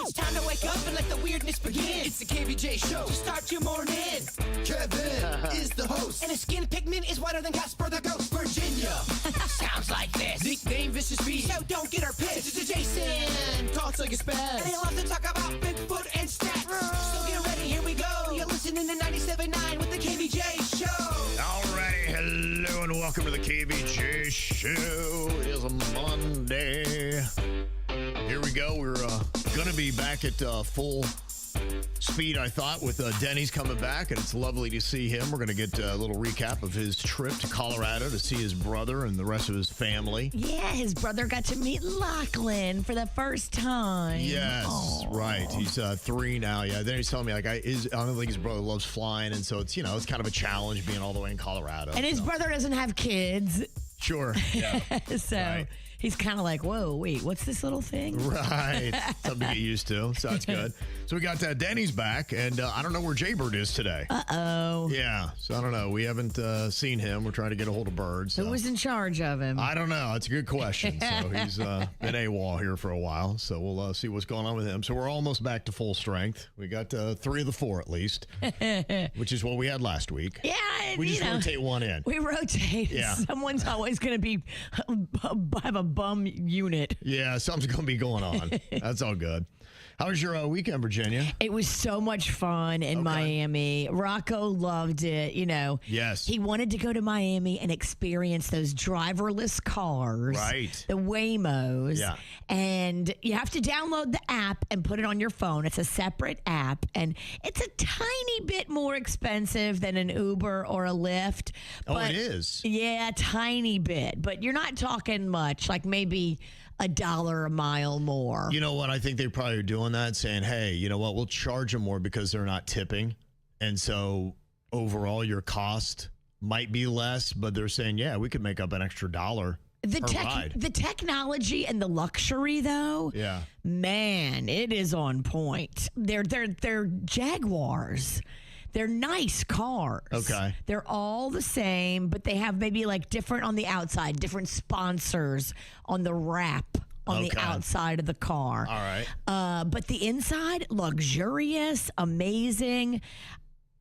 It's time to wake up and let the weirdness begin. It's the KVJ Show to start your morning. Kevin is the host, and his skin pigment is whiter than Casper the Ghost. Virginia sounds like this. Nickname Vicious Bee, so don't get her pissed. Jason talks like a spaz, and they love to talk about Bigfoot and stats. So get ready, here we go. You're listening to 97.9 with the KVJ Show. All right, hello and welcome to the KVJ Show. It is a Monday. Here we go. We're going to be back at full speed, I thought, with Denny's coming back, and it's lovely to see him. We're going to get a little recap of his trip to Colorado to see his brother and the rest of his family. Yeah, his brother got to meet Lachlan for the first time. Yes, Aww. right. He's 3 now. Yeah, then he's telling me, like, I don't think his brother loves flying, and so it's, you know, it's kind of a challenge being all the way in Colorado. And his brother doesn't have kids. Sure. Yeah. So right. he's kind of like, whoa, wait, what's this little thing? Right. Something to get used to. So that's good. So we got Denny's back, and I don't know where Jbird is today. Uh-oh. Yeah. So I don't know. We haven't seen him. We're trying to get a hold of Bird. So. Who was in charge of him? I don't know. That's a good question. So he's been AWOL here for a while. So we'll see what's going on with him. So we're almost back to full strength. We got 3 of the 4 at least, which is what we had last week. Yeah. We just rotate one in. We rotate. Yeah. Someone's always going to be have a bum unit. Yeah, something's going to be going on. That's all good. How was your weekend, Virginia? It was so much fun in Miami. Rocco loved it, you know. Yes. He wanted to go to Miami and experience those driverless cars. Right. The Waymos. Yeah. And you have to download the app and put it on your phone. It's a separate app. And it's a tiny bit more expensive than an Uber or a Lyft. Oh, it is? Yeah, tiny bit. But you're not talking much, like maybe $1 a mile more. You know what? I think they probably are doing that, saying, hey, you know what? We'll charge them more because they're not tipping. And so overall, your cost might be less, but they're saying, yeah, we could make up an extra $1 per ride. The technology and the luxury, though, yeah, man, it is on point. They're Jaguars. They're nice cars. Okay. They're all the same, but they have maybe like different on the outside, different sponsors on the wrap on the outside of the car. All right. But the inside, luxurious, amazing.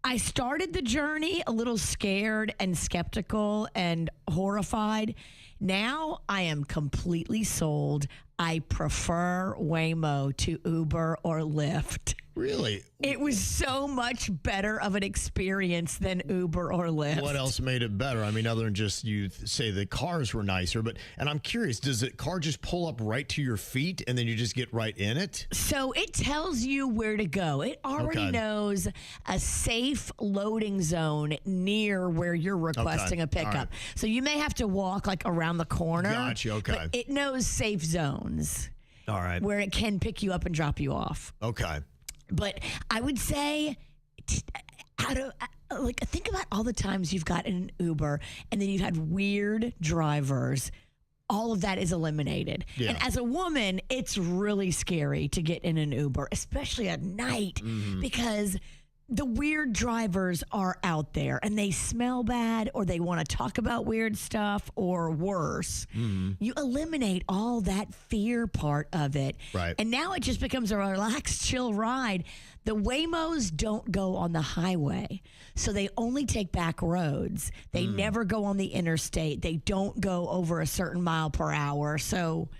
I started the journey a little scared and skeptical and horrified. Now I am completely sold. I prefer Waymo to Uber or Lyft. Really? It was so much better of an experience than Uber or Lyft. What else made it better? I mean, other than just you say the cars were nicer, and I'm curious, does the car just pull up right to your feet and then you just get right in it? So it tells you where to go. It already knows a safe loading zone near where you're requesting a pickup. Right. So you may have to walk like around the corner. Gotcha, okay. But it knows safe zones. All right. Where it can pick you up and drop you off. Okay. But I would say, think about all the times you've got an Uber and then you've had weird drivers. All of that is eliminated. Yeah. And as a woman, it's really scary to get in an Uber, especially at night, because the weird drivers are out there and they smell bad or they want to talk about weird stuff or worse. You eliminate all that fear part of it. Right. And now it just becomes a relaxed, chill ride. The Waymos don't go on the highway, so they only take back roads. They never go on the interstate. They don't go over a certain mile per hour. So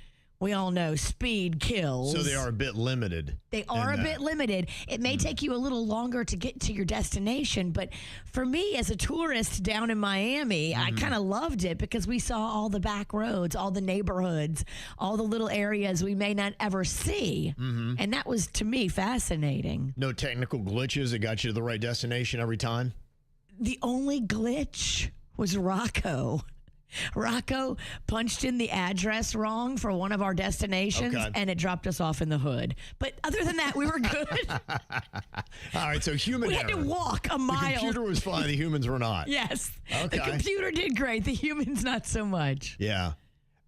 we all know speed kills. So they are a bit limited. They are a bit limited. It may take you a little longer to get to your destination, but for me as a tourist down in Miami, I kind of loved it because we saw all the back roads, all the neighborhoods, all the little areas we may not ever see. And that was, to me, fascinating. No technical glitches that got you to the right destination every time? The only glitch was Rocco. Rocco punched in the address wrong for one of our destinations, and it dropped us off in the hood. But other than that, we were good. All right, so human error. We had to walk a mile. The computer was fine. The humans were not. Yes. Okay. The computer did great. The humans, not so much. Yeah.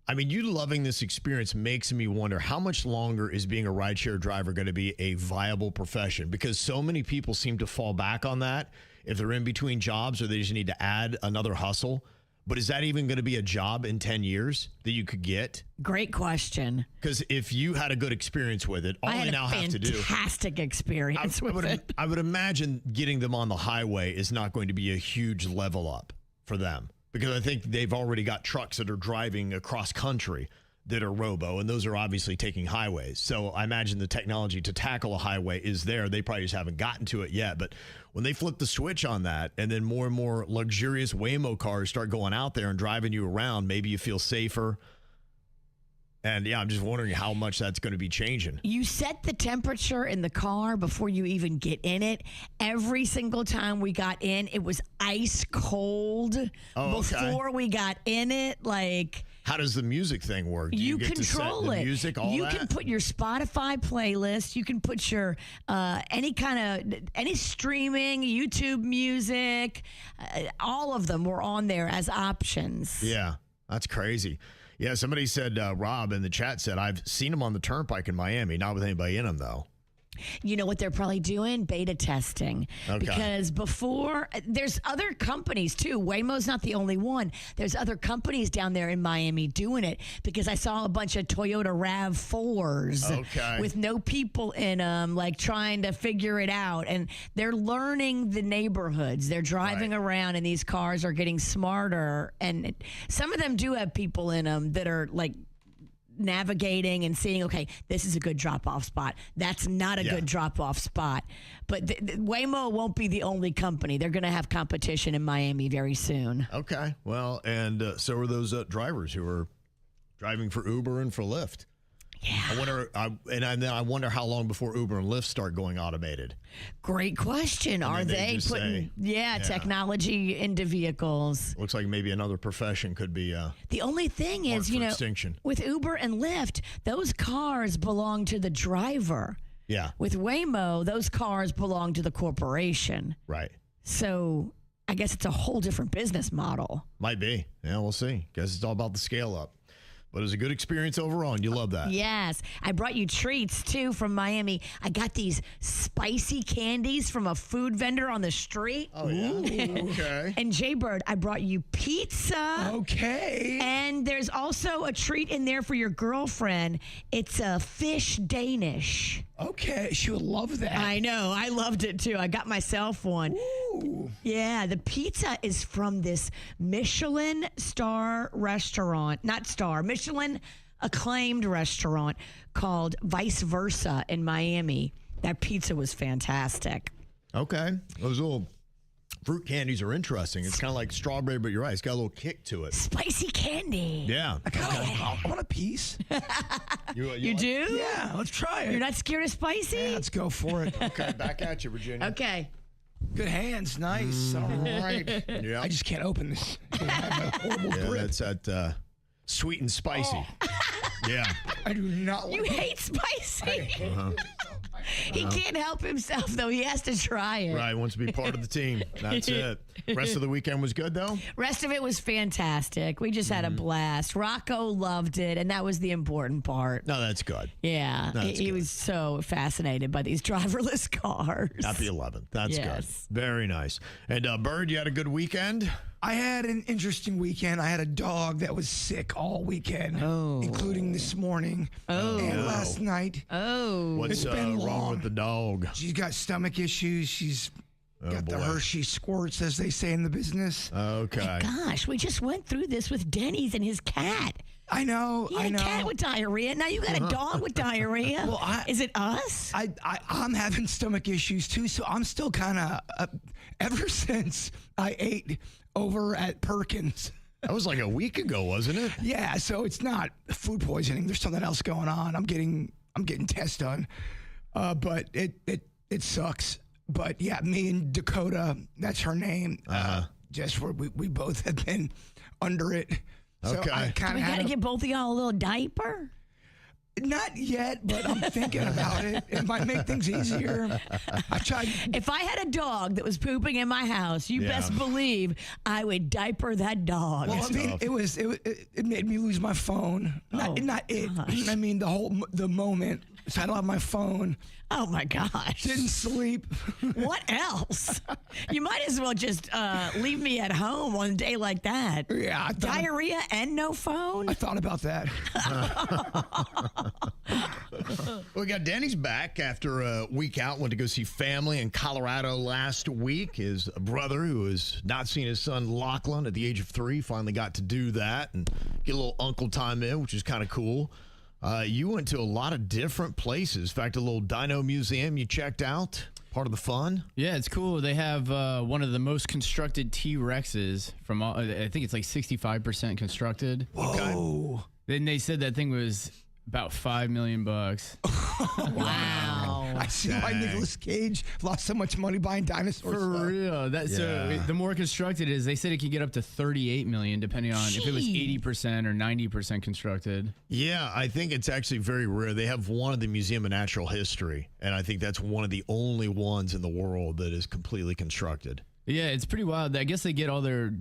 I mean, you loving this experience makes me wonder how much longer is being a rideshare driver going to be a viable profession? Because so many people seem to fall back on that if they're in between jobs or they just need to add another hustle. But is that even going to be a job in 10 years that you could get? Great question. Because if you had a good experience with it, all they now have to do. Fantastic experience with it. I would imagine getting them on the highway is not going to be a huge level up for them. Because I think they've already got trucks that are driving across country that are robo, and those are obviously taking highways. So I imagine the technology to tackle a highway is there. They probably just haven't gotten to it yet. But when they flip the switch on that, and then more and more luxurious Waymo cars start going out there and driving you around, maybe you feel safer. And yeah, I'm just wondering how much that's going to be changing. You set the temperature in the car before you even get in it. Every single time we got in, it was ice cold before we got in it. Like, how does the music thing work? Do you get control to set the it. music, all you that? can put your Spotify playlist. You can put your any streaming, YouTube music. All of them were on there as options. Yeah, that's crazy. Yeah, somebody said, Rob in the chat said, I've seen them on the turnpike in Miami, not with anybody in them, though. You know what they're probably doing? Beta testing. Okay. Because before, there's other companies too. Waymo's not the only one. There's other companies down there in Miami doing it, because I saw a bunch of Toyota RAV4s with no people in them, like trying to figure it out. And they're learning the neighborhoods. They're driving around, and these cars are getting smarter. And some of them do have people in them that are like navigating and seeing, okay, this is a good drop-off spot. That's not a good drop-off spot. But Waymo won't be the only company. They're going to have competition in Miami very soon. Okay. Well, and so are those drivers who are driving for Uber and for Lyft. Yeah. I wonder how long before Uber and Lyft start going automated. Great question. Are they putting technology into vehicles? Looks like maybe another profession could be the only thing is, extinction. With Uber and Lyft, those cars belong to the driver. Yeah. With Waymo, those cars belong to the corporation. Right. So I guess it's a whole different business model. Might be. Yeah, we'll see. Guess it's all about the scale up. But it was a good experience overall, and you love that. Yes. I brought you treats, too, from Miami. I got these spicy candies from a food vendor on the street. Oh, yeah? Okay. And Jbird, I brought you pizza. Okay. And there's also a treat in there for your girlfriend. It's a fish Danish. Okay, she would love that. I know. I loved it, too. I got myself one. Ooh. Yeah, the pizza is from this Michelin star restaurant. Not star, Michelin acclaimed restaurant called Vice Versa in Miami. That pizza was fantastic. Okay. Those little fruit candies are interesting. It's kind of like strawberry, but you're right. It's got a little kick to it. Spicy candy. Yeah. I want a piece. You do? Yeah, let's try it. You're not scared of spicy? Yeah, let's go for it. Okay, back at you, Virginia. Okay. Good hands, nice. All right. Yeah. I just can't open this. I have a horrible grip. That's that sweet and spicy. Yeah. I do not like You hate spicy? Uh-huh. He can't help himself, though. He has to try it. Right, wants to be part of the team. That's it. Rest of the weekend was good, though? Rest of it was fantastic. We just had a blast. Rocco loved it, and that was the important part. No, that's good. Yeah. No, that's he good. was so fascinated by these driverless cars. Happy 11th. That's good. Very nice. And Bird, you had a good weekend? I had an interesting weekend. I had a dog that was sick all weekend, including this morning and last night. What's been wrong long. with the dog? She's got stomach issues. She's got the boy. Hershey squirts, as they say in the business. Okay. Gosh, we just went through this with Denny's and his cat. I know. He had a cat with diarrhea. Now you got a dog with diarrhea. Well, Is it us? I'm having stomach issues too, so I'm still kind of ever since I ate over at Perkins. That was like a week ago, wasn't it? Yeah, so it's not food poisoning. There's something else going on. I'm getting tests done, but it sucks. But yeah, me and Dakota, that's her name. Just we both have been under it. So Okay. I kind We of got to get both of y'all a little diaper. not yet, but I'm thinking about it. It might make things easier. I tried. If I had a dog that was pooping in my house, you best believe I would diaper that dog. Well, I mean, it made me lose my phone. Not it. gosh. I mean, the moment. So I don't have my phone. Oh my gosh. Didn't sleep. What else? You might as well just leave me at home on a day like that. Yeah. Diarrhea and no phone? I thought about that. We got Denny's back after a week out. Went to go see family in Colorado last week. His brother, who has not seen his son Lachlan at the age of 3, finally got to do that and get a little uncle time in, which is kind of cool. You went to a lot of different places. In fact, a little dino museum you checked out. Part of the fun. Yeah, it's cool. They have one of the most constructed T-Rexes from all, I think it's like 65% constructed. Whoa. Then they said that thing was about $5 million. Wow. I see why Nicolas Cage lost so much money buying dinosaurs. For real. So the more constructed it is, they said it could get up to $38 million depending on if it was 80% or 90% constructed. Yeah, I think it's actually very rare. They have one at the Museum of Natural History, and I think that's one of the only ones in the world that is completely constructed. Yeah, it's pretty wild. I guess they get all their,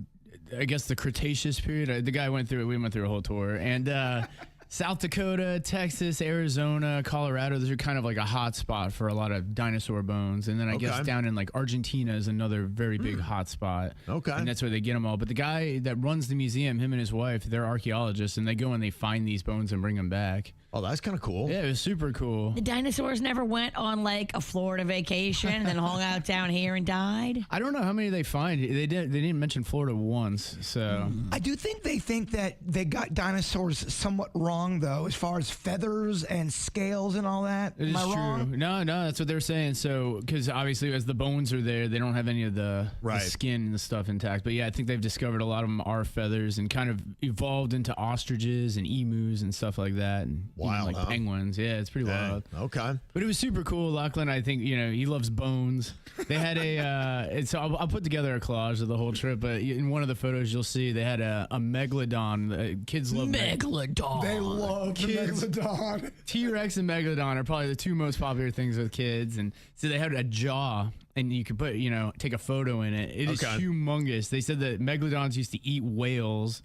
the Cretaceous period. The guy went through it. We went through a whole tour. And South Dakota, Texas, Arizona, Colorado, those are kind of like a hot spot for a lot of dinosaur bones. And then I guess down in like Argentina is another very big hot spot. Okay. And that's where they get them all. But the guy that runs the museum, him and his wife, they're archaeologists, and they go and they find these bones and bring them back. Oh, that's kind of cool. Yeah, it was super cool. The dinosaurs never went on like a Florida vacation and then hung out down here and died? I don't know how many they find. They didn't mention Florida once, so. I do think they think that they got dinosaurs somewhat wrong, though, as far as feathers and scales and all that. It is Am I true. wrong? No, that's what they're saying. So, because obviously, as the bones are there, they don't have any of the skin and the stuff intact. But yeah, I think they've discovered a lot of them are feathers and kind of evolved into ostriches and emus and stuff like that. And Wild, like penguins. Yeah, it's pretty wild. Okay. But it was super cool. Lachlan, I think, he loves bones. They had so I'll put together a collage of the whole trip, but in one of the photos you'll see they had a megalodon. Kids love Megalodon. They love the megalodon. T-Rex and megalodon are probably the two most popular things with kids, and so they had a jaw, and you could put, take a photo in it. It is humongous. They said that megalodons used to eat whales.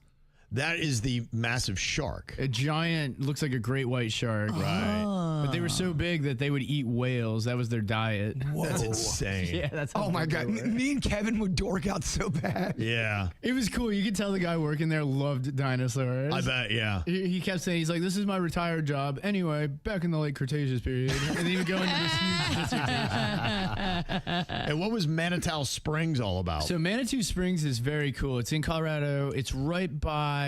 That is the massive shark. A giant, looks like a great white shark. Right. But they were so big that they would eat whales. That was their diet. Whoa. That's insane. Yeah, that's how Oh my big God. they were. Me and Kevin would dork out so bad. Yeah. It was cool. You could tell the guy working there loved dinosaurs. I bet, yeah. He kept saying, he's like, this is my retired job. Anyway, back in the late Cretaceous period. And then he would go into this huge dissertation. And what was Manitou Springs all about? So Manitou Springs is very cool. It's in Colorado. It's right by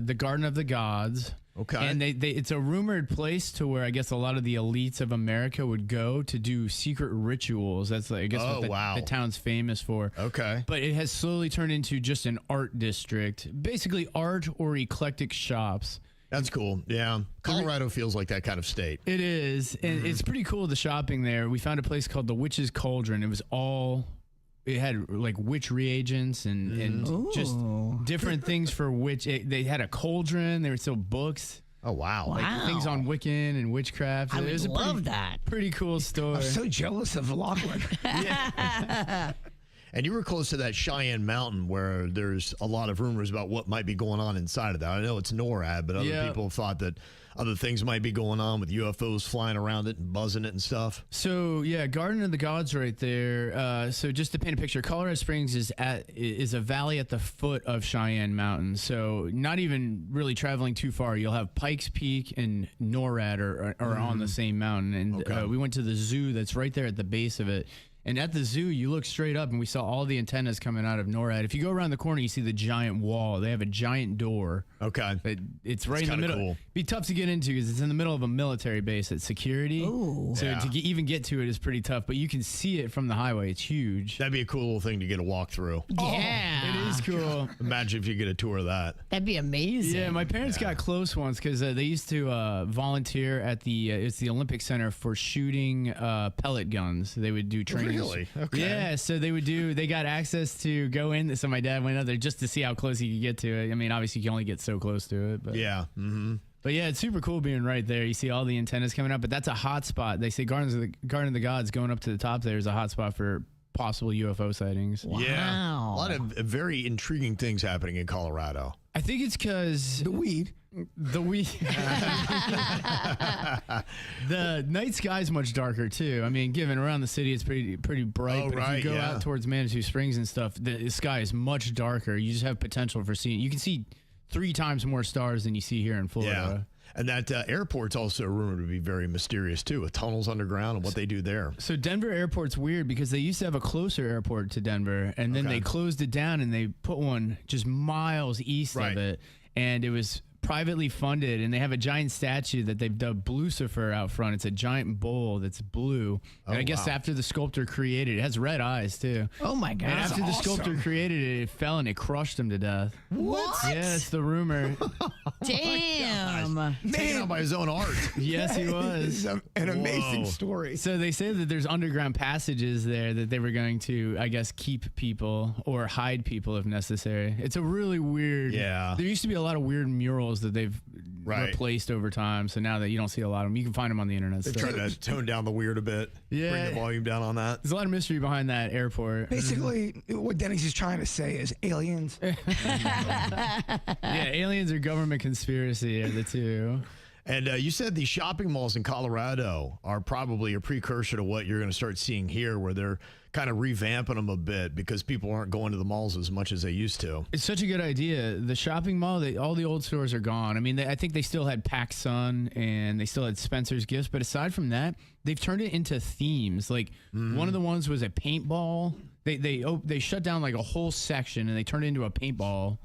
the Garden of the Gods. Okay. And it's a rumored place to where I guess a lot of the elites of America would go to do secret rituals. That's like, I guess what the town's famous for. Okay. But it has slowly turned into just an art district, basically art or eclectic shops. That's cool. Yeah. Colorado feels like that kind of state. It is. And it's pretty cool, the shopping there. We found a place called the Witch's Cauldron. It had like witch reagents and just different things for witch. They had a cauldron. There were still books. Oh, wow. Like things on Wiccan and witchcraft. I It was would love that. Pretty cool store. I'm so jealous of Lachlan. And you were close to that Cheyenne Mountain where there's a lot of rumors about what might be going on inside of that. I know it's NORAD, but other people have thought that other things might be going on with UFOs flying around it and buzzing it and stuff. So, yeah, Garden of the Gods right there. So just to paint a picture, Colorado Springs is a valley at the foot of Cheyenne Mountain. So not even really traveling too far. You'll have Pikes Peak and NORAD are on the same mountain. And we went to the zoo that's right there at the base of it. And at the zoo, you look straight up, and we saw all the antennas coming out of NORAD. If you go around the corner, you see the giant wall. They have a giant door. Okay. It's right in the middle. Cool. Be tough to get into because it's in the middle of a military base at security. Ooh. So to even get to it is pretty tough, but you can see it from the highway. It's huge. That'd be a cool little thing to get a walk through. Yeah. It is cool. Imagine if you get a tour of that. That'd be amazing. Yeah, my parents got close once because they used to volunteer at it's the Olympic Center for shooting pellet guns. They would do training. Really? Okay. Yeah, so they got access to go in. So my dad went out there just to see how close he could get to it. I mean, obviously you can only get so close to it. But Yeah. Mm-hmm. But yeah, it's super cool being right there. You see all the antennas coming up, but that's a hot spot. They say Garden of the Gods going up to the top there is a hot spot for possible UFO sightings. Wow. Yeah. A lot of very intriguing things happening in Colorado. I think it's because The weed. the weed. The night sky's much darker too. I mean, given around the city, it's pretty bright. Oh, but right, if you go yeah. out towards Manitou Springs and stuff, the sky is much darker. You just have potential for seeing. You can see 3 times more stars than you see here in Florida. And that airport's also rumored to be very mysterious, too, with tunnels underground and what they do there. So Denver Airport's weird because they used to have a closer airport to Denver, and then they closed it down and they put one just miles east of it, and it was privately funded, and they have a giant statue that they've dubbed Blucifer out front. It's a giant bull that's blue. And I guess after the sculptor created it, it has red eyes, too. Oh, my God. And after the sculptor created it, it fell and it crushed him to death. What? Yeah, that's the rumor. Damn. Taken out by his own art. Yes, he It's was. an amazing story. So they say that there's underground passages there that they were going to, I guess, keep people or hide people if necessary. It's a really weird. Yeah. There used to be a lot of weird murals that they've replaced over time. So now that you don't see a lot of them, you can find them on the internet. They're trying to tone down the weird a bit. Yeah. Bring the volume down on that. There's a lot of mystery behind that airport. Basically, what Denny's is trying to say is aliens. Yeah, aliens or government conspiracy are the two. And you said the shopping malls in Colorado are probably a precursor to what you're going to start seeing here, where they're kind of revamping them a bit because people aren't going to the malls as much as they used to. It's such a good idea. The shopping mall, all the old stores are gone. I mean, I think they still had PacSun and they still had Spencer's Gifts. But aside from that, they've turned it into themes. Like one of the ones was a paintball. They shut down like a whole section and they turned it into a paintball.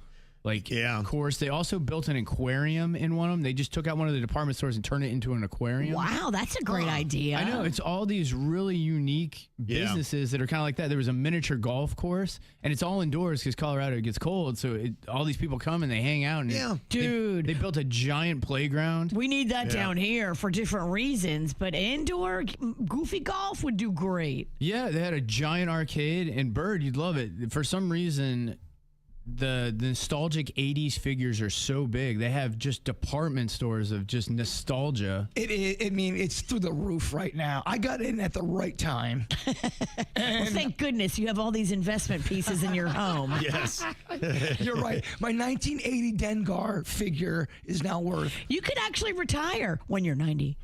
Of course, they also built an aquarium in one of them. They just took out one of the department stores and turned it into an aquarium. Wow, that's a great idea. I know. It's all these really unique businesses that are kind of like that. There was a miniature golf course, and it's all indoors because Colorado gets cold. So all these people come and they hang out. And Dude. They built a giant playground. We need that down here for different reasons, but indoor goofy golf would do great. Yeah, they had a giant arcade, and Bird, you'd love it. For some reason, the nostalgic 80s figures are so big. They have just department stores of just nostalgia. I mean, it's through the roof right now. I got in at the right time. Well, thank goodness you have all these investment pieces in your home. Yes. You're right. My 1980 Dengar figure is now worth You could actually retire when you're 90.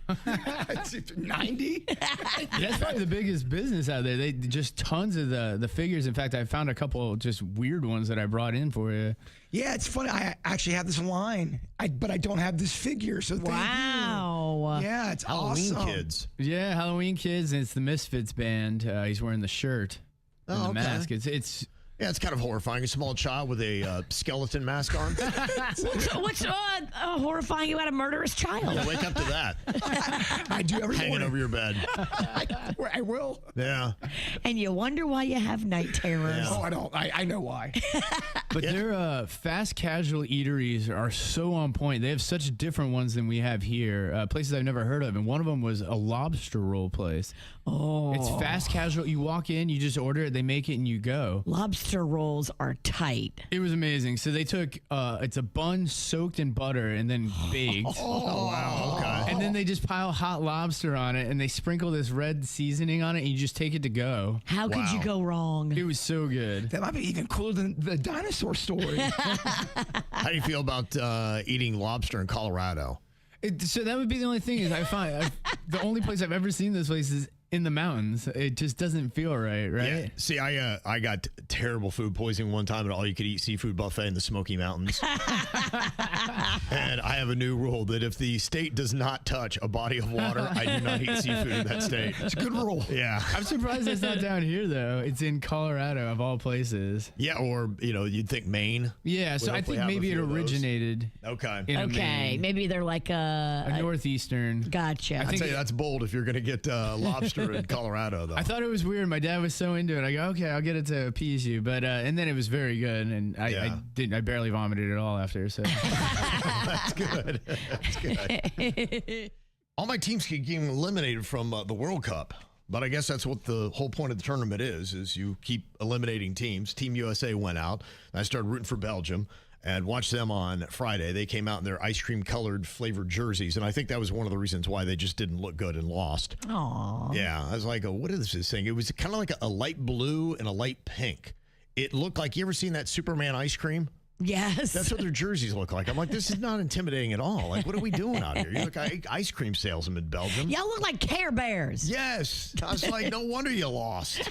90. That's probably the biggest business out there. They just tons of the figures. In fact, I found a couple just weird ones that I brought in for you. Yeah, it's funny. I actually have this line, but I don't have this figure. So thank Wow. you. Yeah, it's Halloween awesome. Kids. Yeah, Halloween Kids, and it's the Misfits band. He's wearing the shirt and the mask. It's Yeah, it's kind of horrifying. A small child with a skeleton mask on. What's horrifying about a murderous child? You'll wake up to that I do every hanging morning. over your bed. I will. Yeah. And you wonder why you have night terrors. Yeah. Oh, I don't. I know why. But their fast casual eateries are so on point. They have such different ones than we have here. Places I've never heard of. And one of them was a lobster roll place. Oh. It's fast casual. You walk in, you just order it, they make it, and you go. Lobster rolls are tight. It was amazing. So they took, it's a bun soaked in butter and then baked. Oh, wow. Okay. And then they just pile hot lobster on it and they sprinkle this red seasoning on it and you just take it to go. How could you Wow. go wrong? It was so good. That might be even cooler than the dinosaur story. How do you feel about eating lobster in Colorado? So that would be the only thing is I find the only place I've ever seen this place is in the mountains. It just doesn't feel right? Yeah. See, I got terrible food poisoning one time at all-you-could-eat seafood buffet in the Smoky Mountains. And I have a new rule that if the state does not touch a body of water, I do not eat seafood in that state. It's a good rule. Yeah. I'm surprised it's not down here though. It's in Colorado of all places. Yeah, or, you'd think Maine. Yeah, so Would I hopefully think have a maybe it few of those. originated Okay. in a Okay, Maine. maybe they're like A northeastern. Gotcha. I'd say that's bold if you're going to get lobster in Colorado, though. I thought it was weird. My dad was so into it. I go, okay, I'll get it to appease you. But and then it was very good, and I barely vomited at all after. So That's good. That's good. All my teams keep getting eliminated from the World Cup, but I guess that's what the whole point of the tournament is you keep eliminating teams. Team USA went out, and I started rooting for Belgium and watched them on Friday. They came out in their ice cream colored flavored jerseys, and I think that was one of the reasons why they just didn't look good and lost. Aww. Yeah, I was like, what is this thing? It was kind of like a light blue and a light pink. It looked like, you ever seen that Superman ice cream? Yes. That's what their jerseys look like. I'm like, this is not intimidating at all. Like, what are we doing out here? You look like ice cream salesman in Belgium. Y'all look like Care Bears. Yes. I was like, no wonder you lost.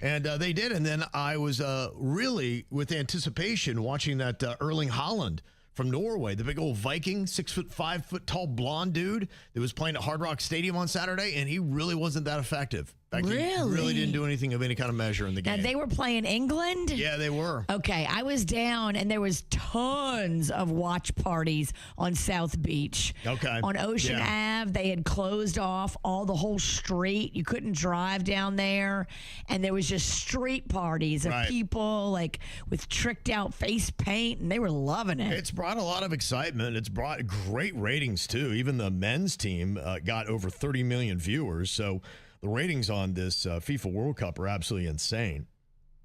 And they did. And then I was really with anticipation watching that Erling Haaland from Norway, the big old Viking, 6'5" tall blonde dude that was playing at Hard Rock Stadium on Saturday, and he really wasn't that effective. He really didn't do anything of any kind of measure in the game. Now, they were playing England? Yeah, they were. Okay, I was down, and there was tons of watch parties on South Beach. Okay. On Ocean Ave, they had closed off the whole street. You couldn't drive down there, and there was just street parties of people like with tricked out face paint, and they were loving it. It's brought a lot of excitement. It's brought great ratings, too. Even the men's team got over 30 million viewers, so the ratings on this FIFA World Cup are absolutely insane.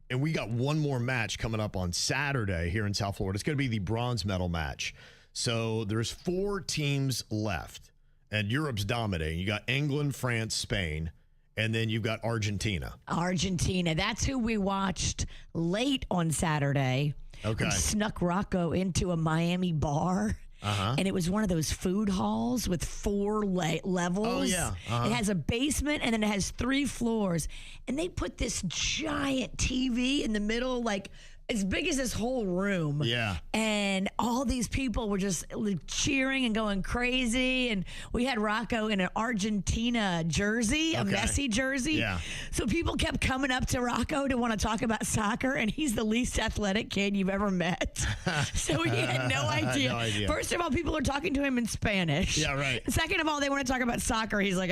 And we got one more match coming up on Saturday here in South Florida. It's going to be the bronze medal match. So there's 4 teams left, and Europe's dominating. You got England, France, Spain, and then you've got Argentina. Argentina. That's who we watched late on Saturday. Okay. We snuck Rocco into a Miami bar. And it was one of those food halls with 4 levels. Oh, yeah. It has a basement, and then it has 3 floors. And they put this giant TV in the middle, like as big as this whole room. Yeah. And all these people were just cheering and going crazy. And we had Rocco in an Argentina jersey, a Messi jersey. Yeah. So people kept coming up to Rocco to want to talk about soccer, and he's the least athletic kid you've ever met. So he had no idea. No idea. First of all, people are talking to him in Spanish. Yeah, right. Second of all, they want to talk about soccer. He's like,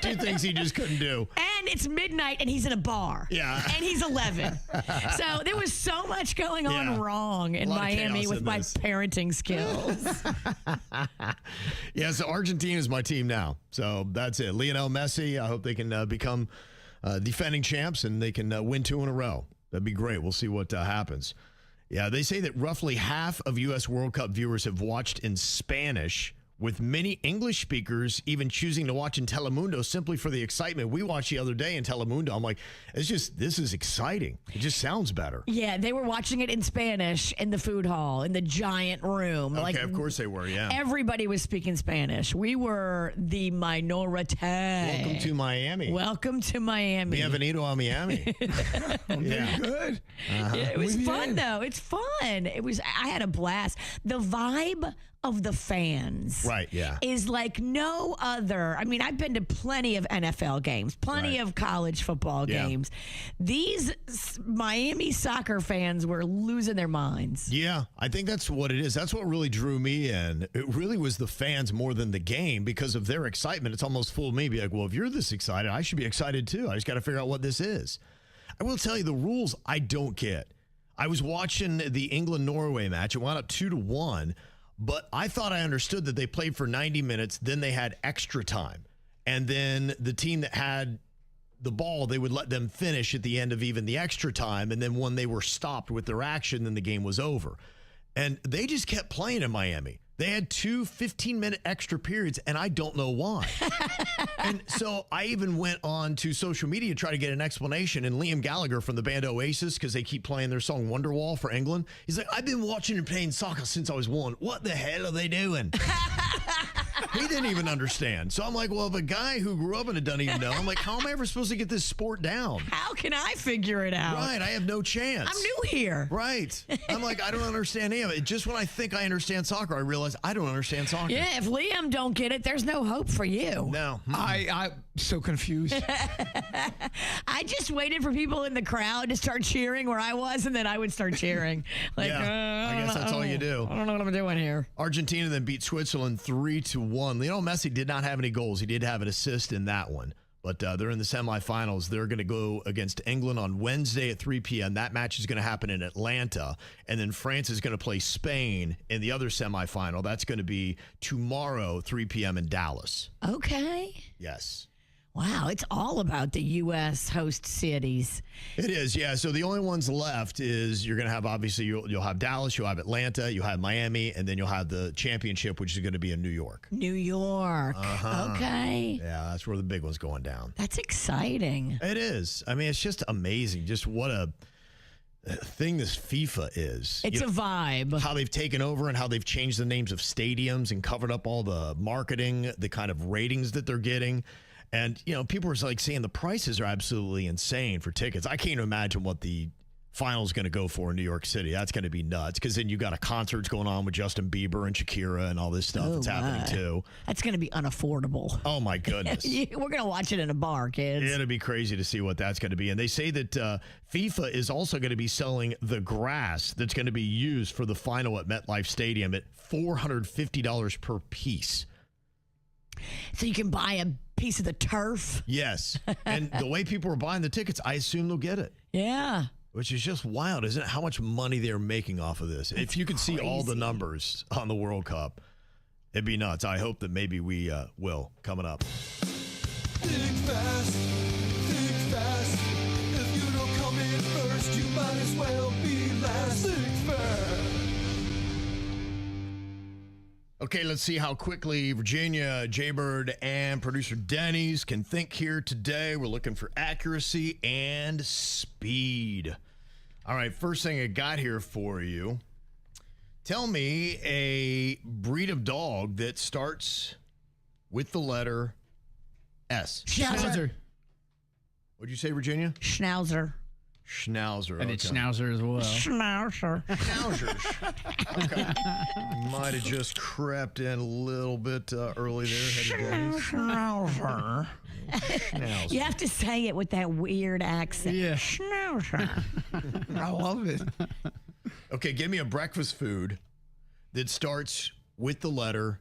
2 things he just couldn't do. And it's midnight, and he's in a bar. Yeah. And he's 11. So there was so much going on wrong in Miami with my parenting skills. Yeah, so Argentina is my team now. So that's it. Lionel Messi, I hope they can become defending champs and they can win 2 in a row. That'd be great. We'll see what happens. Yeah, they say that roughly half of U.S. World Cup viewers have watched in Spanish, with many English speakers even choosing to watch in Telemundo simply for the excitement. We watched the other day in Telemundo. I'm like, this is exciting. It just sounds better. Yeah, they were watching it in Spanish in the food hall, in the giant room. Okay, of course they were, yeah. Everybody was speaking Spanish. We were the minority. Welcome to Miami. Welcome to Miami. Bienvenido a Miami. Yeah. Good. Yeah, it was fun, though. It's fun. I had a blast. The vibe of the fans is like no other. I mean, I've been to plenty of NFL games, plenty of college football games. These Miami soccer fans were losing their minds. Yeah, I think that's what it is. That's what really drew me in. It really was the fans more than the game because of their excitement. It's almost fooled me. Be like, well, if you're this excited, I should be excited too. I just got to figure out what this is. I will tell you the rules I don't get. I was watching the England-Norway match. It wound up 2-1. But I thought I understood that they played for 90 minutes, then they had extra time. And then the team that had the ball, they would let them finish at the end of even the extra time. And then when they were stopped with their action, then the game was over. And they just kept playing in Miami. They had 2 15-minute extra periods, and I don't know why. And so I even went on to social media to try to get an explanation. And Liam Gallagher from the band Oasis, because they keep playing their song Wonderwall for England, he's like, I've been watching and playing soccer since I was 1. What the hell are they doing? He didn't even understand. So I'm like, well, if a guy who grew up in it doesn't even know, I'm like, how am I ever supposed to get this sport down? How can I figure it out? Right, I have no chance. I'm new here. Right. I'm like, I don't understand any of it. Just when I think I understand soccer, I realize I don't understand soccer. Yeah, if Liam don't get it, there's no hope for you. No. I'm so confused. I just waited for people in the crowd to start cheering where I was, and then I would start cheering. Like, yeah, I guess that's all you do. I don't know what I'm doing here. Argentina then beat Switzerland 3-1. Lionel Messi did not have any goals. He did have an assist in that one. But they're in the semifinals. They're going to go against England on Wednesday at 3 p.m. That match is going to happen in Atlanta. And then France is going to play Spain in the other semifinal. That's going to be tomorrow, 3 p.m. in Dallas. Okay. Yes. Wow, it's all about the U.S. host cities. It is, yeah. So the only ones left is you're going to have, obviously, you'll have Dallas, you'll have Atlanta, you'll have Miami, and then you'll have the championship, which is going to be in New York. New York. Okay. Yeah, that's where the big one's going down. That's exciting. It is. I mean, it's just amazing. Just what a thing this FIFA is. It's a vibe. How they've taken over and how they've changed the names of stadiums and covered up all the marketing, the kind of ratings that they're getting. And, people are like saying the prices are absolutely insane for tickets. I can't imagine what the final's going to go for in New York City. That's going to be nuts because then you got a concerts going on with Justin Bieber and Shakira and all this stuff that's happening too. That's going to be unaffordable. Oh my goodness. We're going to watch it in a bar, kids. It'll be crazy to see what that's going to be. And they say that FIFA is also going to be selling the grass that's going to be used for the final at MetLife Stadium at $450 per piece. So you can buy a piece of the turf? Yes. And the way people are buying the tickets, I assume they'll get it. Yeah. Which is just wild, isn't it? How much money they're making off of this. If you could see all the numbers on the World Cup, it'd be nuts. I hope that maybe we will coming up. Think fast, think fast. If you don't come in first, you might as well be last. Think fast. Okay, let's see how quickly Virginia, Jbird, and producer Denny's can think here today. We're looking for accuracy and speed. All right, first thing I got here for you. Tell me a breed of dog that starts with the letter S. Schnauzer. What'd you say, Virginia? Schnauzer. Schnauzer. And it's Schnauzer as well. Schnauzer. Schnauzers. Okay. Might have just crept in a little bit early there. Schnauzer. Schnauzer. You have to say it with that weird accent. Yeah. Schnauzer. I love it. Okay, give me a breakfast food that starts with the letter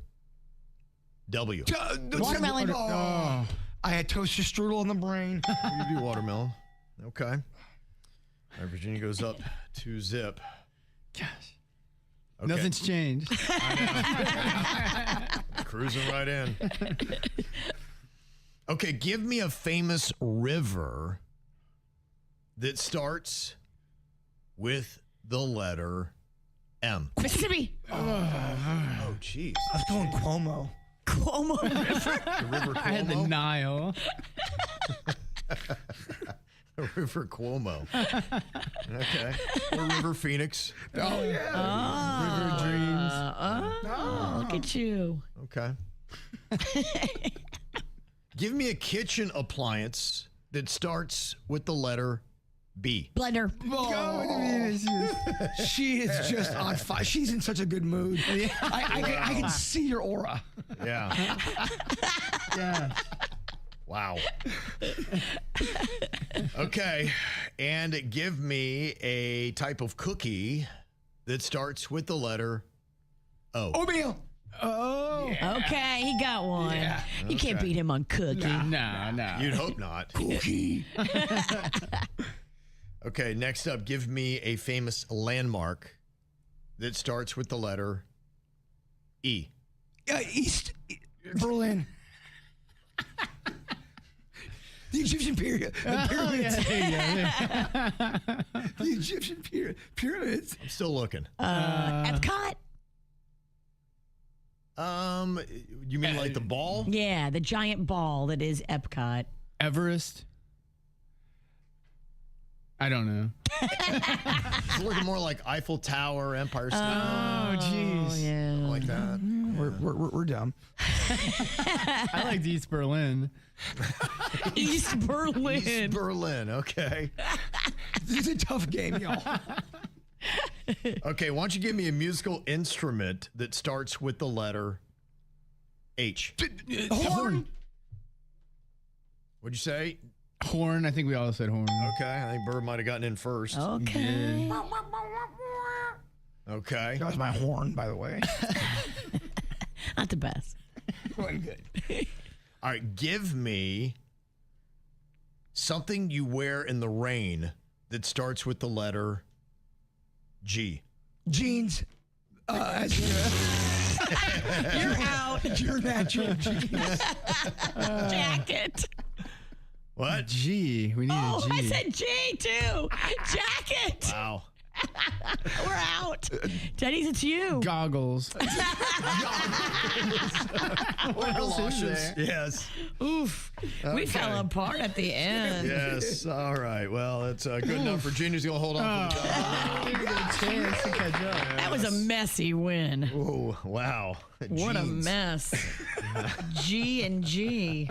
W. Watermelon. Oh, I had toaster strudel in the brain. You do watermelon. Okay. All right, Virginia goes up to zip. Gosh. Okay. Nothing's changed. Cruising right in. Okay, give me a famous river that starts with the letter M. Mississippi. Oh, jeez. I was going Cuomo. Cuomo River. The River I had the Cuomo? Nile. River Cuomo. Okay. Or River Phoenix. Oh, yeah. River Dreams. Look at you. Okay. Give me a kitchen appliance that starts with the letter B. Blender. She is just on fire. She's in such a good mood. I can see your aura. Yeah. Yeah. Wow. Okay. And give me a type of cookie that starts with the letter O. Oatmeal. Oh. Okay, he got one. Yeah. You can't Okay. beat him on cookie. No. You'd hope not. Cookie. Okay, next up, give me a famous landmark that starts with the letter E. East Berlin. The Egyptian period. The pyramids. The Egyptian pyramids. I'm still looking. Epcot? You mean like the ball? Yeah, the giant ball that is Epcot. Everest. I don't know. It's looking more like Eiffel Tower, Empire State Oh, jeez. Yeah. like that. We're dumb. I liked East Berlin. East Berlin. East Berlin, okay. This is a tough game, y'all. Okay, why don't you give me a musical instrument that starts with the letter H? Horn. What'd you say? Horn. I think we all said horn. Okay, I think Bird might have gotten in first. Okay. Okay. That was my horn, by the way. Not the best. Going good. All right, give me something you wear in the rain that starts with the letter G. Jeans. You're out. Your natural jeans. Jacket. What? G. We need Oh, a G. I said G too. Jacket. Wow. We're out. Denny's, it's you. Goggles. What else is there? Yes. Oof. We fell apart at the end. Yes. All right. Well, that's good enough. Virginia's going to hold on for the job. Give it a chance to catch up. That was a messy win. Oh, wow. What a Jeans. mess. G and G.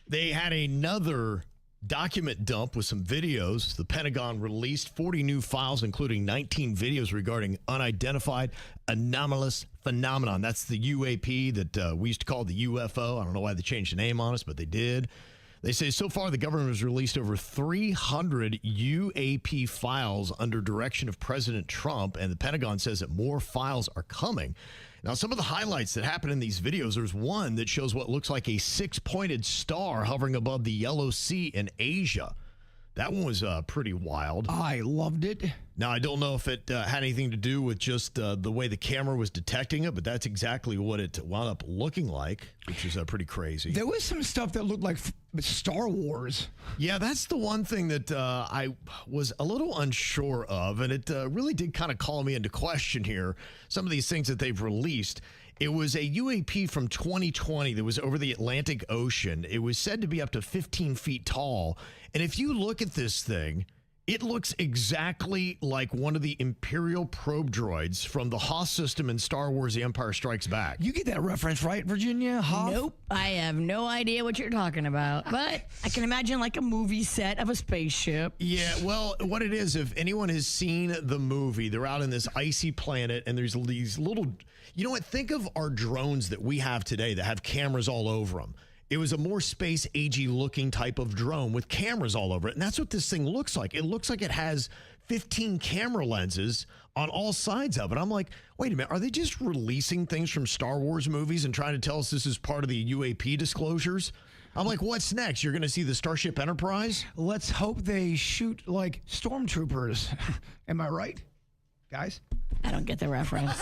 They had another document dump with some videos. The Pentagon released 40 new files, including 19 videos regarding unidentified anomalous phenomenon. That's the UAP that we used to call the UFO. I don't know why they changed the name on us, but they did. They say so far the government has released over 300 UAP files under direction of President Trump, and the Pentagon says that more files are coming. Now, some of the highlights that happen in these videos, there's one that shows what looks like a 6-pointed star hovering above the Yellow Sea in Asia. That one was pretty wild. I loved it. Now, I don't know if it had anything to do with just the way the camera was detecting it, but that's exactly what it wound up looking like, which is pretty crazy. There was some stuff that looked like Star Wars. Yeah, that's the one thing that I was a little unsure of, and it really did kind of call me into question here. Some of these things that they've released. It was a UAP from 2020 that was over the Atlantic Ocean. It was said to be up to 15 feet tall. And if you look at this thing, it looks exactly like one of the Imperial probe droids from the Hoth system in Star Wars The Empire Strikes Back. You get that reference, right, Virginia? Hoth? Nope. I have no idea what you're talking about. But I can imagine like a movie set of a spaceship. Yeah, well, what it is, if anyone has seen the movie, they're out in this icy planet, and there's these little, you know what, think of our drones that we have today that have cameras all over them. It was a more space-agey looking type of drone with cameras all over it, and that's what this thing looks like. It looks like it has 15 camera lenses on all sides of it. I'm like, wait a minute, are they just releasing things from Star Wars movies and trying to tell us this is part of the UAP disclosures? I'm like, what's next? You're going to see the Starship Enterprise? Let's hope they shoot like stormtroopers. Am I right, guys? I don't get the reference.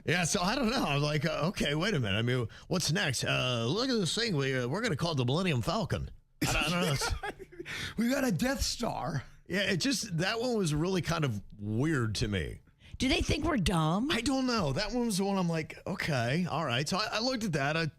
Yeah, so I don't know. I'm like, okay, wait a minute. I mean, what's next? Look at this thing. We're going to call it the Millennium Falcon. I don't know. We got a Death Star. Yeah, it just, that one was really kind of weird to me. Do they think we're dumb? I don't know. That one was the one I'm like, okay, all right. So I looked at that.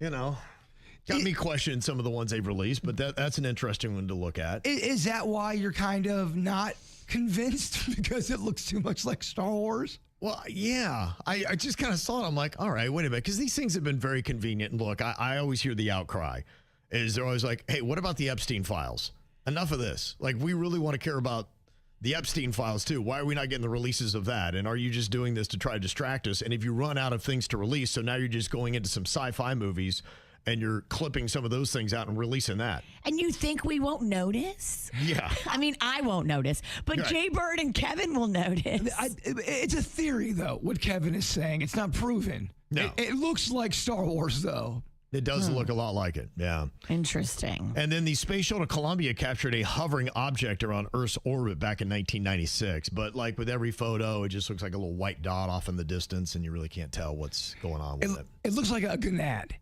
Got me questioning some of the ones they've released, but that's an interesting one to look at. Is that why you're kind of not convinced? Because it looks too much like Star Wars? Well, yeah, I just kind of saw it. I'm like, all right, wait a minute, because these things have been very convenient. And look, I always hear the outcry. Is they're always like, hey, what about the Epstein files? Enough of this. Like, we really want to care about the Epstein files, too. Why are we not getting the releases of that? And are you just doing this to try to distract us? And if you run out of things to release, so now you're just going into some sci-fi movies and you're clipping some of those things out and releasing that. And you think we won't notice? Yeah. I mean, I won't notice, but Right. Jbird and Kevin will notice. It's a theory, though, what Kevin is saying. It's not proven. No. It looks like Star Wars, though. It does look a lot like it, yeah. Interesting. And then the Space Shuttle Columbia captured a hovering object around Earth's orbit back in 1996. But like with every photo, it just looks like a little white dot off in the distance, and you really can't tell what's going on with it. It looks like a gonad.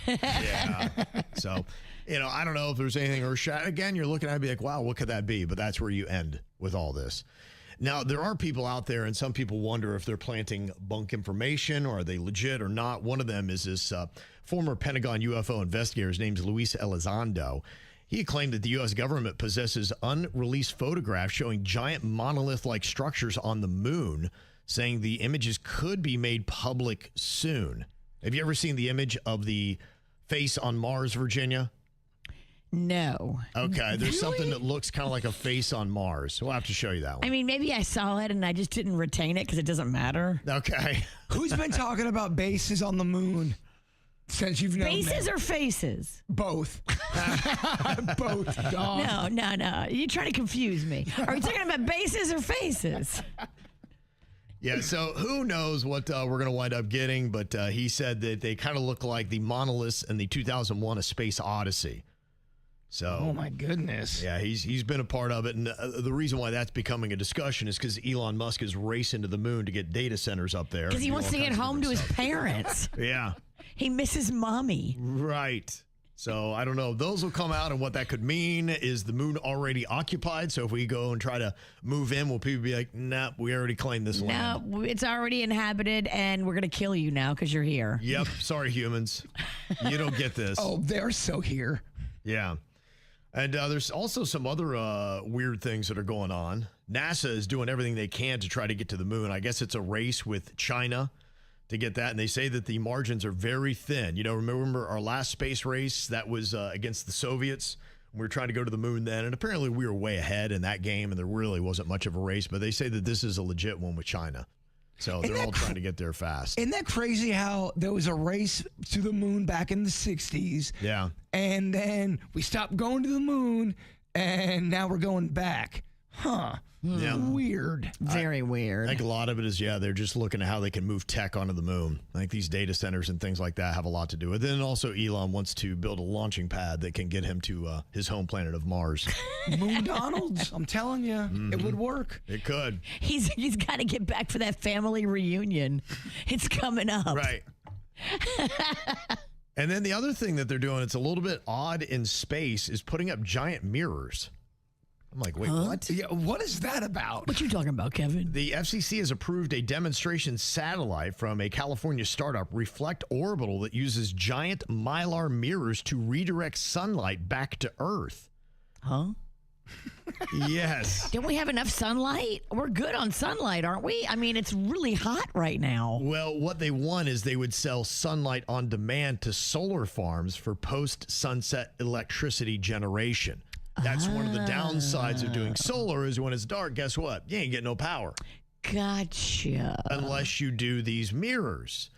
Yeah. So, I don't know if there's anything earth-shattering. Again, you're looking at it and be like, wow, what could that be? But that's where you end with all this. Now, there are people out there, and some people wonder if they're planting bunk information or are they legit or not. One of them is this former Pentagon UFO investigator. His name's Luis Elizondo. He claimed that the U.S. government possesses unreleased photographs showing giant monolith-like structures on the moon, saying the images could be made public soon. Have you ever seen the image of the face on Mars, Virginia? No. Okay, there's something that looks kind of like a face on Mars. We'll have to show you that one. I mean, maybe I saw it and I just didn't retain it because it doesn't matter. Okay. Who's been talking about bases on the moon since you've known Faces them? or faces? Both. Both. Dog. No. You're trying to confuse me. Are we talking about bases or faces? Yeah, so who knows what we're going to wind up getting, but he said that they kind of look like the monoliths in the 2001 A Space Odyssey. So, Oh, my goodness. yeah, he's been a part of it, and the reason why that's becoming a discussion is because Elon Musk is racing to the moon to get data centers up there. Because he and do wants all to get kinds of home to his different parents. stuff. Yeah, He misses mommy. right. So I don't know. Those will come out, and what that could mean is the moon already occupied. So if we go and try to move in, will people be like, nah, we already claimed this land? No, it's already inhabited, and we're going to kill you now because you're here. Yep. Sorry, humans. You don't get this. Oh, they're so here. Yeah. And there's also some other weird things that are going on. NASA is doing everything they can to try to get to the moon. I guess it's a race with China to get that. And they say that the margins are very thin. You know, remember our last space race that was against the Soviets? We were trying to go to the moon then. And apparently we were way ahead in that game. And there really wasn't much of a race. But they say that this is a legit one with China. So they're all trying to get there fast. Isn't that crazy how there was a race to the moon back in the 60s? Yeah. And then we stopped going to the moon, and now we're going back. Huh. Yeah. Weird. Very weird. I think a lot of it is, they're just looking at how they can move tech onto the moon. I think these data centers and things like that have a lot to do with it. And also Elon wants to build a launching pad that can get him to his home planet of Mars. Moon Donalds, I'm telling you, it would work. It could. He's got to get back for that family reunion. It's coming up. Right. And then the other thing that they're doing, it's a little bit odd in space, is putting up giant mirrors. I'm like, wait, what? Yeah, what is that about? What you talking about, Kevin? The FCC has approved a demonstration satellite from a California startup, Reflect Orbital, that uses giant mylar mirrors to redirect sunlight back to Earth. Huh? Yes. Don't we have enough sunlight? We're good on sunlight, aren't we? I mean, it's really hot right now. Well, what they want is they would sell sunlight on demand to solar farms for post-sunset electricity generation. That's one of the downsides of doing solar is when it's dark, guess what? You ain't getting no power. Gotcha. Unless you do these mirrors.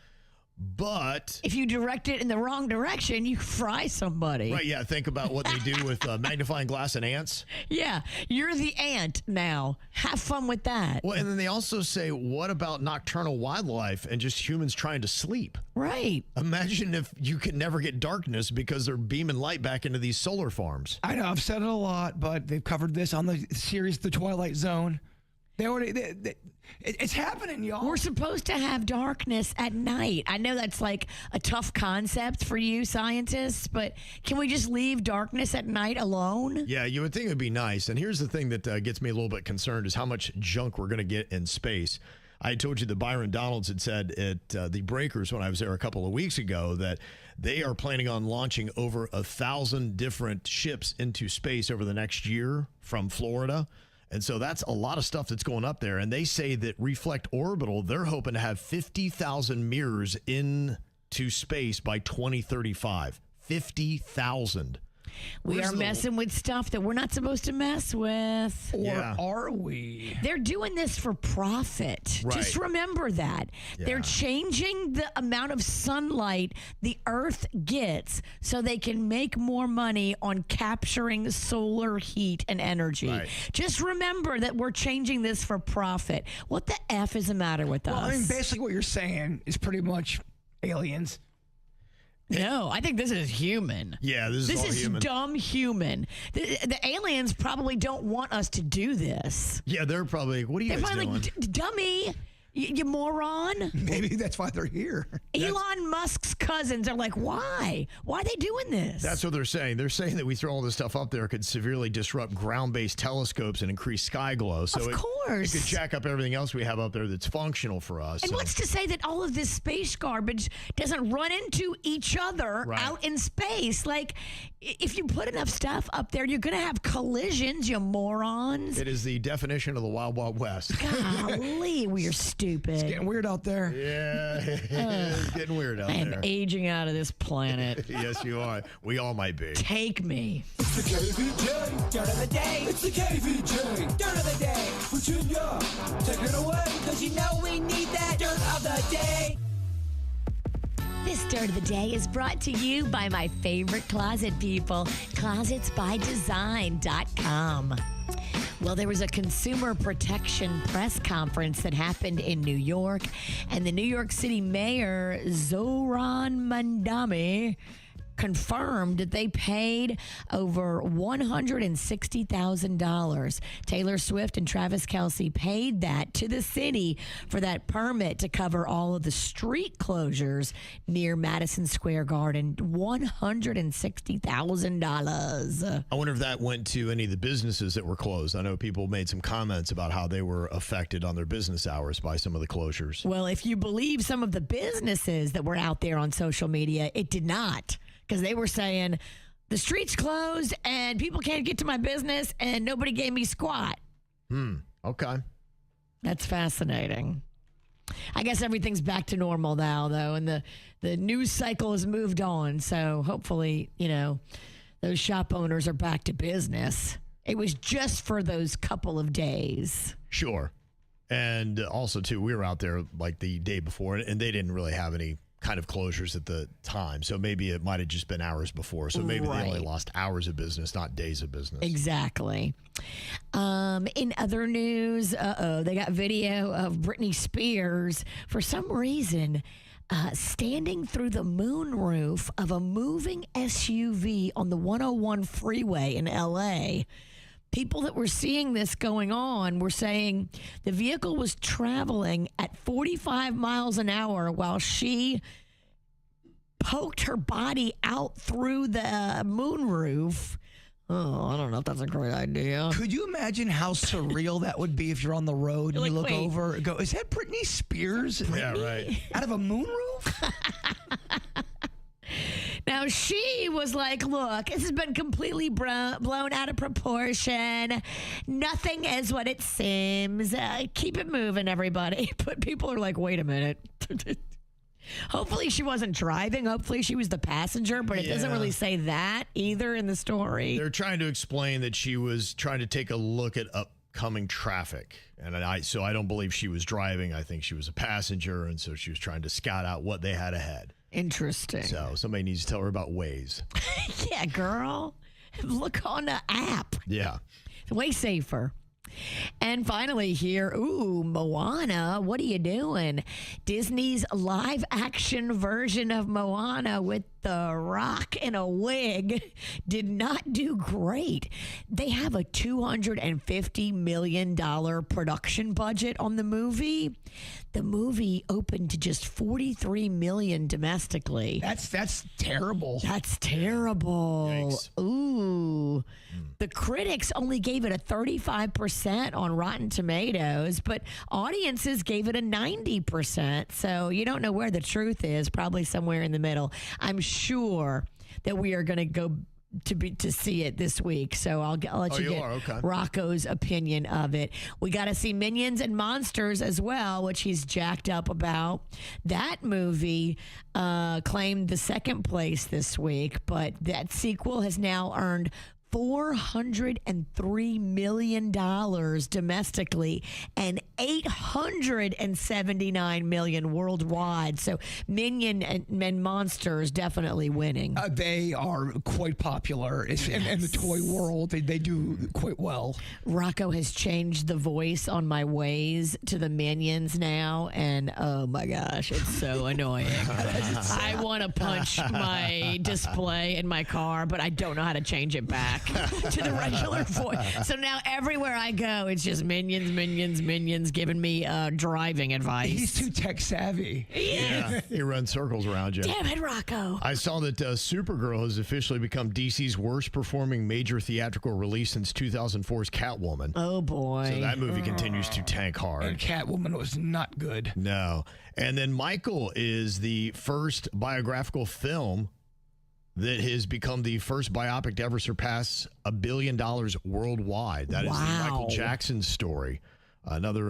But if you direct it in the wrong direction, you fry somebody. right, yeah, think about what they do with magnifying glass and ants. Yeah, you're the ant now. Have fun with that. Well, and then they also say, what about nocturnal wildlife and just humans trying to sleep? Right. Imagine if you could never get darkness because they're beaming light back into these solar farms. I know, I've said it a lot, but they've covered this on the series The Twilight Zone. It's happening, y'all. We're supposed to have darkness at night. I know that's like a tough concept for you scientists, but can we just leave darkness at night alone? Yeah, you would think it would be nice. And here's the thing that gets me a little bit concerned is how much junk we're going to get in space. I told you that Byron Donalds had said at the Breakers when I was there a couple of weeks ago that they are planning on launching over 1,000 different ships into space over the next year from Florida. And so that's a lot of stuff that's going up there. And they say that Reflect Orbital, they're hoping to have 50,000 mirrors into space by 2035. 50,000. We are messing with stuff that we're not supposed to mess with. Or are we? They're doing this for profit. Right. Just remember that. Yeah. They're changing the amount of sunlight the Earth gets so they can make more money on capturing solar heat and energy. Right. Just remember that we're changing this for profit. What the F is the matter with us? Well, I mean, basically what you're saying is pretty much aliens. No, I think this is human. Yeah, this is all human. Dumb human. The aliens probably don't want us to do this. Yeah, they're probably, what are you They're guys probably doing? like, dummy, you moron. Maybe that's why they're here. Elon Musk's cousins are like, why? Why are they doing this? That's what they're saying. They're saying that we throw all this stuff up there could severely disrupt ground-based telescopes and increase sky glow. So Of course. It could jack up everything else we have up there that's functional for us. And So- what's to say that all of this space garbage doesn't run into each other Right. out in space? Like, if you put enough stuff up there, you're going to have collisions, you morons. It is the definition of the Wild Wild West. Golly, we are stupid. Getting weird out there. Yeah, it's getting weird out I am there. aging out of this planet. Yes, you are. We all might be. Take me. It's the KVJ Dirt of the Day. It's the KVJ Dirt of the Day. Virginia, take it away, because you know we need that Dirt of the Day. This Dirt of the Day is brought to you by my favorite closet people, closetsbydesign.com. Well, there was a consumer protection press conference that happened in New York, and the New York City Mayor, Zohran Mamdani, confirmed that they paid over $160,000. Taylor Swift and Travis Kelce paid that to the city for that permit to cover all of the street closures near Madison Square Garden. $160,000. I wonder if that went to any of the businesses that were closed. I know people made some comments about how they were affected on their business hours by some of the closures. Well, if you believe some of the businesses that were out there on social media, it did not. Because they were saying, the street's closed and people can't get to my business and nobody gave me squat. Okay. That's fascinating. I guess everything's back to normal now, though, and the news cycle has moved on. So hopefully, those shop owners are back to business. It was just for those couple of days. Sure. And also, too, we were out there like the day before, and they didn't really have any kind of closures at the time. So maybe it might have just been hours before. So maybe they only lost hours of business, not days of business. Exactly. In other news, they got video of Britney Spears, for some reason, standing through the moonroof of a moving SUV on the 101 freeway in L.A. People that were seeing this going on were saying the vehicle was traveling at 45 miles an hour while she poked her body out through the moonroof. Oh, I don't know if that's a great idea. Could you imagine how surreal that would be if you're on the road and you look over and go, is that Britney Spears? Yeah, right. Out of a moonroof? Now, she was like, look, this has been completely blown out of proportion. Nothing is what it seems. Keep it moving, everybody. But people are like, wait a minute. Hopefully she wasn't driving. Hopefully she was the passenger, but it doesn't really say that either in the story. They're trying to explain that she was trying to take a look at upcoming traffic. And so I don't believe she was driving. I think she was a passenger, and so she was trying to scout out what they had ahead. Interesting. So somebody needs to tell her about Waze. Yeah, girl. Look on the app. Yeah. Way safer. And finally here, Moana, what are you doing? Disney's live action version of Moana with The Rock in a wig did not do great. They have a $250 million production budget on the movie. The movie opened to just $43 million domestically. That's terrible. That's terrible. Yikes. Ooh. The critics only gave it a 35% on Rotten Tomatoes, but audiences gave it a 90%. So you don't know where the truth is, probably somewhere in the middle. I'm sure that we are going to go to see it this week. So I'll let you get Rocco's opinion of it. We got to see Minions and Monsters as well, which he's jacked up about. That movie claimed the second place this week, but that sequel has now earned $403 million domestically and $879 million worldwide. So Minion and Monsters definitely winning. They are quite popular in the toy world. They do quite well. Rocco has changed the voice on my Waze to the Minions now, and oh my gosh, it's so annoying. I want to punch my display in my car, but I don't know how to change it back to the regular voice. So now everywhere I go, it's just Minions giving me driving advice. He's too tech savvy. Yeah, he runs circles around you. Damn it, Rocco. I saw that Supergirl has officially become DC's worst performing major theatrical release since 2004's Catwoman. Oh, boy. So that movie continues to tank hard. And Catwoman was not good. No. And then Michael is the first biographical film that has become the first biopic to ever surpass $1 billion worldwide. That is the Michael Jackson story. Another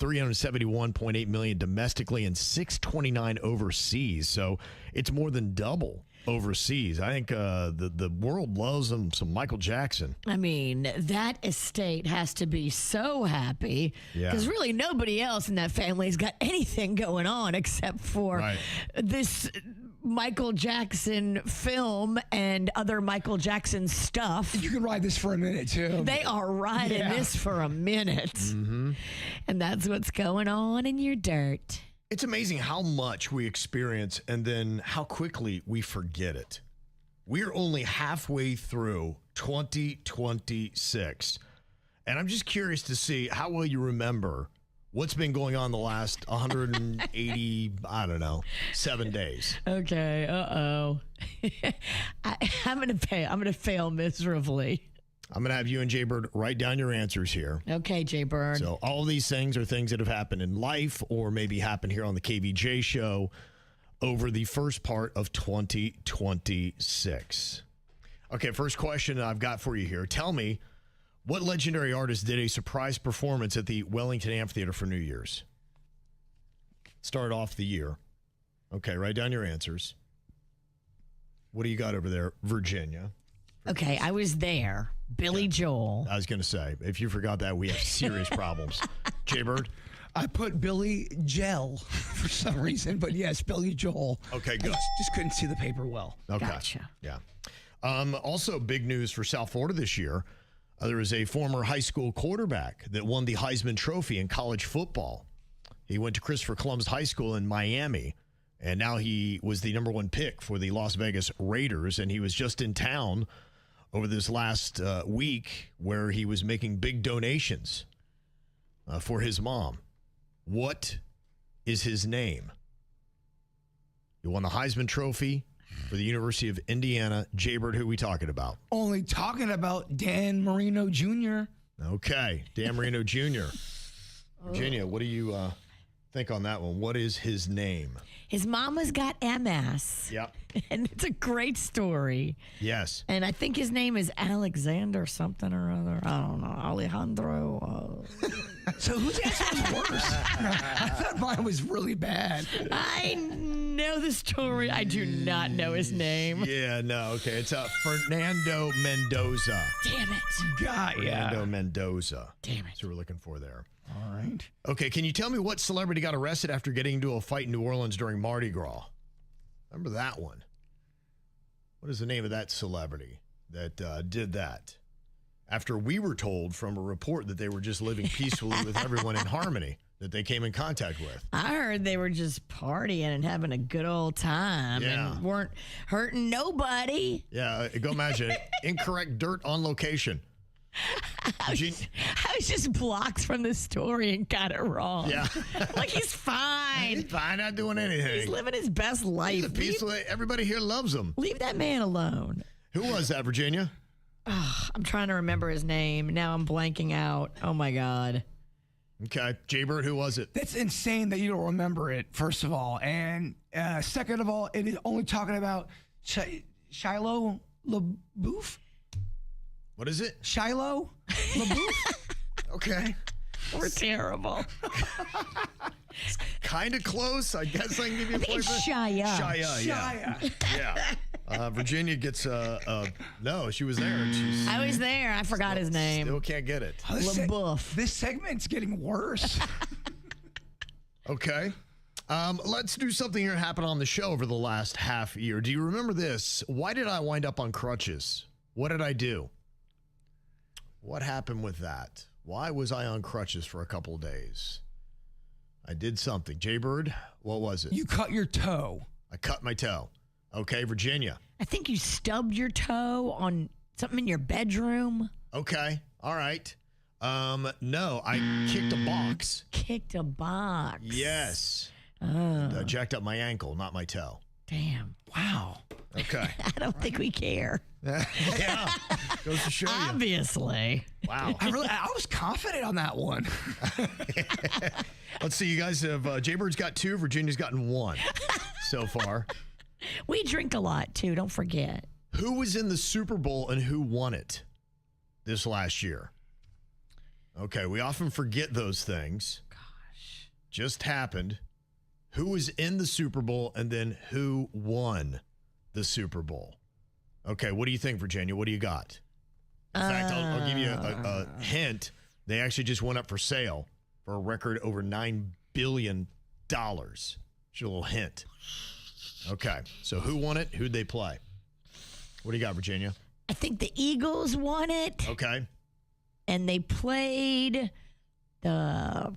$371.8 million domestically and $629 overseas. So it's more than double overseas. I think the world loves some Michael Jackson. I mean, that estate has to be so happy because really nobody else in that family has got anything going on except for this Michael Jackson film and other Michael Jackson stuff. You can ride this for a minute, too. They are riding this for a minute. Mm-hmm. And that's what's going on in your dirt. It's amazing how much we experience and then how quickly we forget it. we're only halfway through 2026. And I'm just curious to see how well you remember what's been going on the last 180, I don't know, 7 days. Okay. I'm gonna fail miserably. I'm going to have you and Jbird write down your answers here. Okay, Jbird. So all of these things are things that have happened in life or maybe happened here on the KVJ show over the first part of 2026. Okay, first question I've got for you here. Tell me, what legendary artist did a surprise performance at the Wellington Amphitheater for New Year's? Start off the year. Okay, write down your answers. What do you got over there, Virginia? Okay, I was there. Billy Joel. I was going to say, if you forgot that, we have serious problems. Jbird? I put Billy Gel for some reason, but yes, Billy Joel. Okay, good. I just couldn't see the paper well. Okay. Gotcha. Yeah. Also, big news for South Florida this year. There is a former high school quarterback that won the Heisman Trophy in college football. He went to Christopher Columbus High School in Miami, and now he was the number one pick for the Las Vegas Raiders, and he was just in town over this last week where he was making big donations for his mom. What is his name? He won the Heisman Trophy for the University of Indiana. Jbird, who are we talking about? Only talking about Dan Marino Jr. Okay, Dan Marino Jr. Virginia, what do you think on that one? What is his name? His mama's got MS. Yep. And it's a great story. Yes. And I think his name is Alexander something or other. I don't know. Alejandro. So whose answer was worse? I thought mine was really bad. I know the story. I do not know his name. Yeah, no, okay. It's Fernando Mendoza. Damn it. God, Fernando Mendoza. Damn it. That's what we're looking for there. All right. Okay, can you tell me what celebrity got arrested after getting into a fight in New Orleans during Mardi Gras? Remember that one? What is the name of that celebrity that did that? After we were told from a report that they were just living peacefully with everyone in harmony that they came in contact with. I heard they were just partying and having a good old time and weren't hurting nobody. Yeah, go imagine it. Incorrect dirt on location. I was just blocked from the story and got it wrong. Yeah. Like, he's fine. He's fine, not doing anything. He's living his best life. He's a peaceful, everybody here loves him. Leave that man alone. Who was that, Virginia? I'm trying to remember his name. Now I'm blanking out. Oh, my God. Okay. Jbird, who was it? That's insane that you don't remember it, first of all. And second of all, it is only talking about Shiloh LaBeouf? What is it? Shiloh LaBeouf? Okay. We're terrible. Kind of close. I guess I can give you a I think flavor. it's Shia. Shia, yeah. Yeah. Virginia gets no, she was there. And she's I was there. I forgot his name. still can't get it. LaBeouf. This segment's getting worse. Okay. Let's do something here that happened on the show over the last half year. Do you remember this? Why did I wind up on crutches? What did I do? What happened with that? Why was I on crutches for a couple of days? I did something. Jbird, what was it? You cut your toe. I cut my toe. Okay, Virginia. I think you stubbed your toe on something in your bedroom. Okay, all right. No, I kicked a box. Kicked a box. Yes. Jacked up my ankle, not my toe. Damn. Wow. Okay. I don't think we care. Yeah. Goes to show you. Obviously. Wow. I was confident on that one. Let's see. You guys have Jaybird's got 2. Virginia's gotten 1 so far. We drink a lot too. Don't forget. Who was in the Super Bowl and who won it this last year? Okay, we often forget those things. Gosh. Just happened. Who was in the Super Bowl and then who won the Super Bowl? Okay, what do you think, Virginia? What do you got? In fact, I'll give you a hint. They actually just went up for sale for a record over $9 billion. Just a little hint. Okay, so who won it? Who'd they play? What do you got, Virginia? I think the Eagles won it. Okay. And they played the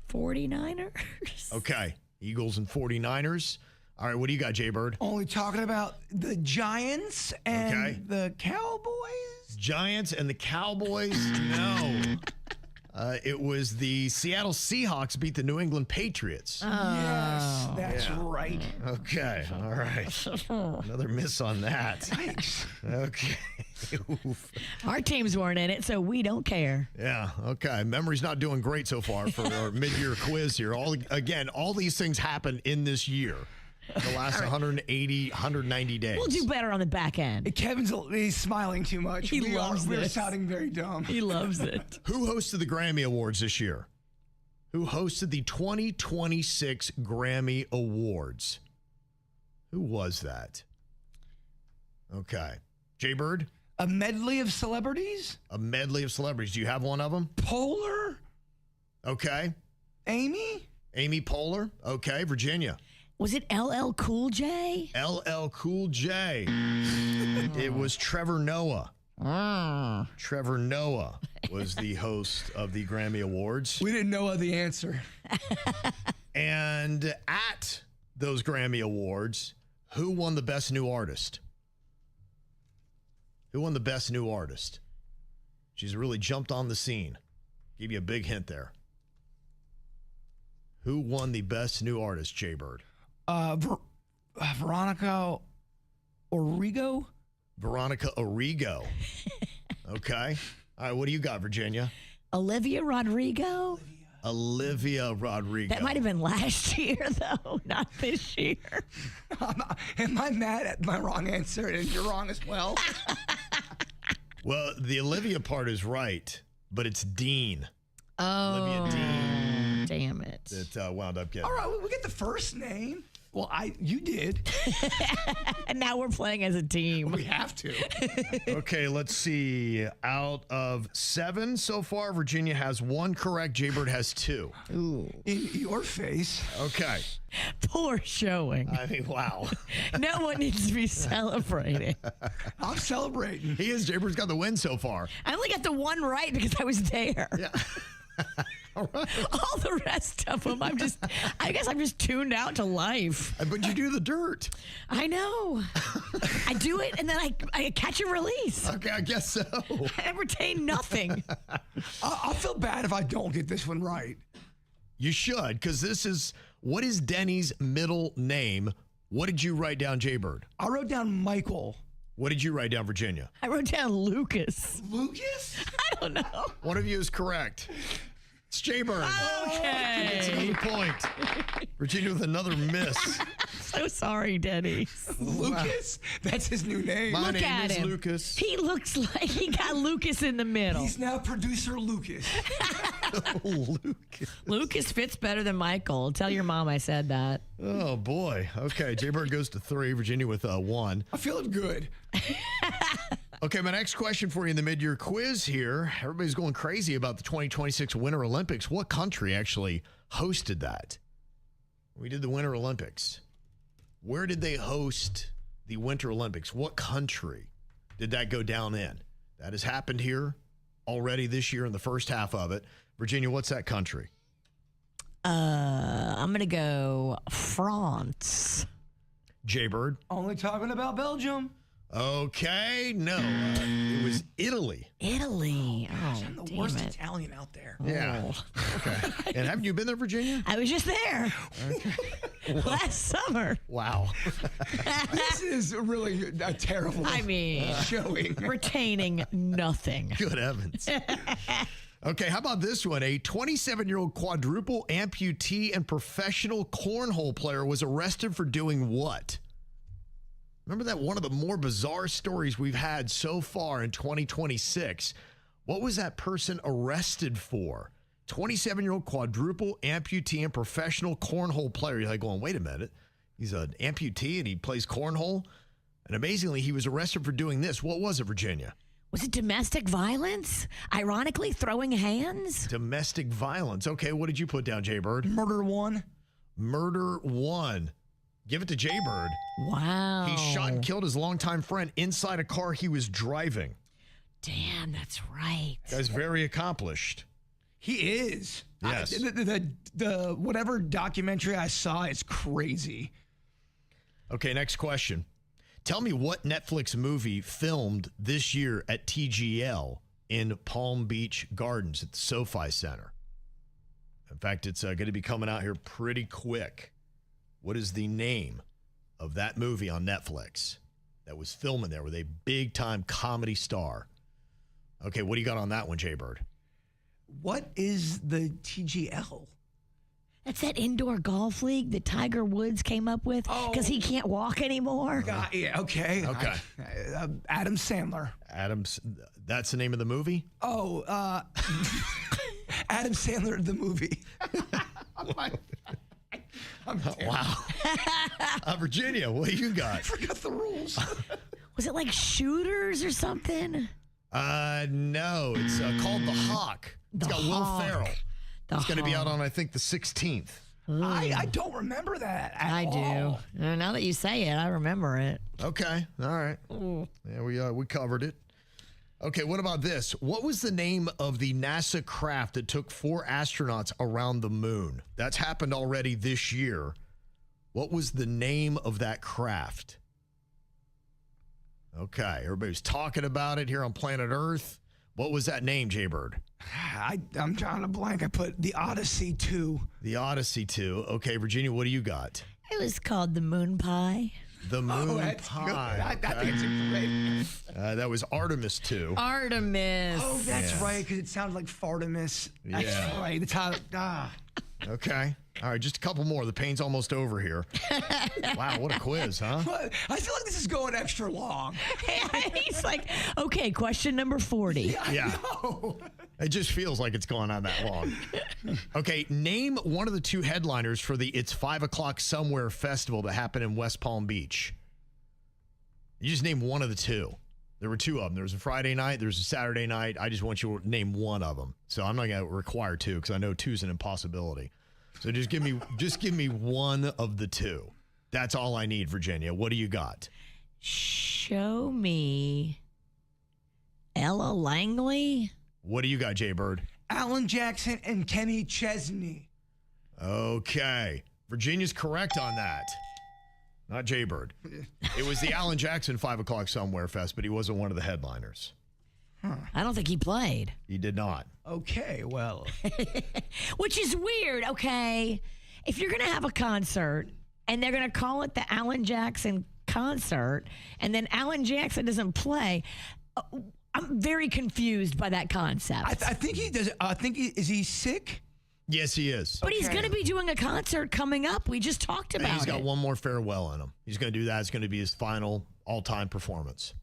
49ers. Okay, Eagles and 49ers. All right, what do you got, Jbird? Only talking about the Giants and the Cowboys. Giants and the Cowboys? No. It was the Seattle Seahawks beat the New England Patriots. Yes, that's right. Okay, all right. Another miss on that. Thanks. Okay. Oof. Our teams weren't in it, so we don't care. Yeah, okay. Memory's not doing great so far for our mid-year quiz here. All these things happen in this year. The last 180, 190 days. We'll do better on the back end. He's smiling too much. He loves We're this. sounding very dumb. He loves it. Who hosted the Grammy Awards this year? Who hosted the 2026 Grammy Awards? Who was that? Okay. Jbird? A medley of celebrities? A medley of celebrities. Do you have one of them? Polar? Okay. Amy? Amy Poehler? Okay. Virginia? Was it LL Cool J? LL Cool J. It was Trevor Noah. Trevor Noah was the host of the Grammy Awards. We didn't know the answer. And at those Grammy Awards, who won the Best New Artist? Who won the Best New Artist? She's really jumped on the scene. Give you a big hint there. Who won the Best New Artist, Jbird? Veronica Origo? Veronica Origo. Okay. All right, what do you got, Virginia? Olivia Rodrigo? Olivia Rodrigo. That might have been last year, though, not this year. Am I mad at my wrong answer and you're wrong as well? Well, the Olivia part is right, but it's Dean. Oh, Olivia Dean. Damn it. That wound up getting. All right, we get the first name. Well, you did. And now we're playing as a team. We have to. Okay, let's see. Out of 7 so far, Virginia has 1 correct. Jbird has 2. Ooh. In your face. Okay. Poor showing. I mean, wow. No one needs to be celebrating. I'm celebrating. He is. Jbird's got the win so far. I only got the one right because I was there. Yeah. All right. All the rest of them, I guess I'm just tuned out to life. But you do the dirt. I know. I do it and then I catch and release. Okay, I guess so. I retain nothing. I'll feel bad if I don't get this one right. You should, because what is Denny's middle name? What did you write down, Jbird? I wrote down Michael. What did you write down, Virginia? I wrote down Lucas. Lucas? I don't know. One of you is correct. It's Jbird. Okay. Gets another point. Virginia with another miss. So sorry, Denny. Lucas? That's his new name. My Look name at is him. Lucas. He looks like he got Lucas in the middle. He's now producer Lucas. Lucas. Lucas fits better than Michael. Tell your mom I said that. Oh, boy. Okay, Jbird goes to 3. Virginia with 1. I'm feeling good. Okay, my next question for you in the mid-year quiz here. Everybody's going crazy about the 2026 Winter Olympics. What country actually hosted that? We did the Winter Olympics. Where did they host the Winter Olympics? What country did that go down in? That has happened here already this year in the first half of it. Virginia, what's that country? I'm going to go France. Jbird? Only talking about Belgium. Okay, no. It was Italy. Italy. Oh, I'm the damn worst it. Italian out there. Yeah. Okay. And haven't you been there, Virginia? I was just there last summer. Wow. This is really a terrible showing. Retaining nothing. Good heavens. Okay, how about this one? A 27-year-old quadruple amputee and professional cornhole player was arrested for doing what? Remember that one of the more bizarre stories we've had so far in 2026? What was that person arrested for? 27-year-old quadruple amputee and professional cornhole player. You're like going, wait a minute. He's an amputee and he plays cornhole? And amazingly, he was arrested for doing this. What was it, Virginia? Was it domestic violence? Ironically, throwing hands? Domestic violence. Okay, what did you put down, Jbird? Murder 1. Murder 1. Give it to Jbird. Wow. He shot and killed his longtime friend inside a car he was driving. Damn, that's right. Guy's very accomplished. He is. Yes. The whatever documentary I saw is crazy. Okay, next question. Tell me what Netflix movie filmed this year at TGL in Palm Beach Gardens at the SoFi Center. In fact, it's going to be coming out here pretty quick. What is the name of that movie on Netflix that was filming there with a big-time comedy star? Okay, what do you got on that one, Jbird? What is the TGL? That's that indoor golf league that Tiger Woods came up with because he can't walk anymore. Yeah, okay. Okay. Adam Sandler. That's the name of the movie? Oh, Adam Sandler, the movie. Wow. Virginia, what do you got? I forgot the rules. Was it like Shooters or something? No, it's called The Hawk. It's got Will Ferrell. It's going to be out on, I think, the 16th. I don't remember that at all. Do. Now that you say it, I remember it. Okay. All right. Yeah, we covered it. Okay, what about this? What was the name of the NASA craft that took 4 astronauts around the moon? That's happened already this year. What was the name of that craft? Okay, everybody's talking about it here on planet Earth. What was that name, Jbird? I'm drawing a blank. I put the Odyssey 2. The Odyssey 2. Okay, Virginia, what do you got? It was called the Moon Pie. The Moon that's Pie. good. I think it's great. That was Artemis 2. Artemis. Oh, that's right, because it sounds like Fartimus. That's Yeah. right. It's how. Okay. All right, just a couple more. The pain's almost over here. Wow, what a quiz, huh? But I feel like this is going extra long. He's like, okay, question number 40. Yeah. No. It just feels like it's gone on that long. Okay, name one of the 2 headliners for the It's 5 O'Clock Somewhere festival that happened in West Palm Beach. You just name one of the 2. There were 2 of them. There was a Friday night. There was a Saturday night. I just want you to name one of them. So I'm not going to require 2 because I know 2 is an impossibility. So just give me one of the 2. That's all I need, Virginia. What do you got? Show me Ella Langley. What do you got, Jbird? Alan Jackson and Kenny Chesney. Okay. Virginia's correct on that. Not Jbird. It was the Alan Jackson 5 O'Clock Somewhere Fest, but he wasn't one of the headliners. I don't think he played. He did not. Okay, well. Which is weird, okay? If you're going to have a concert and they're going to call it the Alan Jackson concert and then Alan Jackson doesn't play, I'm very confused by that concept. I think he does. Is he sick? Yes, he is. But he's going to be doing a concert coming up. We just talked about it. He's got one more farewell in him. He's going to do that. It's going to be his final all-time performance.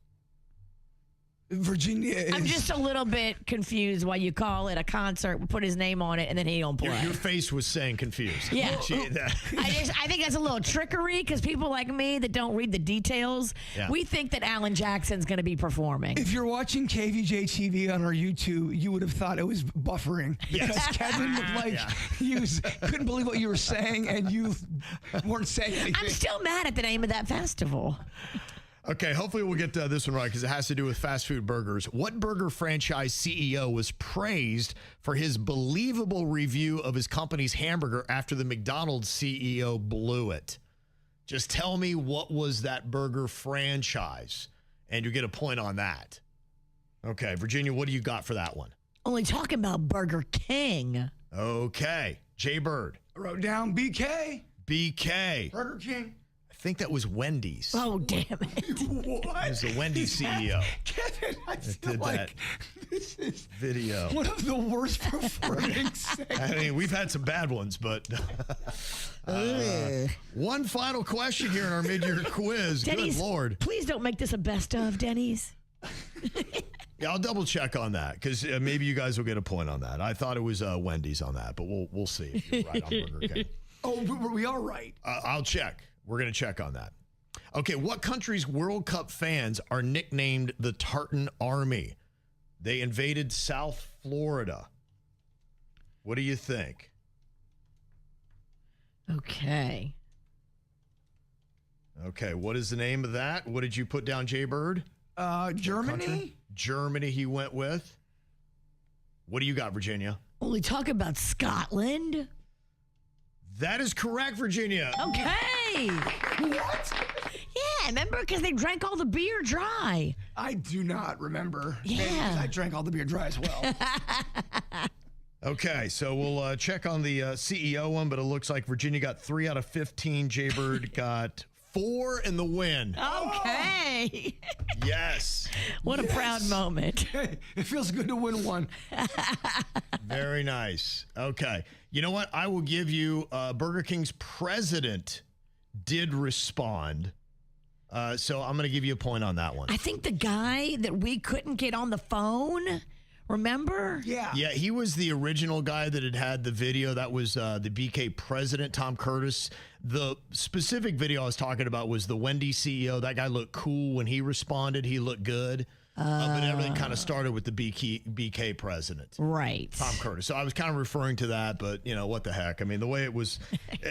Virginia is. I'm just a little bit confused why you call it a concert, put his name on it, and then he don't play. Your face was saying confused. Yeah. I think that's a little trickery because people like me that don't read the details, we think that Alan Jackson's going to be performing. If you're watching KVJ TV on our YouTube, you would have thought it was buffering because Kevin looked like he couldn't believe what you were saying, and you weren't saying anything. I'm still mad at the name of that festival. Okay, hopefully we'll get this one right because it has to do with fast food burgers. What burger franchise CEO was praised for his believable review of his company's hamburger after the McDonald's CEO blew it? Just tell me what was that burger franchise, and you get a point on that. Okay, Virginia, what do you got for that one? Only talking about Burger King. Okay, Jbird. I wrote down BK. BK. Burger King. I think that was Wendy's. Oh, damn it. What? It was the Wendy's CEO. Kevin, I feel did like that this is video. one of the worst performing segments. I mean, we've had some bad ones, but one final question here in our mid-year quiz. Denny's, Good Lord. Please don't make this a best of, Denny's. Yeah, I'll double check on that because maybe you guys will get a point on that. I thought it was Wendy's on that, but we'll see if you're right on Burger King. Oh, we are right. I'll check. We're going to check on that. Okay, what country's World Cup fans are nicknamed the Tartan Army? They invaded South Florida. What do you think? Okay. Okay, what is the name of that? What did you put down, Jbird? Germany? Germany he went with. What do you got, Virginia? Only talk about Scotland. That is correct, Virginia. Okay. What? remember? Because they drank all the beer dry. I do not remember. Yeah. Maybe 'cause I drank all the beer dry as well. Okay, so we'll check on the CEO one, but it looks like Virginia got 3 out of 15. Jbird got 4 in the win. Okay. Yes. What a proud moment. It feels good to win one. Very nice. Okay. You know what? I will give you Burger King's president did respond. So I'm going to give you a point on that one. I think the guy that we couldn't get on the phone, remember? Yeah. Yeah, he was the original guy that had the video. That was the BK president, Tom Curtis. The specific video I was talking about was the Wendy's CEO. That guy looked cool when he responded. He looked good. But everything kind of started with the BK president. Right. Tom Curtis. So I was kind of referring to that, but, you know, what the heck? I mean, the way it was,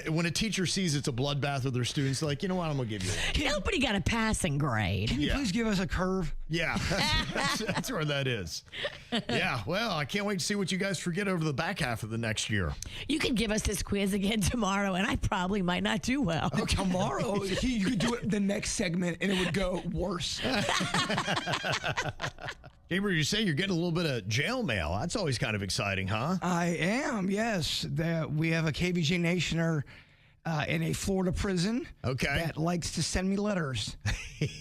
when a teacher sees it's a bloodbath with their students, they're like, you know what, I'm going to give you one. Nobody got a passing grade. Can you please give us a curve? Yeah, that's where that is. Yeah, well, I can't wait to see what you guys forget over the back half of the next year. You could give us this quiz again tomorrow, and I probably might not do well. Tomorrow, you could do it the next segment, and it would go worse. Jbird, you say you're getting a little bit of jail mail. That's always kind of exciting, huh? I am, yes. We have a KVJ Nationer in a Florida prison that likes to send me letters.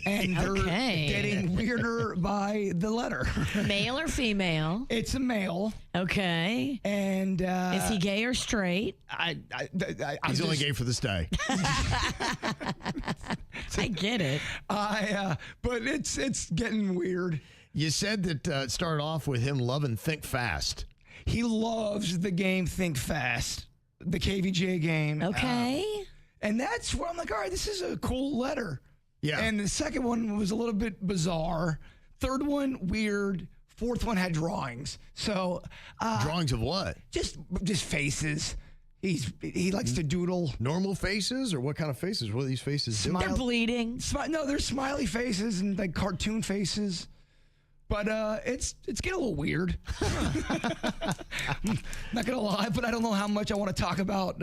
And they're getting weirder by the letter. Male or female? It's a male. Okay. And is he gay or straight? He's only gay for this day. I get it. But it's getting weird. You said that it started off with him loving Think Fast. He loves the game Think Fast, the KVJ game. Okay. And that's where I'm like, all right, this is a cool letter. Yeah. And the second one was a little bit bizarre. Third one, weird. Fourth one had drawings. So drawings of what? Just faces. He likes to doodle. Normal faces, or what kind of faces? What are these faces doing? They're bleeding. No, they're smiley faces and like cartoon faces. But it's getting a little weird. Not gonna lie, but I don't know how much I want to talk about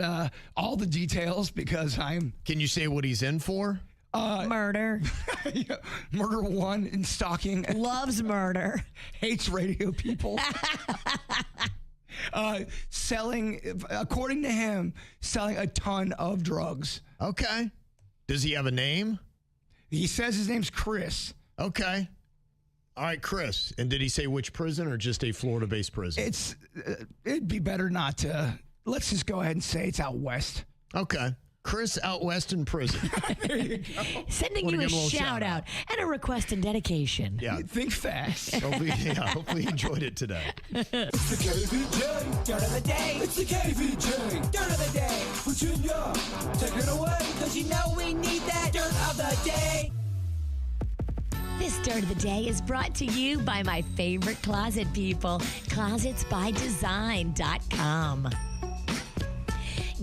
all the details because I'm. Can you say what he's in for? Murder. Yeah, murder one and stalking. Loves murder. Hates radio people. Selling, according to him, selling a ton of drugs. Okay. Does he have a name? He says his name's Chris. Okay. All right, Chris. And did he say which prison or just a Florida-based prison? It'd be better not to. Let's just go ahead and say it's out west. Okay. Chris out west in prison. There you go. Sending you a shout out and a request and dedication. Yeah. Think fast. Hopefully he enjoyed it today. It's the KVJ Dirt of the Day. It's the KVJ Dirt of the Day. Virginia, take it away, because you know we need that Dirt of the Day. This Dirt of the Day is brought to you by my favorite closet people, closetsbydesign.com.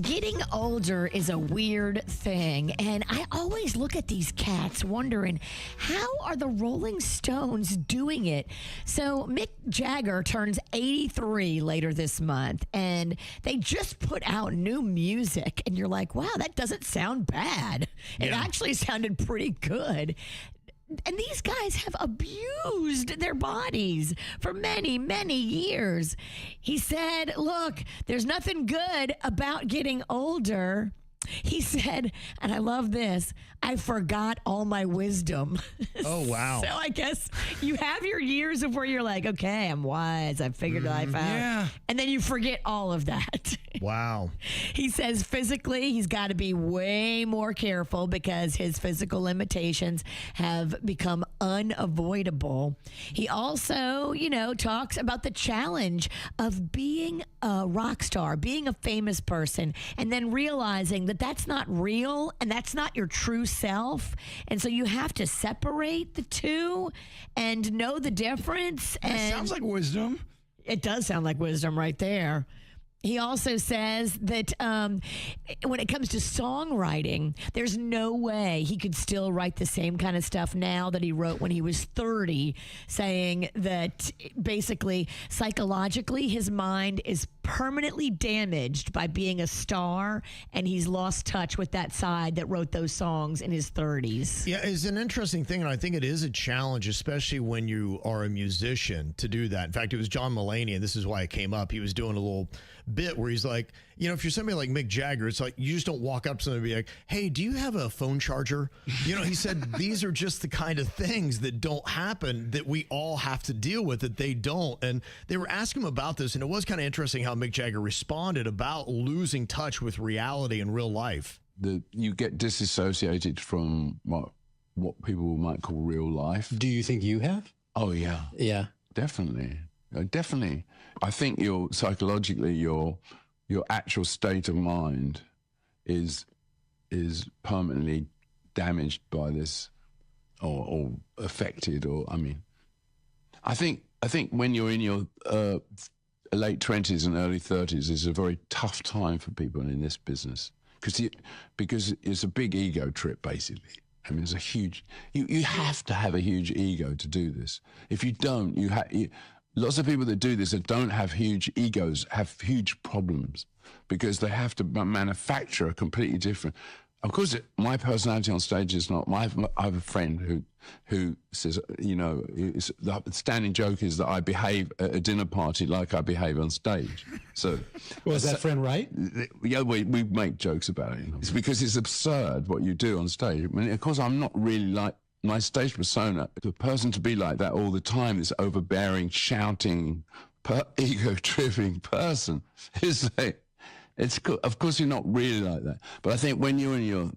Getting older is a weird thing, and I always look at these cats wondering, how are the Rolling Stones doing it? So Mick Jagger turns 83 later this month, and they just put out new music, and you're like, wow, that doesn't sound bad. It actually sounded pretty good. And these guys have abused their bodies for many, many years. He said, look, there's nothing good about getting older. He said, and I love this, I forgot all my wisdom. Oh, wow. So I guess you have your years of where you're like, okay, I'm wise. I've figured life out. Yeah. And then you forget all of that. Wow. He says physically he's got to be way more careful because his physical limitations have become unavoidable. He also, talks about the challenge of being a rock star, being a famous person, and then realizing that that's not real and that's not your true self. And so you have to separate the two and know the difference. And It sounds like wisdom. it does sound like wisdom right there. He also says that when it comes to songwriting, there's no way he could still write the same kind of stuff now that he wrote when he was 30, saying that basically psychologically his mind is permanently damaged by being a star, and he's lost touch with that side that wrote those songs in his 30s. Yeah, it's an interesting thing, and I think it is a challenge, especially when you are a musician, to do that. In fact, it was John Mulaney, and this is why it came up. He was doing a little bit where he's like, you know, if you're somebody like Mick Jagger, it's like you just don't walk up to somebody and be like, hey, do you have a phone charger? You know, he said these are just the kind of things that don't happen that we all have to deal with, that they don't. And they were asking him about this, and it was kind of interesting how Mick Jagger responded about losing touch with reality in real life. You get disassociated from what people might call real life. Do you think you have? Oh, yeah. Yeah. Definitely. Definitely. I think psychologically your actual state of mind is permanently damaged by this or affected, or I mean, I think when you're in your late 20s and early 30s is a very tough time for people in this business because it's a big ego trip, basically. I mean, it's a huge, you have to have a huge ego to do this. If you don't, lots of people that do this that don't have huge egos have huge problems because they have to manufacture a completely different. Of course, my personality on stage is not. I have a friend who says, you know, the standing joke is that I behave at a dinner party like I behave on stage. So, was that friend right? Yeah, we make jokes about it. You know. It's because it's absurd what you do on stage. I mean, of course, I'm not really like. My stage persona, the person to be like that all the time, this overbearing, shouting, ego-tripping person, is like, it's cool. Of course, you're not really like that. But I think when you're in your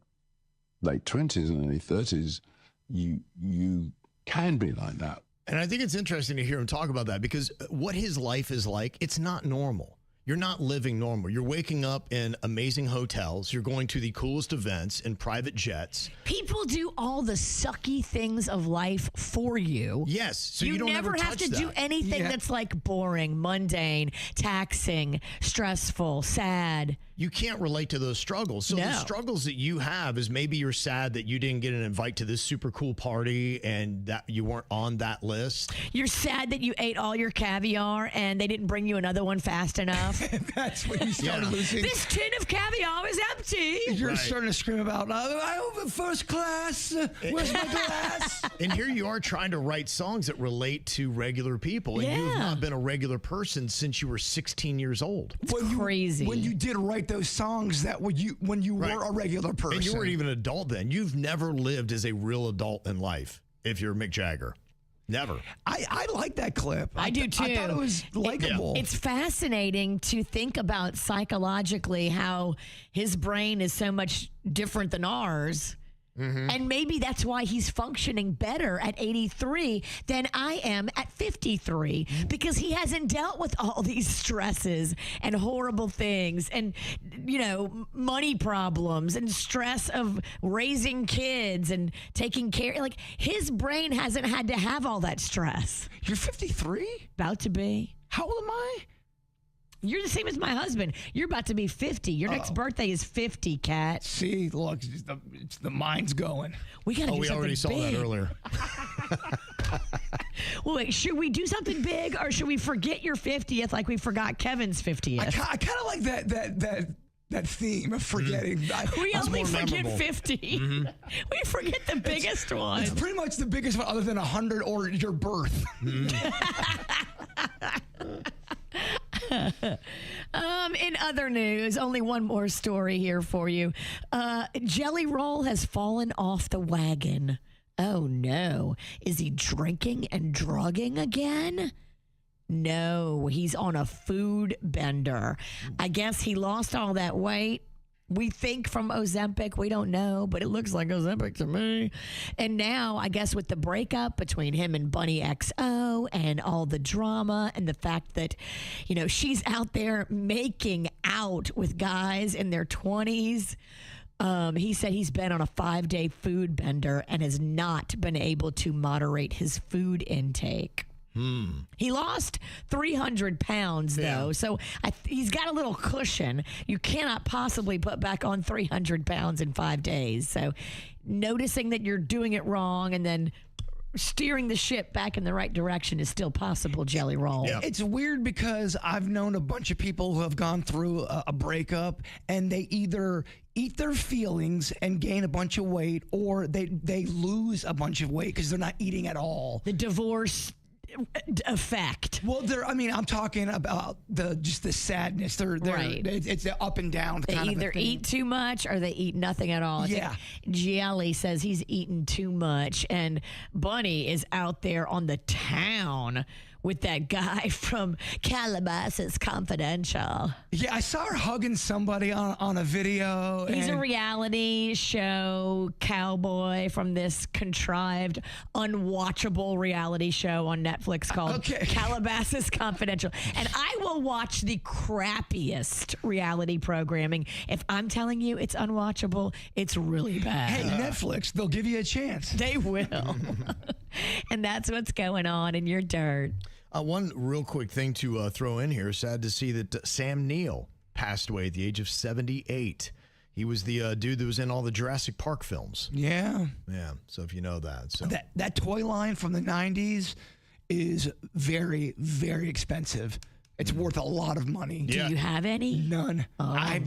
late 20s and early 30s, you can be like that. And I think it's interesting to hear him talk about that because what his life is like, it's not normal. You're not living normal. You're waking up in amazing hotels. You're going to the coolest events in private jets. People do all the sucky things of life for you. Yes. So you don't never have to do anything that's like boring, mundane, taxing, stressful, sad. You can't relate to those struggles. So the struggles that you have is maybe you're sad that you didn't get an invite to this super cool party and that you weren't on that list. You're sad that you ate all your caviar and they didn't bring you another one fast enough. That's when you start losing. This tin of caviar is empty. You're starting to scream about, I over first class. Where's my glass? And here you are trying to write songs that relate to regular people. And you've not been a regular person since you were 16 years old. Crazy. When you did write those songs that when you were a regular person. And you weren't even an adult then. You've never lived as a real adult in life if you're Mick Jagger. Never. I like that clip. I do too. I thought it was likable. It's fascinating to think about psychologically how his brain is so much different than ours. Mm-hmm. And maybe that's why he's functioning better at 83 than I am at 53, because he hasn't dealt with all these stresses and horrible things and, you know, money problems and stress of raising kids and taking care. Like, his brain hasn't had to have all that stress. You're 53? About to be. How old am I? You're the same as my husband. You're about to be 50. Your next birthday is 50, Kat. See, look, it's the mind's going. We got to do something big. We already saw that earlier. Well, wait, should we do something big or should we forget your 50th like we forgot Kevin's 50th? I kind of like that theme of forgetting. We only forget 50. Mm-hmm. We forget the biggest one. It's pretty much the biggest one other than 100 or your birth. In other news, only one more story here for you. Jelly Roll has fallen off the wagon. Oh no. Is he drinking and drugging again? No, he's on a food bender. I guess he lost all that weight. We think from Ozempic. We don't know, but it looks like Ozempic to me. And now, I guess with the breakup between him and Bunny XO and all the drama and the fact that, you know, she's out there making out with guys in their 20s. He said he's been on a 5-day food bender and has not been able to moderate his food intake. He lost 300 pounds, though, so he's got a little cushion. You cannot possibly put back on 300 pounds in 5 days. So noticing that you're doing it wrong and then steering the ship back in the right direction is still possible, Jelly Roll. Yeah. It's weird because I've known a bunch of people who have gone through a breakup and they either eat their feelings and gain a bunch of weight or they lose a bunch of weight because they're not eating at all. The divorce effect. Well, I'm talking about the sadness. They're Right. It's the up and down They kind of either a thing. eat too much or they eat nothing at all. I think Jelly says he's eaten too much, and Bunny is out there on the town with that guy from Calabasas Confidential. Yeah, I saw her hugging somebody on a video. He's a and- reality show cowboy from this contrived, unwatchable reality show on Netflix called Calabasas Confidential. And I will watch the crappiest reality programming. If I'm telling you it's unwatchable, it's really bad. Hey, Netflix, they'll give you a chance. They will. And that's what's going on in your dirt. One real quick thing to throw in here. Sad to see that Sam Neill passed away at the age of 78. He was the dude that was in all the Jurassic Park films. Yeah. Yeah, so if you know that. So. That toy line from the 90s is very, very expensive. It's worth a lot of money. Do you have any? None. I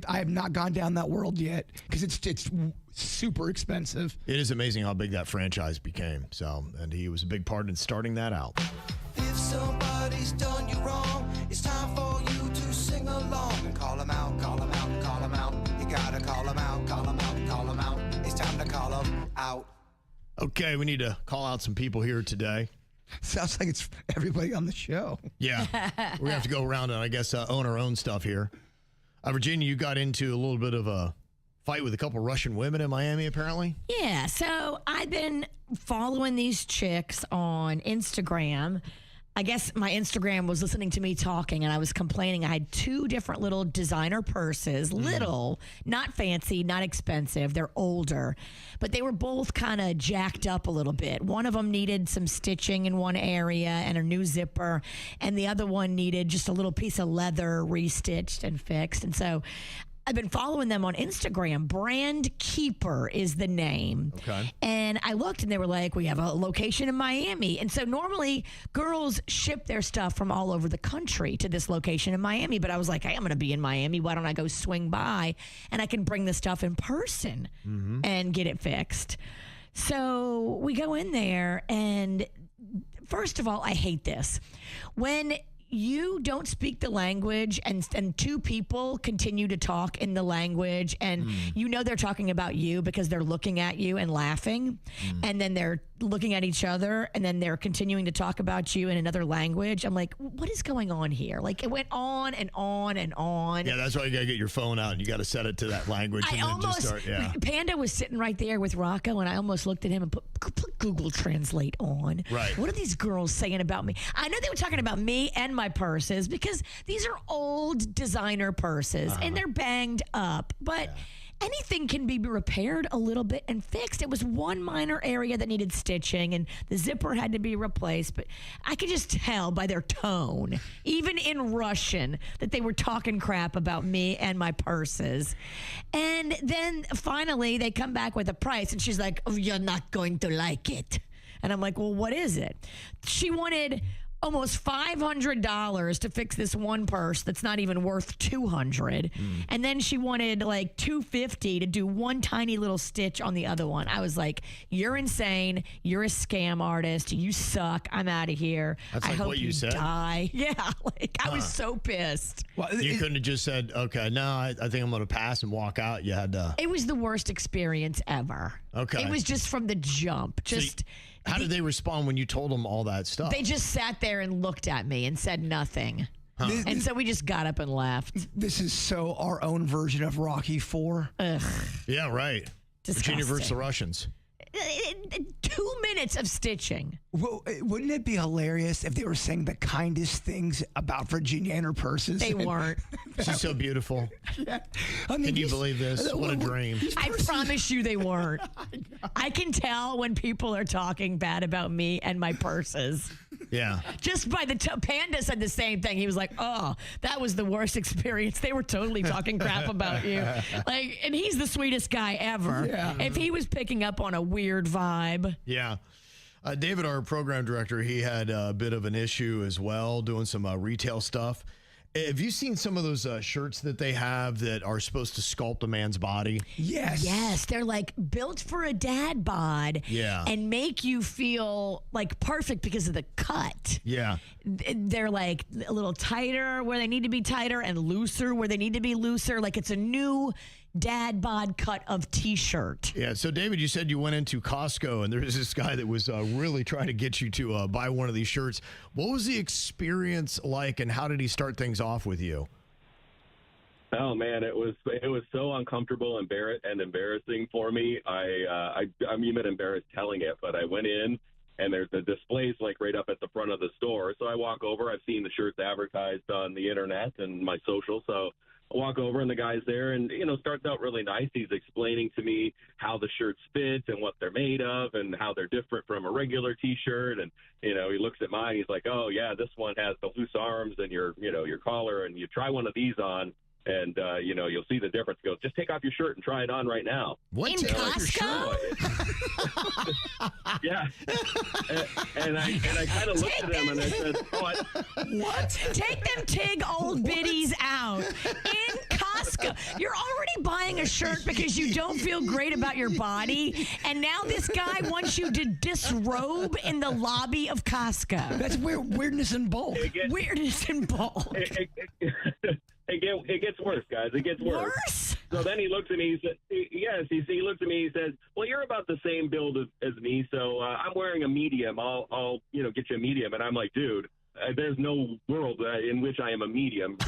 have not gone down that world yet because it's super expensive. It is amazing how big that franchise became. So, and he was a big part in starting that out. If somebody's done you wrong, it's time for you to sing along and call them out, call them out, call them out. You gotta call them out, call them out, call them out. It's time to call them out. Okay, we need to call out some people here today. Sounds like it's everybody on the show. Yeah, we're going to have to go around and, I guess, own our own stuff here. Virginia, you got into a little bit of a fight with a couple Russian women in Miami, apparently. Yeah, so I've been following these chicks on Instagram. I guess my Instagram was listening to me talking, and I was complaining. I had two different little designer purses, little, not fancy, not expensive. They're older, but they were both kind of jacked up a little bit. One of them needed some stitching in one area and a new zipper, and the other one needed just a little piece of leather restitched and fixed. And so I've been following them on Instagram. Brand Keeper is the name. Okay. And I looked and they were like, we have a location in Miami. And so normally girls ship their stuff from all over the country to this location in Miami. But I was like, hey, I'm going to be in Miami. Why don't I go swing by and I can bring the stuff in person and get it fixed? So we go in there, and first of all, I hate this. When you don't speak the language and two people continue to talk in the language, and you know they're talking about you because they're looking at you and laughing, and then they're looking at each other, and then they're continuing to talk about you in another language. I'm like, what is going on here? Like, it went on and on and on. Yeah, that's why you got to get your phone out and you got to set it to that language. I and then almost, just start, yeah. Panda was sitting right there with Rocco, and I almost looked at him and put Google Translate on. Right. What are these girls saying about me? I know they were talking about me and my purses because these are old designer purses and they're banged up, but anything can be repaired a little bit and fixed. It was one minor area that needed stitching and the zipper had to be replaced, but I could just tell by their tone, even in Russian, that they were talking crap about me and my purses. And then finally they come back with a price, and she's like, oh, you're not going to like it. And I'm like, well, what is it? She wanted almost $500 to fix this one purse that's not even worth $200, and then she wanted like $250 to do one tiny little stitch on the other one. I was like, "You're insane! You're a scam artist! You suck! I'm out of here! That's I like hope what you said? die!" Yeah, like I was so pissed. Well, You couldn't have just said, okay, no, I think I'm going to pass and walk out. You had to. It was the worst experience ever. Okay. It was just from the jump. How did they respond when you told them all that stuff? They just sat there and looked at me and said nothing. And so we just got up and left. This is so our own version of Rocky IV. Yeah, right. Virginia versus the Disgusting. Russians. 2 minutes of stitching. Well, wouldn't it be hilarious if they were saying the kindest things about Virginia and her purses? They weren't. She's so beautiful. Yeah. I mean, Can you believe this? What a dream. I promise you they weren't. I can tell when people are talking bad about me and my purses. Yeah. Just by the Panda said the same thing. He was like, "Oh, that was the worst experience. They were totally talking crap about you." Like, and he's the sweetest guy ever. Yeah. If he was picking up on a weird vibe. Yeah. David, our program director, he had a bit of an issue as well, doing some retail stuff. Have you seen some of those shirts that they have that are supposed to sculpt a man's body? Yes. Yes, they're like built for a dad bod. Yeah. And make you feel like perfect because of the cut. Yeah. They're like a little tighter where they need to be tighter and looser where they need to be looser. Like it's a new dad bod cut of t-shirt. Yeah. So, David, you said you went into Costco and there's this guy that was really trying to get you to buy one of these shirts. What was the experience like, and how did he start things off with you? Oh man, it was so uncomfortable and embarrassing for me. I'm even embarrassed telling it, but I went in and there's the displays like right up at the front of the store. So I walk over. I've seen the shirts advertised on the internet and my social. So I walk over and the guy's there and, starts out really nice. He's explaining to me how the shirts fit and what they're made of and how they're different from a regular T-shirt. And, he looks at mine. He's like, "Oh, yeah, this one has the loose arms and your collar, and you try one of these on. And, you'll see the difference." He goes, "Just take off your shirt and try it on right now." What? In Costco? Yeah. And I kind of looked at him and I said, What? Take them Tig old biddies out. In Costco. You're already buying a shirt because you don't feel great about your body. And now this guy wants you to disrobe in the lobby of Costco. That's weirdness in bulk. Weirdness in bulk. It gets worse, guys. It gets worse. Worse? So then he looks at me. He says, "Yes." He looks at me. He says, "Well, you're about the same build as me, so I'm wearing a medium. I'll get you a medium." And I'm like, "Dude, there's no world in which I am a medium.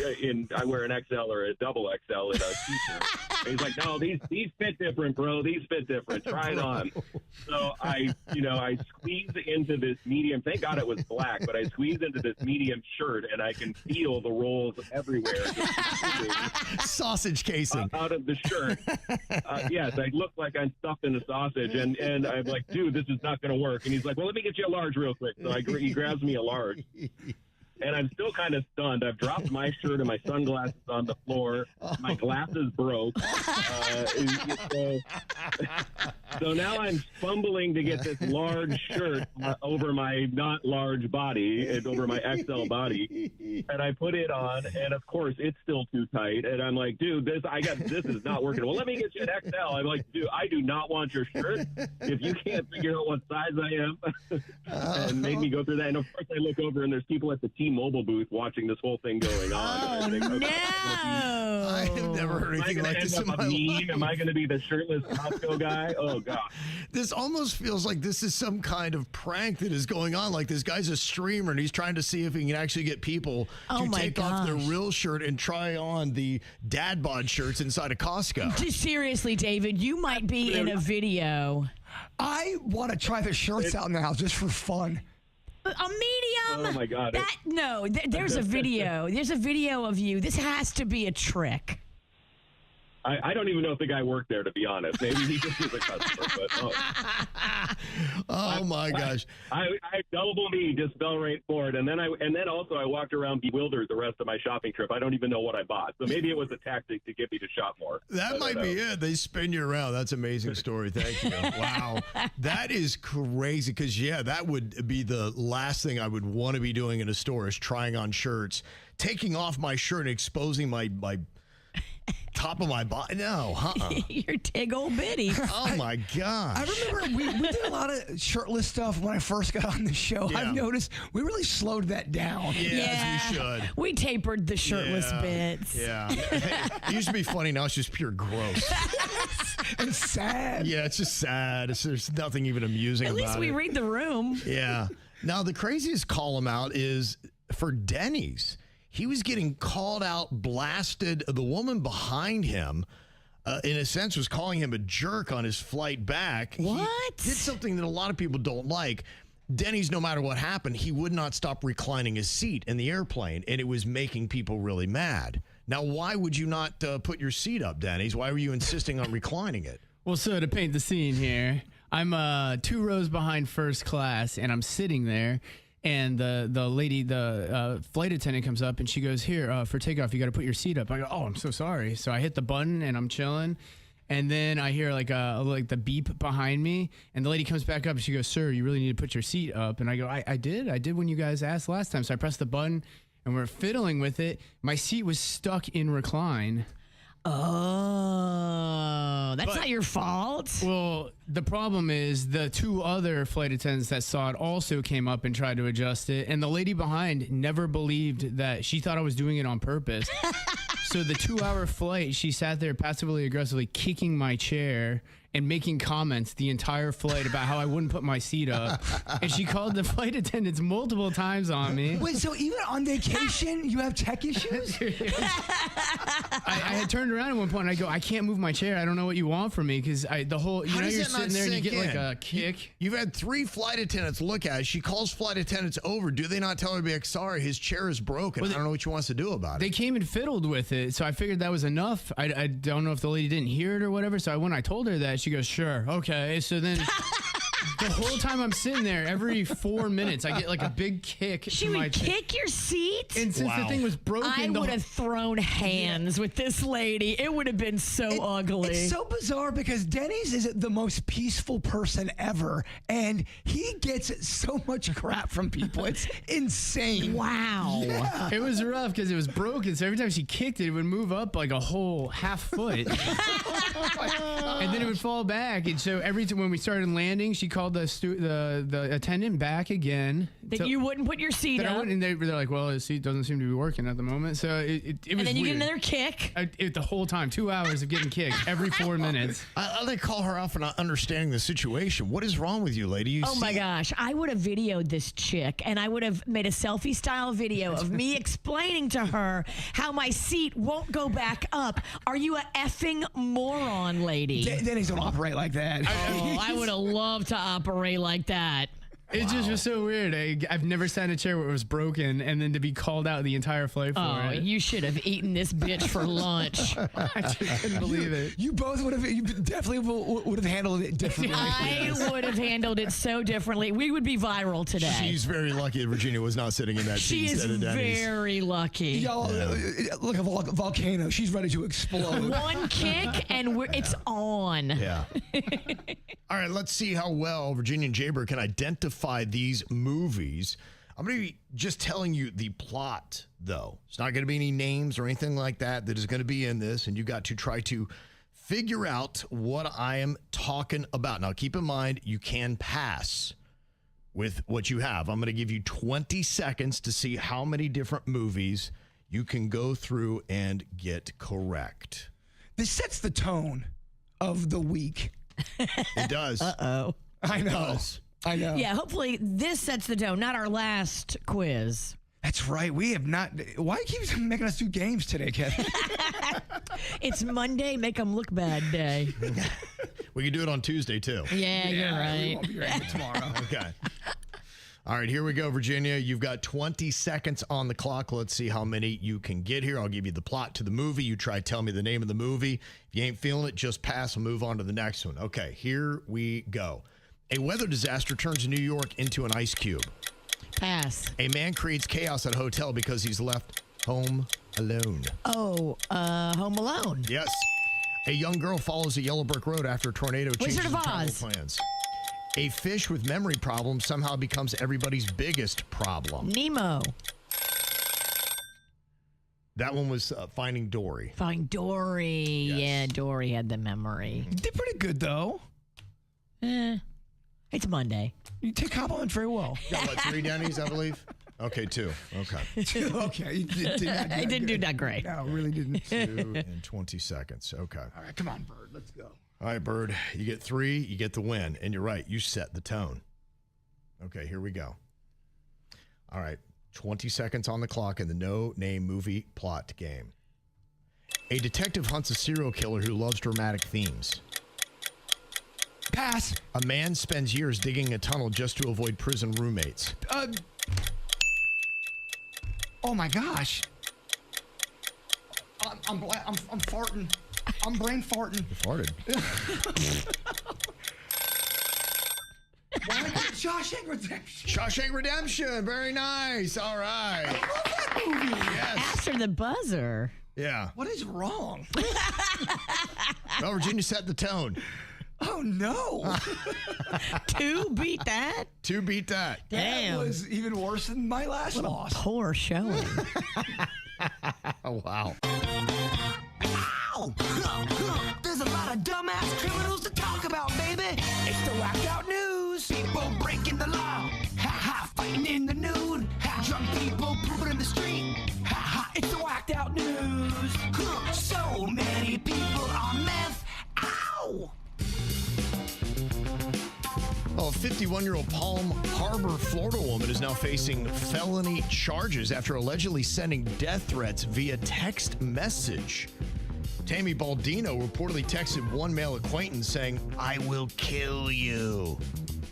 I wear an XL or a double XL in a t-shirt." He's like, "No, these fit different, bro. These fit different. Try it on." So I squeeze into this medium. Thank God it was black, but I squeeze into this medium shirt, and I can feel the rolls everywhere. Sausage casing. Out of the shirt. Yes, I look like I'm stuffed in a sausage, and I'm like, "Dude, this is not going to work." And he's like, "Well, let me get you a large real quick." So he grabs me a large. And I'm still kind of stunned. I've dropped my shirt and my sunglasses on the floor. My glasses broke. So now I'm fumbling to get this large shirt over my not large body, and over my XL body. And I put it on, and of course, it's still too tight. And I'm like, "Dude, this is not working." "Well, let me get you an XL. I'm like, "Dude, I do not want your shirt if you can't figure out what size I am." And made me go through that. And of course, I look over, and there's people at the T-Mobile booth watching this whole thing going on. Oh, and I think, no. I have never heard anything like this in my life. Am I going to be the shirtless Costco guy? Oh, God. This almost feels like this is some kind of prank that is going on. Like this guy's a streamer and he's trying to see if he can actually get people to take off their real shirt and try on the dad bod shirts inside of Costco. Seriously, David, you might be in a video. I want to try the shirts out now just for fun. A medium? Oh, my God. There's a video. There's a video of you. This has to be a trick. I don't even know if the guy worked there, to be honest. Maybe he just was a customer. But oh my gosh! I double me just fell right for it, and then also I walked around bewildered the rest of my shopping trip. I don't even know what I bought. So maybe it was a tactic to get me to shop more. That might be it. They spin you around. That's an amazing story. Thank you. Wow, that is crazy. Because that would be the last thing I would want to be doing in a store is trying on shirts, taking off my shirt and exposing my top of my body. No, You're Tig old bitty. Oh my gosh. I remember we did a lot of shirtless stuff when I first got on the show. Yeah. I've noticed we really slowed that down. Yes, we should. We tapered the shirtless bits. Yeah. It used to be funny. Now it's just pure gross. And sad. Yeah, it's just sad. There's nothing even amusing about it. At least we read the room. Yeah. Now, the craziest call him out is for Denny's. He was getting called out, blasted. The woman behind him in a sense, was calling him a jerk on his flight back. What? He did something that a lot of people don't like. Denny's, no matter what happened, he would not stop reclining his seat in the airplane, and it was making people really mad. Now, why would you not put your seat up, Denny's? Why were you insisting on reclining it? Well, so to paint the scene here, I'm 2 rows behind first class, and I'm sitting there. And the lady, the flight attendant comes up and she goes, here, for takeoff, you got to put your seat up. I go, oh, I'm so sorry. So I hit the button and I'm chilling. And then I hear like the beep behind me. And the lady comes back up and she goes, sir, you really need to put your seat up. And I go, I did when you guys asked last time. So I pressed the button and we're fiddling with it. My seat was stuck in recline. Oh, that's not your fault. Well, the problem is the 2 other flight attendants that saw it also came up and tried to adjust it. And the lady behind never believed that. She thought I was doing it on purpose. So the 2-hour flight, she sat there passively aggressively kicking my chair and making comments the entire flight about how I wouldn't put my seat up. And she called the flight attendants multiple times on me. Wait, so even on vacation, you have tech issues? I had turned around at one point and I go, I can't move my chair. I don't know what you want from me, because the whole, How does you're that not sitting there and you sink get like in? a kick. You've had 3 flight attendants look at it. She calls flight attendants over. Do they not tell her to be like, sorry, his chair is broken. Well, I don't know what she wants to do about They it. came and fiddled with it, so I figured that was enough. I don't know if the lady didn't hear it or whatever, so when I told her that, she goes, sure, okay. So then the whole time I'm sitting there, every 4 minutes, I get like a big kick She to my would kick your seat? And since the Wow. thing was broken, I would have thrown hands with this lady. It would have been so ugly. It's so bizarre because Denny's is the most peaceful person ever, and he gets so much crap from people. It's insane. Wow. Yeah. It was rough because it was broken, so every time she kicked it, it would move up like a whole half foot. And then it would fall back. And so every time when we started landing, she called the attendant back again. That you wouldn't put your seat That I up. wouldn't, and they're like, well, his seat doesn't seem to be working at the moment. So it was And then you weird. get another kick. The whole time, 2 hours of getting kicked every 4 minutes. I like call her out for not understanding the situation. What is wrong with you, lady? You Oh see- my gosh. I would have videoed this chick and I would have made a selfie style video of me explaining to her how my seat won't go back up. Are you a effing moron, lady? Denny's don't operate like that. Oh, I would have loved to operate like that. It just was so weird. I've never sat in a chair where it was broken, and then to be called out the entire flight for Oh, it. you should have eaten this bitch for lunch. I just couldn't believe it. You both would have. You definitely would have handled it differently. I would have handled it so differently. We would be viral today. She's very lucky that Virginia was not sitting in that She seat is instead of Denny's. very lucky. Y'all, look, a volcano. She's ready to explode. One kick and it's on. Yeah. All right, let's see how well Virginia and Jbird can identify these movies. I'm going to be just telling you the plot, though. It's not going to be any names or anything like that is going to be in this, and you got to try to figure out what I am talking about. Now, keep in mind, you can pass with what you have. I'm going to give you 20 seconds to see how many different movies you can go through and get correct. This sets the tone of the week. It does. Uh-oh. I know. does. I know. Yeah, hopefully this sets the tone, not our last quiz. That's right. We have not. Why do you keep making us do games today, Kevin? It's Monday, make them look bad day. We can do it on Tuesday, too. Yeah, you're We right. won't be ready for tomorrow. Okay. All right, here we go, Virginia. You've got 20 seconds on the clock. Let's see how many you can get here. I'll give you the plot to the movie. You try to tell me the name of the movie. If you ain't feeling it, just pass and move on to the next one. Okay, here we go. A weather disaster turns New York into an ice cube. Pass. A man creates chaos at a hotel because he's left home alone. Oh, Home Alone. Yes. A young girl follows a yellow brick road after a tornado changes Wizard of her travel Oz. plans. A fish with memory problems somehow becomes everybody's biggest problem. Nemo. That one was Finding Dory. Find Dory. Yes. Yeah, Dory had the memory. You did pretty good, though. It's Monday. You take compliments very well. Got what, 3 Denny's, I believe? Okay, 2. Okay. Okay. You did not I didn't do that great. No, really didn't. 2 and 20 seconds. Okay. All right, come on, Bird. Let's go. All right, Bird. You get 3, you get the win. And you're right, you set the tone. Okay, here we go. All right, 20 seconds on the clock in the no-name movie plot game. A detective hunts a serial killer who loves dramatic themes. Pass. A man spends years digging a tunnel just to avoid prison roommates. Oh my gosh. I'm farting. I'm brain farting. You farted. Shawshank Redemption. Shawshank Redemption. Very nice. All right. I love that movie. Yes. After the buzzer. Yeah. What is wrong? Well, Virginia set the tone. Oh no. 2 beat that? 2 beat that. Damn. That was even worse than my last loss. Poor showing. Oh, wow. Ow! There's a lot of dumbass criminals to talk about, baby. It's the whacked out news. People breaking the law. Ha ha, fighting in the nude. Ha, drunk people pooping in the street. Ha ha, it's the whacked out news. So many people on meth. Ow! Oh, a 51-year-old Palm Harbor, Florida woman is now facing felony charges after allegedly sending death threats via text message. Tammy Baldino reportedly texted one male acquaintance saying, "I will kill you.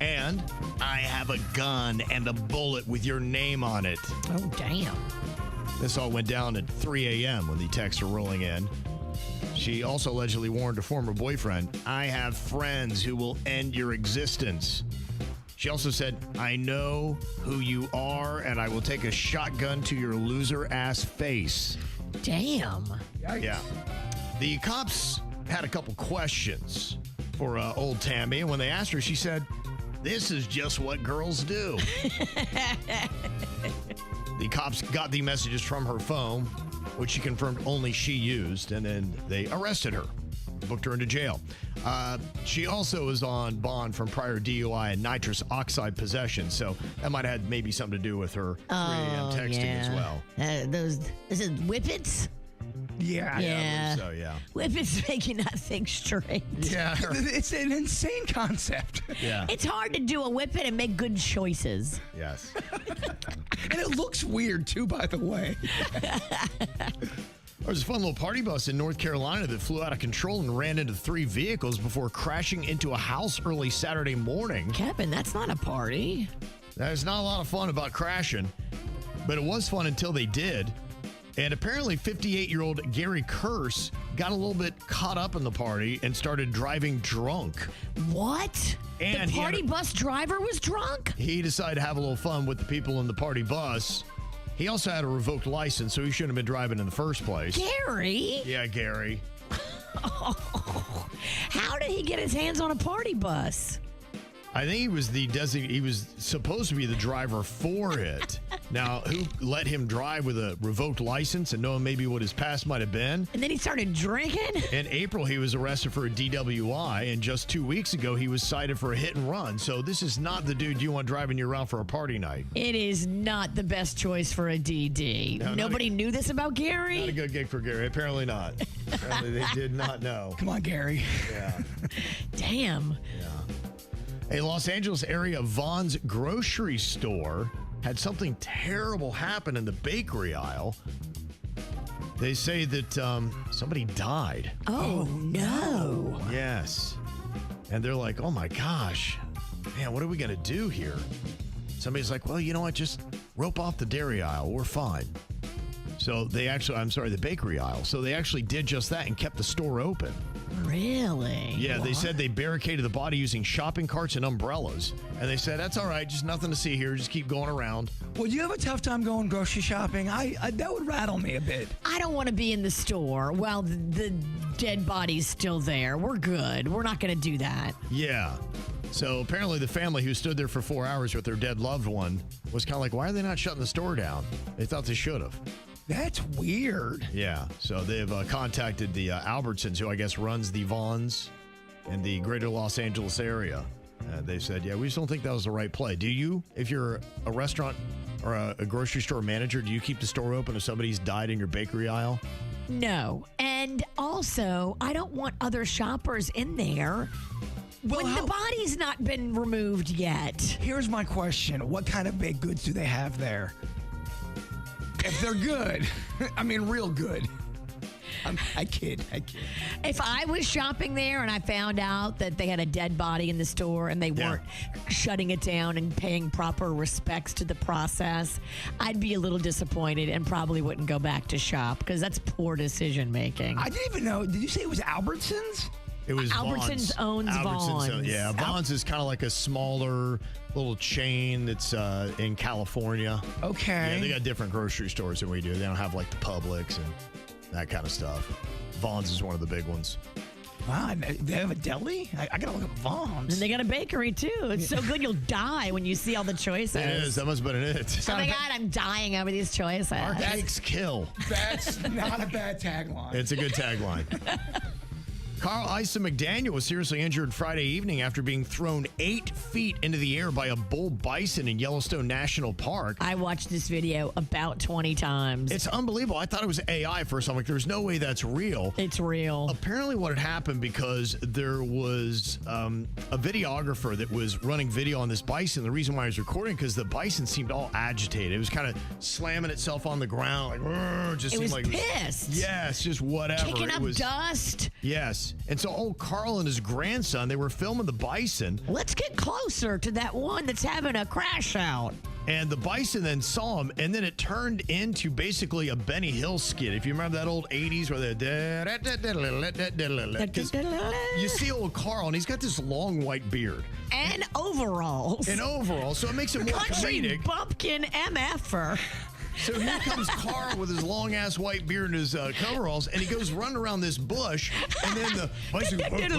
And I have a gun and a bullet with your name on it." Oh, damn. This all went down at 3 a.m. when the texts were rolling in. She also allegedly warned her former boyfriend, "I have friends who will end your existence." She also said, "I know who you are, and I will take a shotgun to your loser-ass face." Damn. Yeah. The cops had a couple questions for old Tammy, and when they asked her, she said, "This is just what girls do." The cops got the messages from her phone, which she confirmed only she used, and then they arrested her, booked her into jail. She also is on bond from prior DUI and nitrous oxide possession, so that might have had maybe something to do with her 3 a.m. texting as well. Is it whippets? Yeah. Yeah. So, yeah. Whippets make you not think straight. Yeah. It's an insane concept. Yeah. It's hard to do a whippet and make good choices. Yes. And it looks weird, too, by the way. There was a fun little party bus in North Carolina that flew out of control and ran into 3 vehicles before crashing into a house early Saturday morning. Kevin, that's not a party. There's not a lot of fun about crashing, but it was fun until they did. And apparently 58-year-old Gary Curse got a little bit caught up in the party and started driving drunk. What? And the party bus driver was drunk? He decided to have a little fun with the people in the party bus. He also had a revoked license, so he shouldn't have been driving in the first place. Gary? Yeah, Gary. Oh, how did he get his hands on a party bus? I think he was he was supposed to be the driver for it. Now, who let him drive with a revoked license and knowing maybe what his past might have been? And then he started drinking? In April, he was arrested for a DWI, and just 2 weeks ago, he was cited for a hit and run. So this is not the dude you want driving you around for a party night. It is not the best choice for a DD. No, Nobody knew this about Gary? Not a good gig for Gary. Apparently not. Apparently they did not know. Come on, Gary. Yeah. Damn. Yeah. A Los Angeles area Vons grocery store had something terrible happen in the bakery aisle. They say that somebody died. Oh, no. Yes. And they're like, oh my gosh, man, what are we going to do here? Somebody's like, well, you know what? Just rope off the dairy aisle. We're fine. So they actually, the bakery aisle. So they actually did just that and kept the store open. Really? Yeah, they said they barricaded the body using shopping carts and umbrellas. And they said, that's all right. Just nothing to see here. Just keep going around. Well, you have a tough time going grocery shopping. I that would rattle me a bit. I don't want to be in the store while the dead body's still there. We're good. We're not going to do that. Yeah. So apparently the family who stood there for 4 hours with their dead loved one was kind of like, why are they not shutting the store down? They thought they should have. That's weird. Yeah. So they've contacted the Albertsons, who I guess runs the Vons in the greater Los Angeles area. They said, yeah, we just don't think that was the right play. Do you, if you're a restaurant or a grocery store manager, do you keep the store open if somebody's died in your bakery aisle? No. And also, I don't want other shoppers in there when the body's not been removed yet. Here's my question. What kind of baked goods do they have there? If they're good, I mean real good. I kid. If I was shopping there and I found out that they had a dead body in the store and they weren't shutting it down and paying proper respects to the process, I'd be a little disappointed and probably wouldn't go back to shop because that's poor decision making. I didn't even know. Did you say it was Albertsons? It was Albertsons owns Vons. Yeah, Vons is kind of like a smaller little chain that's in California. Okay. Yeah, they got different grocery stores than we do. They don't have like the Publix and that kind of stuff. Vons is one of the big ones. Wow, they have a deli? I gotta look up Vons. And they got a bakery too. It's so good you'll die when you see all the choices. It is. That must have been it. Oh my God, I'm dying over these choices. Our cakes kill. That's not a bad tagline. It's a good tagline. Carl Ison McDaniel was seriously injured Friday evening after being thrown 8 feet into the air by a bull bison in Yellowstone National Park. I watched this video about 20 times. It's unbelievable. I thought it was AI first. I'm like, there's no way that's real. It's real. Apparently what had happened, because there was a videographer that was running video on this bison. The reason why he was recording, because the bison seemed all agitated. It was kind of slamming itself on the ground. Like, just it seemed was like pissed. Yes, just whatever. Kicking it up was, dust. Yes. And so old Carl and his grandson, they were filming the bison. Let's get closer to that one that's having a crash out. And the bison then saw him, and then it turned into basically a Benny Hill skit. If you remember that old 80s where you see old Carl, and he's got this long white beard. And overalls. So it makes him more Country comedic. bumpkin MFer. So here comes Carl with his long-ass white beard and his coveralls, and he goes running around this bush, and then the bison and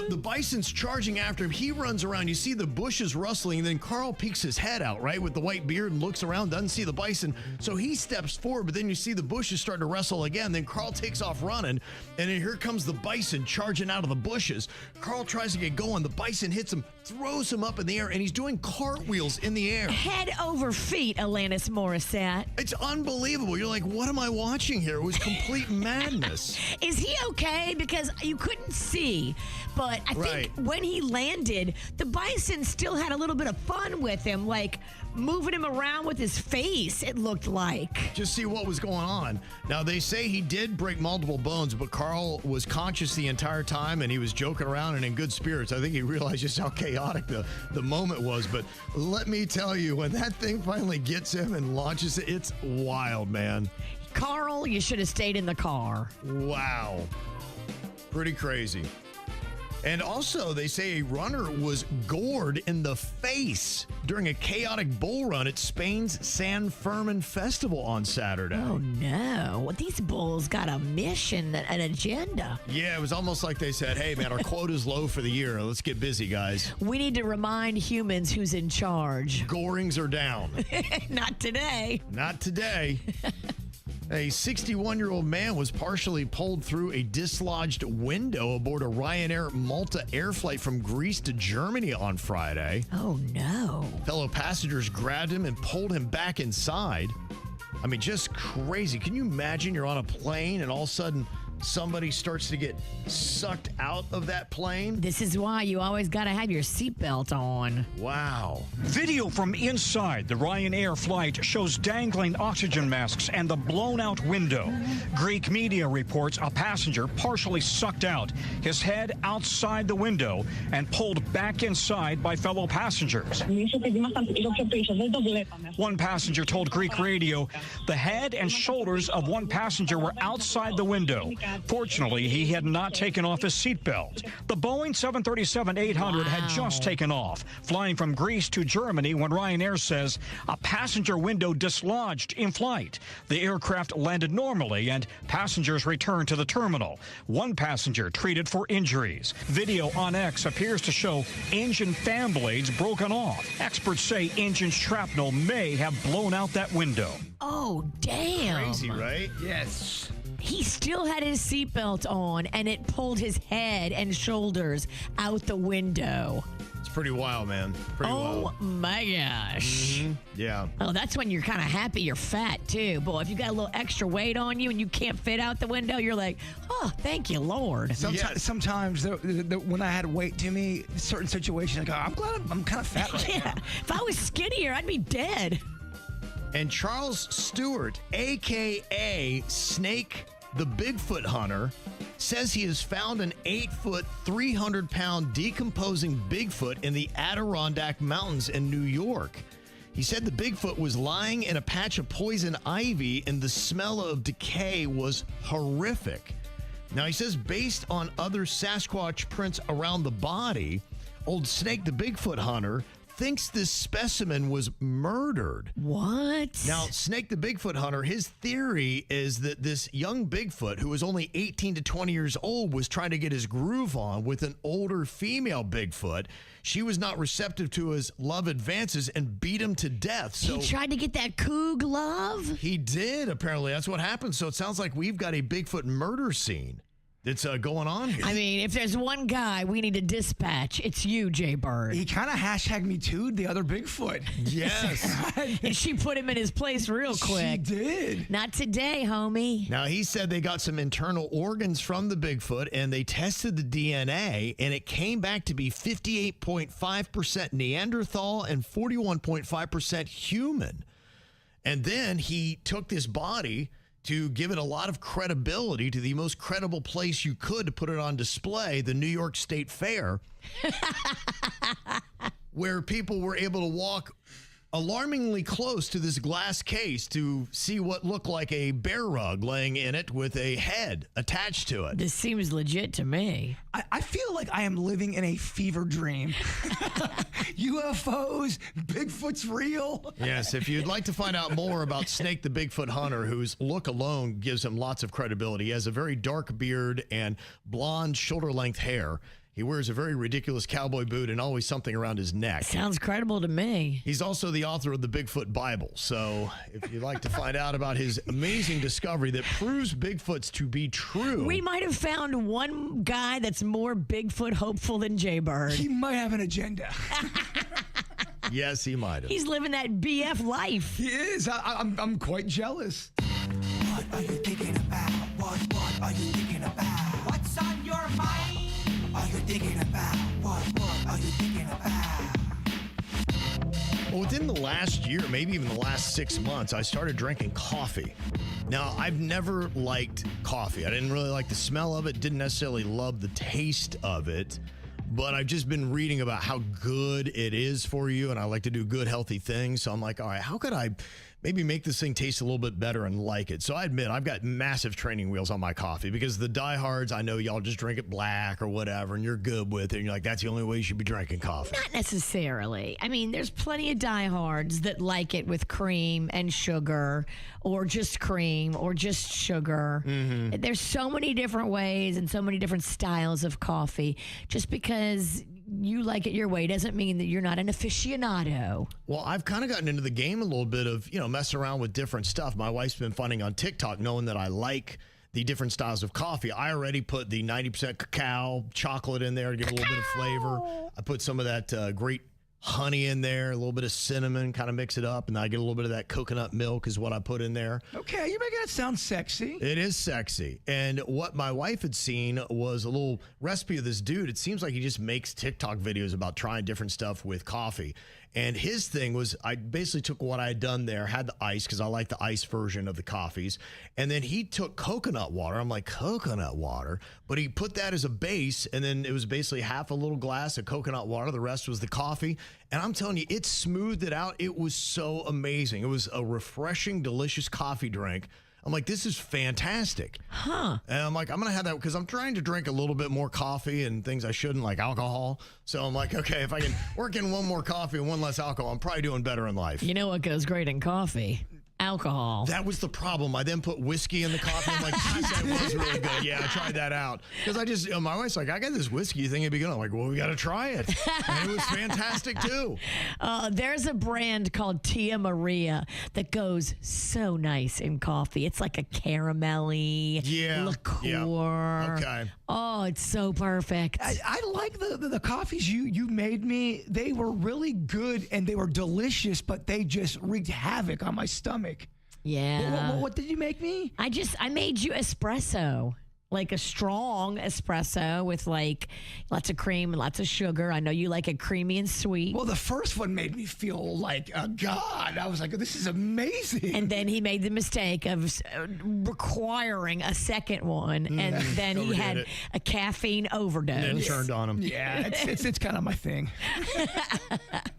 the bison's charging after him. He runs around. You see the bushes rustling, and then Carl peeks his head out, right, with the white beard and looks around, doesn't see the bison. So he steps forward, but then you see the bushes start to wrestle again. Then Carl takes off running, and then here comes the bison charging out of the bushes. Carl tries to get going. The bison hits him, throws him up in the air, and he's doing cartwheels in the air. Head over feet, Alanis Morissette. It's unbelievable. You're like, what am I watching here? It was complete madness. Is he okay? Because you couldn't see. But I think when he landed, the bison still had a little bit of fun with him, like moving him around with his face, it looked like. Just see what was going on. Now, they say he did break multiple bones, but Carl was conscious the entire time, and he was joking around and in good spirits. I think he realized just how chaotic the moment was. But let me tell you, when that thing finally gets him and launches it, it's wild, man. Carl, you should have stayed in the car. Wow. Pretty crazy. And also, they say a runner was gored in the face during a chaotic bull run at Spain's San Fermin Festival on Saturday. Oh, no. These bulls got a mission, an agenda. Yeah, it was almost like they said, hey, man, our quota's low for the year. Let's get busy, guys. We need to remind humans who's in charge. Gorings are down. Not today. Not today. A 61-year-old man was partially pulled through a dislodged window aboard a Ryanair Malta air flight from Greece to Germany on Friday. Oh, no. Fellow passengers grabbed him and pulled him back inside. I mean, just crazy. Can you imagine you're on a plane and all of a sudden somebody starts to get sucked out of that plane? This is why you always got to have your seatbelt on. Wow. Video from inside the Ryanair flight shows dangling oxygen masks and the blown-out window. Greek media reports a passenger partially sucked out, his head outside the window, and pulled back inside by fellow passengers. One passenger told Greek radio the head and shoulders of one passenger were outside the window. Fortunately, he had not taken off his seatbelt. The Boeing 737-800 had just taken off, flying from Greece to Germany when Ryanair says a passenger window dislodged in flight. The aircraft landed normally and passengers returned to the terminal. One passenger treated for injuries. Video on X appears to show engine fan blades broken off. Experts say engine shrapnel may have blown out that window. Oh, damn. Crazy, right? Yes. He still had his seatbelt on, and it pulled his head and shoulders out the window. It's pretty wild, man. Pretty wild. Oh, my gosh. Mm-hmm. Yeah. Oh, that's when you're kind of happy you're fat, too. Boy, if you got a little extra weight on you and you can't fit out the window, you're like, oh, thank you, Lord. Sometimes when I had weight to me, certain situations, I go, I'm glad I'm kind of fat right now. If I was skinnier, I'd be dead. And Charles Stewart, a.k.a. Snake the Bigfoot Hunter, says he has found an 8-foot, 300-pound decomposing Bigfoot in the Adirondack Mountains in New York. He said the Bigfoot was lying in a patch of poison ivy and the smell of decay was horrific. Now, he says based on other Sasquatch prints around the body, old Snake the Bigfoot Hunter thinks this specimen was murdered. What? Now, Snake the Bigfoot Hunter, his theory is that this young Bigfoot, who was only 18 to 20 years old, was trying to get his groove on with an older female Bigfoot. She was not receptive to his love advances and beat him to death. So he tried to get that Coog love? He did, apparently. That's what happened. So it sounds like we've got a Bigfoot murder scene that's going on here. I mean, if there's one guy we need to dispatch, it's you, Jbird. He kind of hashtag me too, the other Bigfoot. Yes. And she put him in his place real quick. She did. Not today, homie. Now, he said they got some internal organs from the Bigfoot and they tested the DNA and it came back to be 58.5% Neanderthal and 41.5% human. And then he took this body to give it a lot of credibility to the most credible place you could to put it on display, the New York State Fair, where people were able to walk alarmingly close to this glass case to see what looked like a bear rug laying in it with a head attached to it. This seems legit to me. I feel like I am living in a fever dream. UFOs, Bigfoot's real. Yes, if you'd like to find out more about Snake the Bigfoot Hunter, whose look alone gives him lots of credibility, he has a very dark beard and blonde shoulder-length hair. He wears a very ridiculous cowboy boot and always something around his neck. Sounds credible to me. He's also the author of the Bigfoot Bible. So if you'd like to find out about his amazing discovery that proves Bigfoots to be true. We might have found one guy that's more Bigfoot hopeful than Jbird. He might have an agenda. Yes, he might have. He's living that BF life. He is. I'm quite jealous. What are you thinking about? What are you thinking about? What's on your mind? Are you thinking about? What are you thinking about? Well, within the last year, maybe even the last 6 months, I started drinking coffee. Now, I've never liked coffee. I didn't really like the smell of it, didn't necessarily love the taste of it, but I've just been reading about how good it is for you, and I like to do good, healthy things. So I'm like, all right, how could I maybe make this thing taste a little bit better and like it? So I admit I've got massive training wheels on my coffee because the diehards, I know y'all just drink it black or whatever, and you're good with it. And you're like, that's the only way you should be drinking coffee. Not necessarily. I mean, there's plenty of diehards that like it with cream and sugar or just cream or just sugar. Mm-hmm. There's so many different ways and so many different styles of coffee. Just because you like it your way doesn't mean that you're not an aficionado. Well, I've kind of gotten into the game a little bit of, messing around with different stuff. My wife's been finding on TikTok, knowing that I like the different styles of coffee. I already put the 90% cacao chocolate in there to give a little bit of flavor. I put some of that great honey in there, a little bit of cinnamon, kind of mix it up, and I get a little bit of that coconut milk is what I put in there. Okay, you're making it sound sexy. It is sexy. And what my wife had seen was a little recipe of this dude. It seems like he just makes TikTok videos about trying different stuff with coffee. And his thing was, I basically took what I had done there, had the ice, because I like the ice version of the coffees. And then he took coconut water. I'm like, coconut water? But he put that as a base, and then it was basically half a little glass of coconut water. The rest was the coffee. And I'm telling you, it smoothed it out. It was so amazing. It was a refreshing, delicious coffee drink. I'm like, this is fantastic. Huh. And I'm like, I'm going to have that because I'm trying to drink a little bit more coffee and things I shouldn't, like alcohol. So I'm like, okay, if I can work in one more coffee and one less alcohol, I'm probably doing better in life. You know what goes great in coffee? Alcohol. That was the problem. I then put whiskey in the coffee. I'm like, that was really good. Yeah, I tried that out. Because I just, my wife's like, I got this whiskey. You think it'd be good? I'm like, well, we got to try it. And it was fantastic, too. There's a brand called Tia Maria that goes so nice in coffee. It's like a caramelly liqueur. Yeah. Okay. Oh, it's so perfect. I like the coffees you made me. They were really good and they were delicious, but they just wreaked havoc on my stomach. Yeah. What did you make me? I made you espresso. like a strong espresso with like lots of cream and lots of sugar. I know you like it creamy and sweet. Well, the first one made me feel like a god. I was like, this is amazing. And then he made the mistake of requiring a second one, and then he had it. a caffeine overdose. And then turned on him. Yeah, it's kind of my thing.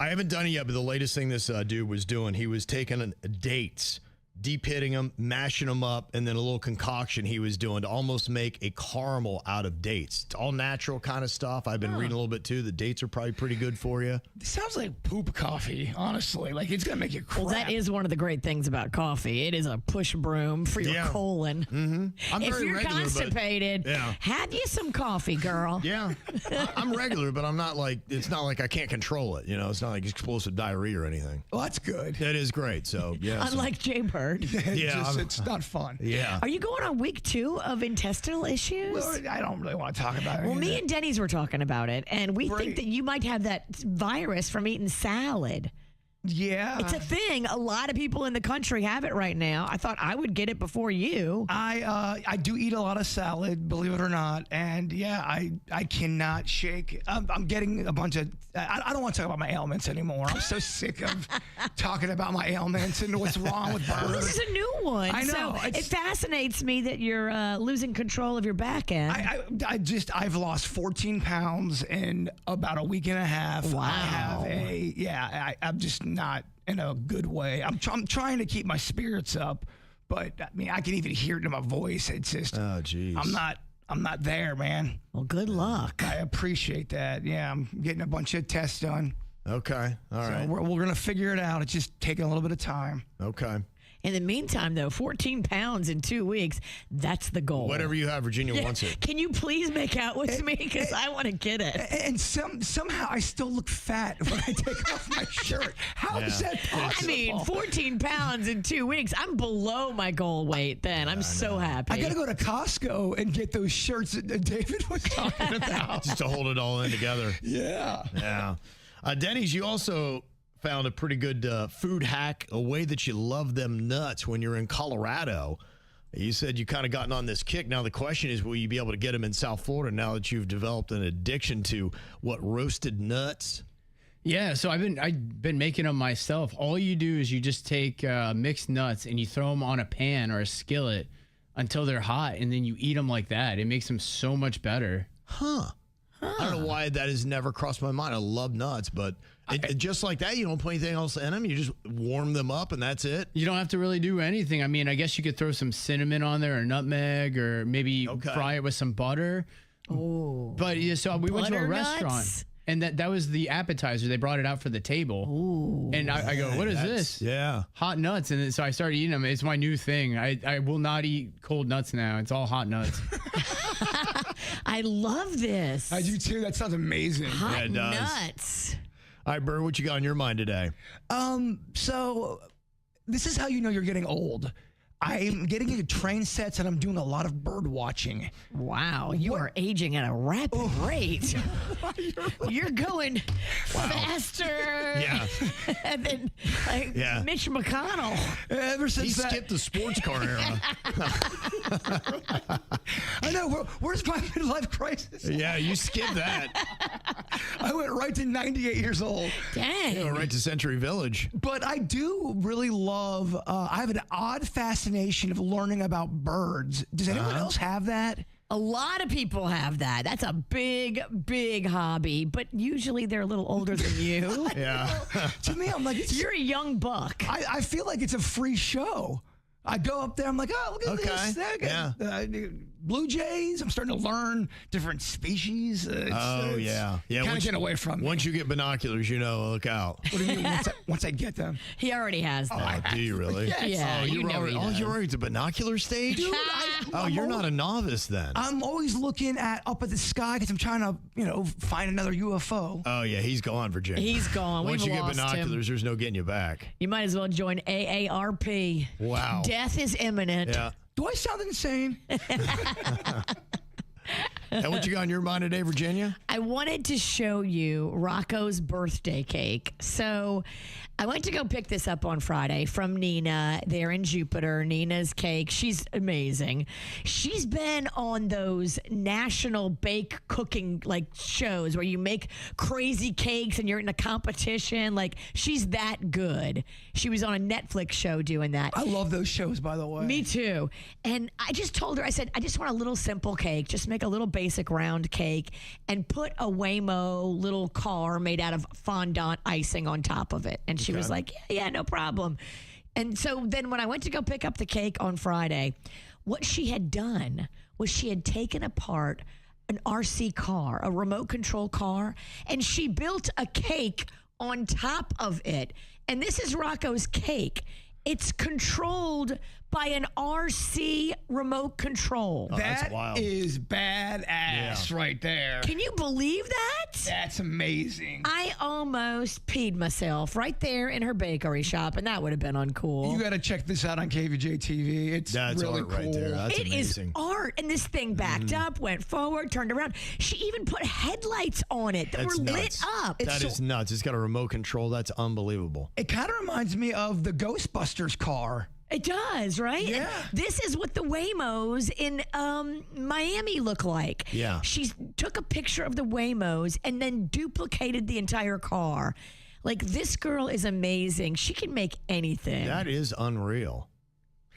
I haven't done it yet, but the latest thing this dude was doing, he was taking dates, deep hitting them, mashing them up, and then a little concoction he was doing to almost make a caramel out of dates. It's all natural kind of stuff. I've been reading a little bit too. The dates are probably pretty good for you. It sounds like poop coffee, honestly. Like, it's going to make you crap. Well, that is one of the great things about coffee. It is a push broom for your colon. Mm-hmm. I'm If very you're regular, constipated, but, have you some coffee, girl. Yeah, I'm regular, but I'm not like, it's not like I can't control it. You know, it's not like explosive diarrhea or anything. Well, that's good. It is great. So, yeah. Unlike Jbird. It's not fun. Yeah. Are you going on week 2 of intestinal issues? Well, I don't really want to talk about it. Well, me and Denny's were talking about it, and we think that you might have that virus from eating salad. Yeah. It's a thing. A lot of people in the country have it right now. I thought I would get it before you. I do eat a lot of salad, believe it or not, and yeah, I cannot shake. I'm getting a bunch of. I don't want to talk about my ailments anymore. I'm so sick of talking about my ailments and what's wrong with birds. This is a new one. I know. So it fascinates me that you're losing control of your back end. I've lost 14 pounds in about a week and a half. Wow. I'm just not in a good way. I'm trying to keep my spirits up, but I mean, I can even hear it in my voice. It's just, Oh, geez. I'm not there, man. Well, good luck. I appreciate that. Yeah, I'm getting a bunch of tests done. Okay. All right. We're going to figure it out. It's just taking a little bit of time. Okay. In the meantime, though, 14 pounds in 2 weeks, that's the goal. Whatever you have, Virginia wants it. Can you please make out with me? Because I want to get it. And somehow I still look fat when I take off my shirt. How is that possible? I mean, 14 pounds in 2 weeks. I'm below my goal weight then. I'm so happy. I got to go to Costco and get those shirts that David was talking about. Just to hold it all in together. Yeah. Yeah. Denny's, you also found a pretty good food hack, a way that you love them nuts when you're in Colorado. You said you kind of gotten on this kick. Now the question is, will you be able to get them in South Florida now that you've developed an addiction to roasted nuts? Yeah, so I've been making them myself. All you do is you just take mixed nuts and you throw them on a pan or a skillet until they're hot, and then you eat them like that. It makes them so much better. I don't know why that has never crossed my mind. I love nuts, but just like that, you don't put anything else in them. You just warm them up, and that's it. You don't have to really do anything. I mean, I guess you could throw some cinnamon on there or nutmeg, or maybe fry it with some butter. Oh. But yeah, so we went to a Butter restaurant. nuts? And that was the appetizer. They brought it out for the table. Ooh. And I go, what is this? Yeah. Hot nuts. And then, so I started eating them. It's my new thing. I will not eat cold nuts now. It's all hot nuts. I love this. I do too. That sounds amazing. Hot it does. nuts. All right, Bird, what you got on your mind today? So this is how you know you're getting old. I'm getting into train sets and I'm doing a lot of bird watching. Wow, you are aging at a rapid rate. You're going faster Yeah. than Mitch McConnell. Ever He since that, skipped the sports car era. I know. Where's my midlife crisis? Yeah, you skipped that. I went right to 98 years old. Dang. You went right to Century Village. But I do really love, I have an odd fascination of learning about birds. Does anyone else have that? A lot of people have that. That's a big, big hobby, but usually they're a little older than you. Yeah. To me, I'm like, You're a young buck. I feel like it's a free show. I go up there, I'm like, oh, look at this. Yeah. Blue jays. I'm starting to learn different species. Yeah. Kind of get away from me. Once you get binoculars, look out. What do you mean? Once I get them? He already has that. Do you really? Yes. Yeah, Oh, you know he does. you're already at the binocular stage? Dude, you're not a novice then. I'm always looking up at the sky because I'm trying to, find another UFO. Oh, yeah, he's gone, Virginia. He's gone. Once We've you get lost binoculars, there's no getting you back. You might as well join AARP. Wow. Death is imminent. Yeah. Do I sound insane? And what you got on your mind today, Virginia? I wanted to show you Rocco's birthday cake. So I went to go pick this up on Friday from Nina there in Jupiter. Nina's cake. She's amazing. She's been on those national bake cooking like shows where you make crazy cakes and you're in a competition. Like, she's that good. She was on a Netflix show doing that. I love those shows, by the way. Me too. And I just told her, I said, I just want a little simple cake. Just make a little basic round cake and put a Waymo little car made out of fondant icing on top of it. And she was like, yeah, no problem. And so then when I went to go pick up the cake on Friday, what she had done was she had taken apart an RC car, a remote control car, and she built a cake on top of it. And this is Rocco's cake. It's controlled by an RC remote control. That's wild. That is badass right there. Can you believe that? That's amazing. I almost peed myself right there in her bakery shop, and that would have been uncool. You got to check this out on KVJ TV. It's That's really art cool. right there. That's It is amazing. art, and this thing backed up, went forward, turned around. She even put headlights on it that That's were nuts. lit up. That is nuts. It's got a remote control. That's unbelievable. It kind of reminds me of the Ghostbusters car. It does, right? Yeah. And this is what the Waymos in Miami look like. Yeah. She took a picture of the Waymos and then duplicated the entire car. Like, this girl is amazing. She can make anything. That is unreal.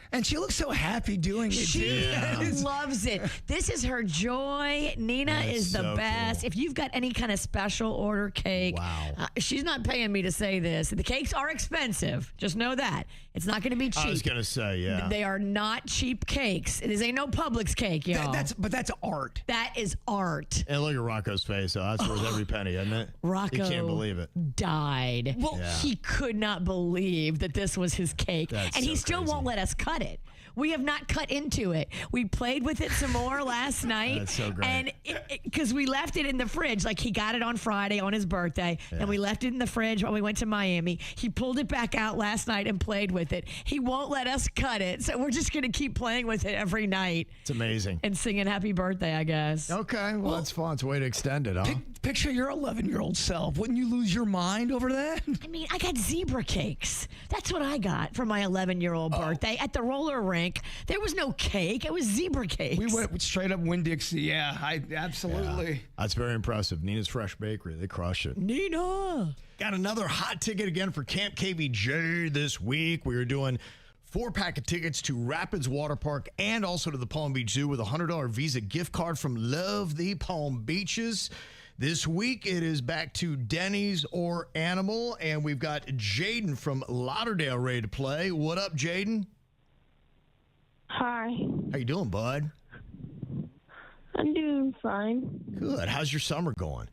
And she looks so happy doing it, She too. loves it. This is her joy. Nina That's is the so best. cool. If you've got any kind of special order cake, Wow. She's not paying me to say this. The cakes are expensive. Just know that. It's not going to be cheap. I was going to say, yeah. They are not cheap cakes. It ain't no Publix cake, y'all. But that's art. That is art. And look at Rocco's face. Oh, that's worth every penny, isn't it? Rocco You can't believe it. died. Well, Yeah. he could not believe that this was his cake. That's and he so still crazy. won't let us cut it. We have not cut into it. We played with it some more last night. That's so great. And because we left it in the fridge, like he got it on Friday on his birthday, and we left it in the fridge when we went to Miami. He pulled it back out last night and played with it. He won't let us cut it, so we're just going to keep playing with it every night It's amazing. and singing happy birthday, I guess. Okay, well, that's fun. It's a way to extend it, huh? Picture your 11-year-old self. Wouldn't you lose your mind over that? I mean, I got zebra cakes. That's what I got for my 11-year-old birthday at the roller rink. There was no cake. It was zebra cakes. We went straight up Winn-Dixie. Yeah, absolutely. Yeah. That's very impressive. Nina's Fresh Bakery. They crush it. Nina. Got another hot ticket again for Camp KVJ this week. We are doing 4-pack of tickets to Rapids Water Park and also to the Palm Beach Zoo with a $100 Visa gift card from Love the Palm Beaches. This week, it is back to Denny's or Animal, and we've got Jaden from Lauderdale ready to play. What up, Jaden? Hi. How you doing, bud? I'm doing fine. Good. How's your summer going?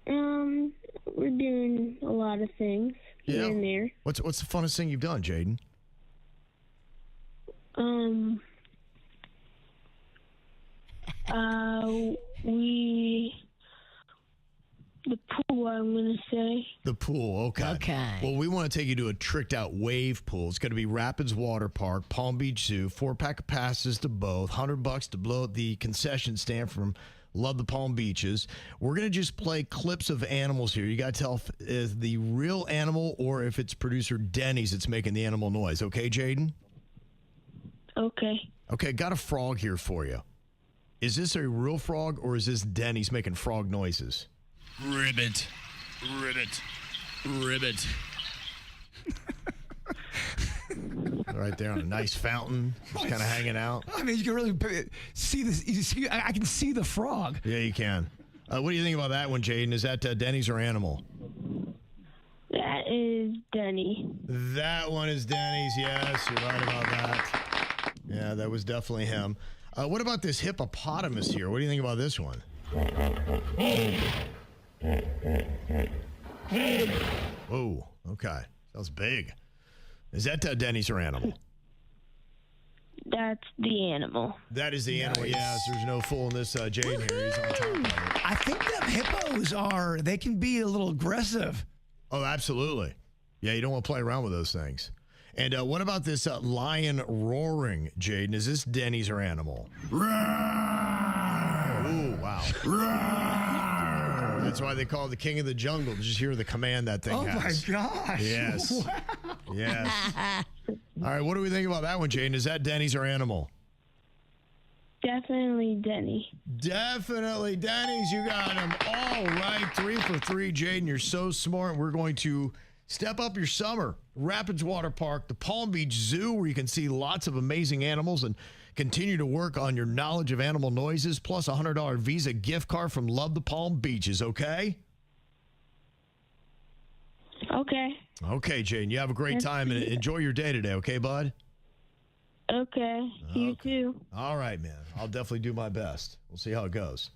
We're doing a lot of things here and there. What's the funnest thing you've done, Jaden? The pool, I'm going to say. The pool, okay. Okay. Well, we want to take you to a tricked out wave pool. It's going to be Rapids Water Park, Palm Beach Zoo, 4-pack of passes to both, $100 to blow at the concession stand from Love the Palm Beaches. We're going to just play clips of animals here. You got to tell if it's the real animal or if it's producer Denny's that's making the animal noise. Okay, Jaden? Okay. Okay, got a frog here for you. Is this a real frog or is this Denny's making frog noises? Ribbit. Ribbit. Ribbit. Right there on a nice fountain, just kind of hanging out. I mean, you can really see this. You see, I can see the frog. Yeah, you can. What do you think about that one, Jaden? Is that Denny's or Animal? That is Denny. That one is Denny's, yes. You're right about that. Yeah, that was definitely him. What about this hippopotamus here? What do you think about this one? Oh, okay. Sounds big. Is that Denny's or Animal? That's the animal. That is the animal, yes. There's no fooling this Jaden here. He's on top of it. I think them hippos they can be a little aggressive. Oh, absolutely. Yeah, you don't want to play around with those things. And what about this lion roaring, Jaden? Is this Denny's or Animal? Roar! Wow. That's why they call it the king of the jungle. Just hear the command that thing has. Oh, my gosh. Yes. Wow. Yes. All right, what do we think about that one, Jaden? Is that Denny's or animal? Definitely Denny. Definitely Denny's. You got him all right. 3 for 3, Jaden. You're so smart. We're going to step up your summer. Rapids Water Park, the Palm Beach Zoo, where you can see lots of amazing animals and continue to work on your knowledge of animal noises, plus a $100 Visa gift card from Love the Palm Beaches, okay? Okay. Okay, Jaden. You have a great time and enjoy your day today, okay, bud? Okay. You too. All right, man. I'll definitely do my best. We'll see how it goes.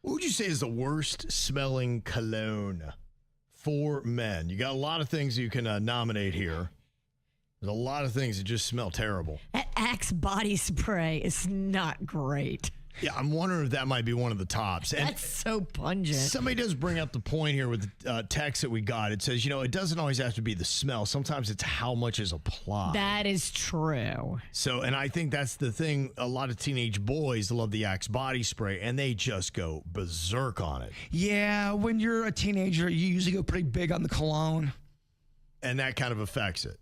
What would you say is the worst smelling cologne for men? You got a lot of things you can nominate here. There's a lot of things that just smell terrible. That Axe body spray is not great. Yeah, I'm wondering if that might be one of the tops. And that's so pungent. Somebody does bring up the point here with the text that we got. It says, it doesn't always have to be the smell. Sometimes it's how much is applied. That is true. So, and I think that's the thing. A lot of teenage boys love the Axe body spray, and they just go berserk on it. Yeah, when you're a teenager, you usually go pretty big on the cologne. And that kind of affects it.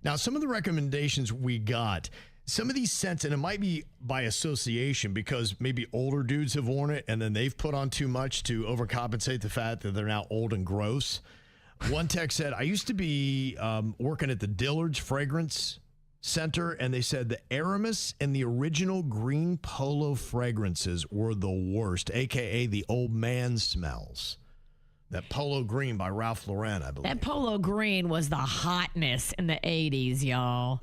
Now, some of the recommendations we got, some of these scents, and it might be by association because maybe older dudes have worn it and then they've put on too much to overcompensate the fact that they're now old and gross. One text said, I used to be working at the Dillard's Fragrance Center, and they said the Aramis and the original green polo fragrances were the worst, a.k.a. the old man smells. That Polo Green by Ralph Lauren, I believe. That Polo Green was the hotness in the 80s, y'all.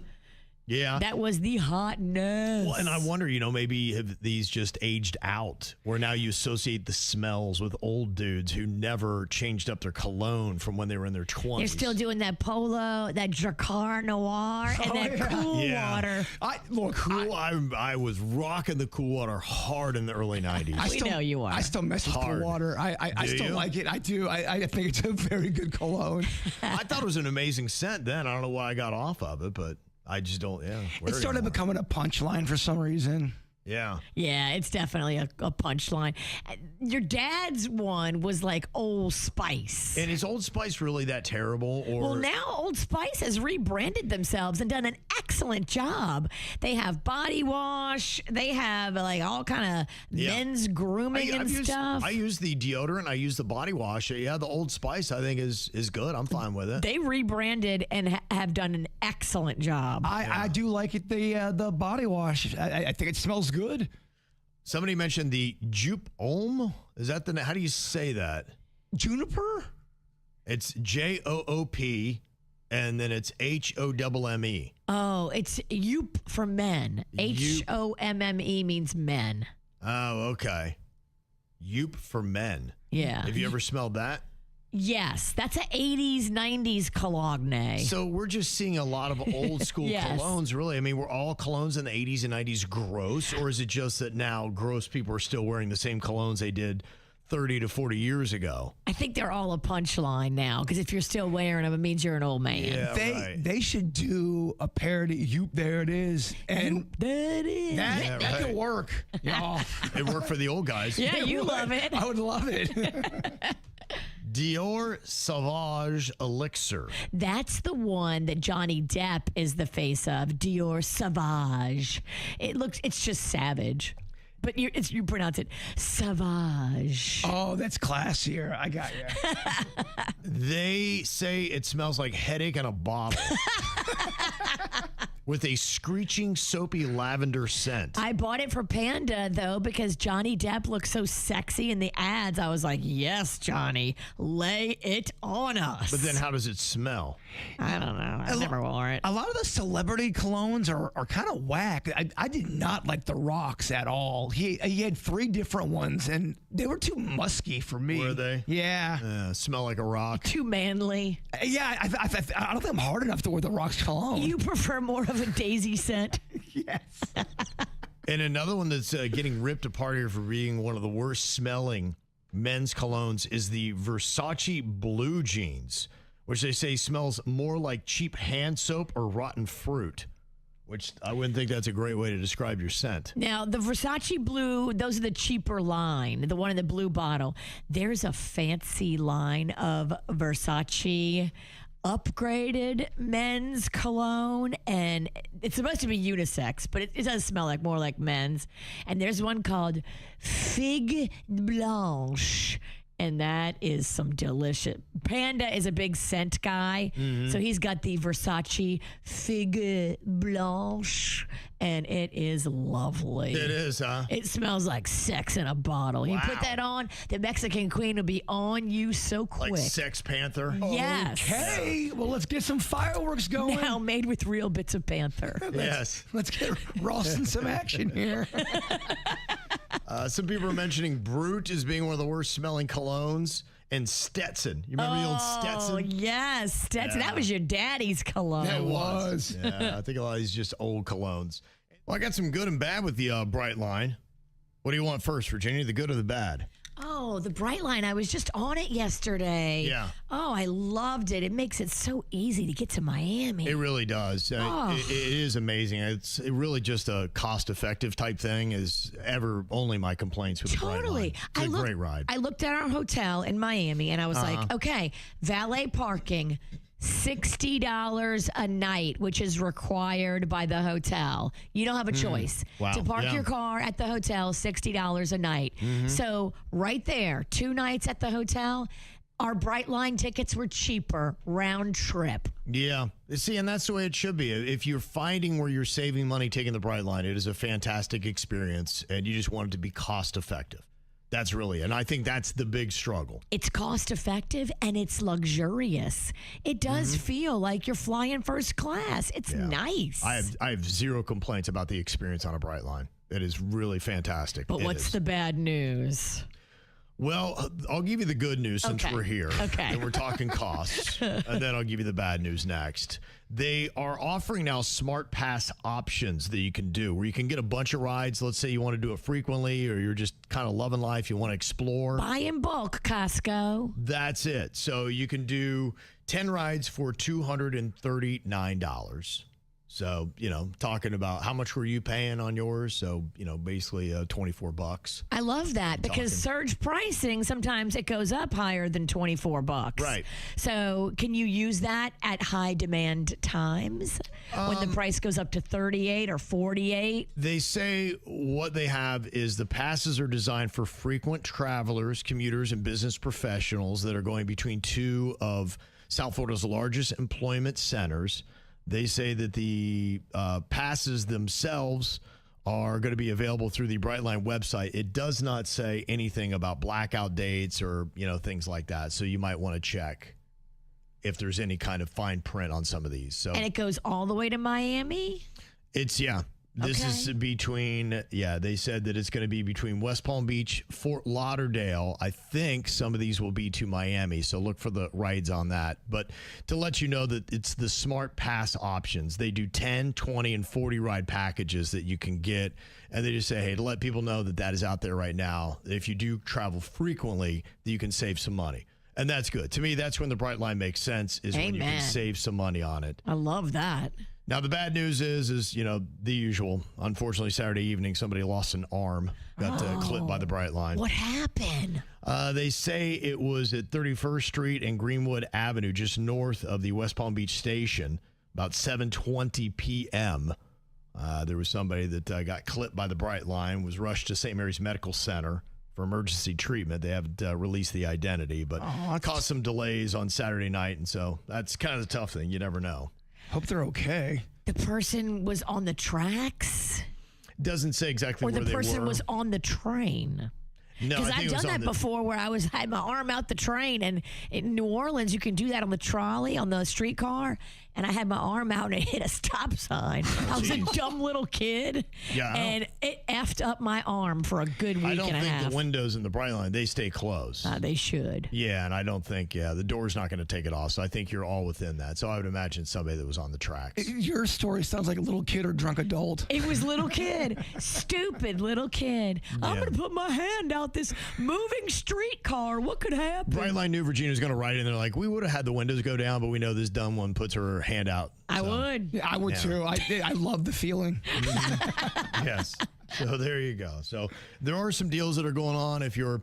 Yeah. That was the hotness. Well, and I wonder, maybe have these just aged out, where now you associate the smells with old dudes who never changed up their cologne from when they were in their 20s. They're still doing that Polo, that Dracar Noir, and that Cool Water. I was rocking the Cool Water hard in the early 90s. We know you are. I still mess with Cool Water. I still like it. I do. I think it's a very good cologne. I thought it was an amazing scent then. I don't know why I got off of it, but I just don't, It started becoming a punchline for some reason. Yeah. Yeah, it's definitely a punchline. Your dad's one was like Old Spice. And is Old Spice really that terrible? Or Well, now Old Spice has rebranded themselves and done an excellent job. They have body wash. They have like all kind of men's grooming and stuff. I use the deodorant. I use the body wash. Yeah, the Old Spice I think is good. I'm fine with it. They rebranded and have done an excellent job. I do like it. The body wash. I think it smells good. Somebody mentioned the Jupe Olm. Is that how do you say that? Juniper? It's Joop, and then it's HOMME. Oh, it's Yoop for men. HOMME means men. Oh, okay. Yoop for men. Yeah. Have you ever smelled that? Yes, that's an 80s, 90s cologne. So we're just seeing a lot of old school Yes. colognes, really. I mean, were all colognes in the 80s and 90s gross, or is it just that now gross people are still wearing the same colognes they did 30 to 40 years ago? I think they're all a punchline now, because if you're still wearing them, it means you're an old man. Yeah, They should do a parody. Yoop, there it is. And that is. That could work. Y'all. It worked for the old guys. Yeah, you love it. I would love it. Dior Sauvage Elixir. That's the one that Johnny Depp is the face of. Dior Sauvage. It's just savage. But you pronounce it Sauvage. Oh, that's classier. I got you. They say it smells like headache in a bottle. With a screeching, soapy lavender scent. I bought it for Panda, though, because Johnny Depp looks so sexy in the ads. I was like, yes, Johnny, lay it on us. But then how does it smell? I don't know. I never wore it. A lot of the celebrity colognes are kind of whack. I did not like the Rocks at all. He had 3 different ones, and they were too musky for me. Were they? Yeah. Smell like a rock. Too manly. Yeah, I don't think I'm hard enough to wear the Rocks cologne. You prefer more of a daisy scent? Yes. And another one that's getting ripped apart here for being one of the worst smelling men's colognes is the Versace Blue Jeans, which they say smells more like cheap hand soap or rotten fruit. Which I wouldn't think that's a great way to describe your scent. Now, the Versace blue, those are the cheaper line, the one in the blue bottle. There's a fancy line of Versace upgraded men's cologne, and it's supposed to be unisex, but it does smell like more like men's. And there's one called Figue Blanche. And that is some delicious. Panda is a big scent guy, so he's got the Versace Figue Blanche, and it is lovely. It is, huh? It smells like sex in a bottle. You put that on, the Mexican queen will be on you so quick. Like Sex Panther? Yes. Okay, well, let's get some fireworks going. Now made with real bits of panther. Yes. Let's get Ross in some action here. Some people are mentioning Brute as being one of the worst smelling colognes, and Stetson. You remember the old Stetson? Oh, yes. Stetson. That was your daddy's cologne. That was. Yeah, I think a lot of these just old colognes. Well, I got some good and bad with the Brightline. What do you want first, Virginia? The good or the bad? Oh, the Brightline. I was just on it yesterday. Yeah. Oh, I loved it. It makes it so easy to get to Miami. It really does. It is amazing. It's really just a cost-effective type thing is ever only my complaints with the Brightline. It's a great ride. I looked at our hotel in Miami, and I was like, okay, valet parking, $60 a night, which is required by the hotel. You don't have a choice. Wow. To park your car at the hotel, $60 a night. So right there, 2 nights at the hotel, our Brightline tickets were cheaper, round trip. Yeah. See, and that's the way it should be. If you're finding where you're saving money taking the Brightline, it is a fantastic experience, and you just want it to be cost-effective. That's really, and I think that's the big struggle. It's cost effective and it's luxurious. It does feel like you're flying first class. It's nice. I have zero complaints about the experience on a Brightline. It is really fantastic. But what's the bad news? Well, I'll give you the good news since we're here. Okay. And we're talking costs. And then I'll give you the bad news next. They are offering now Smart Pass options that you can do where you can get a bunch of rides. Let's say you want to do it frequently or you're just kind of loving life. You want to explore. Buy in bulk, Costco. That's it. So you can do 10 rides for $239. So, talking about how much were you paying on yours? So, basically $24. I love that because surge pricing, sometimes it goes up higher than $24. Right. So can you use that at high demand times when the price goes up to 38 or 48? They say what they have is the passes are designed for frequent travelers, commuters, and business professionals that are going between 2 of South Florida's largest employment centers. They say that the passes themselves are going to be available through the Brightline website. It does not say anything about blackout dates or, things like that. So you might want to check if there's any kind of fine print on some of these. So, and it goes all the way to Miami? This is between, they said that it's going to be between West Palm Beach, Fort Lauderdale. I think some of these will be to Miami, so look for the rides on that. But to let you know that it's the Smart Pass options. They do 10, 20, and 40 ride packages that you can get. And they just say, hey, to let people know that that is out there right now. If you do travel frequently, that you can save some money. And that's good. To me, that's when the Brightline makes sense, is when you can save some money on it. I love that. Now, the bad news is the usual. Unfortunately, Saturday evening, somebody lost an arm, got clipped by the Brightline. What happened? They say it was at 31st Street and Greenwood Avenue, just north of the West Palm Beach station, about 7:20 p.m. There was somebody that got clipped by the Brightline, was rushed to St. Mary's Medical Center for emergency treatment. They haven't released the identity, but caused some delays on Saturday night, and so that's kind of the tough thing. You never know. Hope they're okay. The person was on the tracks? Doesn't say exactly where they were. Or the person was on the train? No, because I've done that before where I had my arm out the train, and in New Orleans, you can do that on the trolley, on the streetcar, and I had my arm out and it hit a stop sign. I was a dumb little kid, and it effed up my arm for a good week and a half. I don't think the windows in the Brightline, they stay closed. They should. Yeah, and I don't think, the door's not going to take it off, so I think you're all within that. So I would imagine somebody that was on the tracks. Your story sounds like a little kid or drunk adult. It was little kid. Stupid little kid. I'm going to put my hand out this moving streetcar. What could happen? Brightline knew Virginia was going to write in. They're like, we would have had the windows go down, but we know this dumb one puts her hand out. I would. Yeah, I would too. I love the feeling. Yes. So there you go. So there are some deals that are going on if you're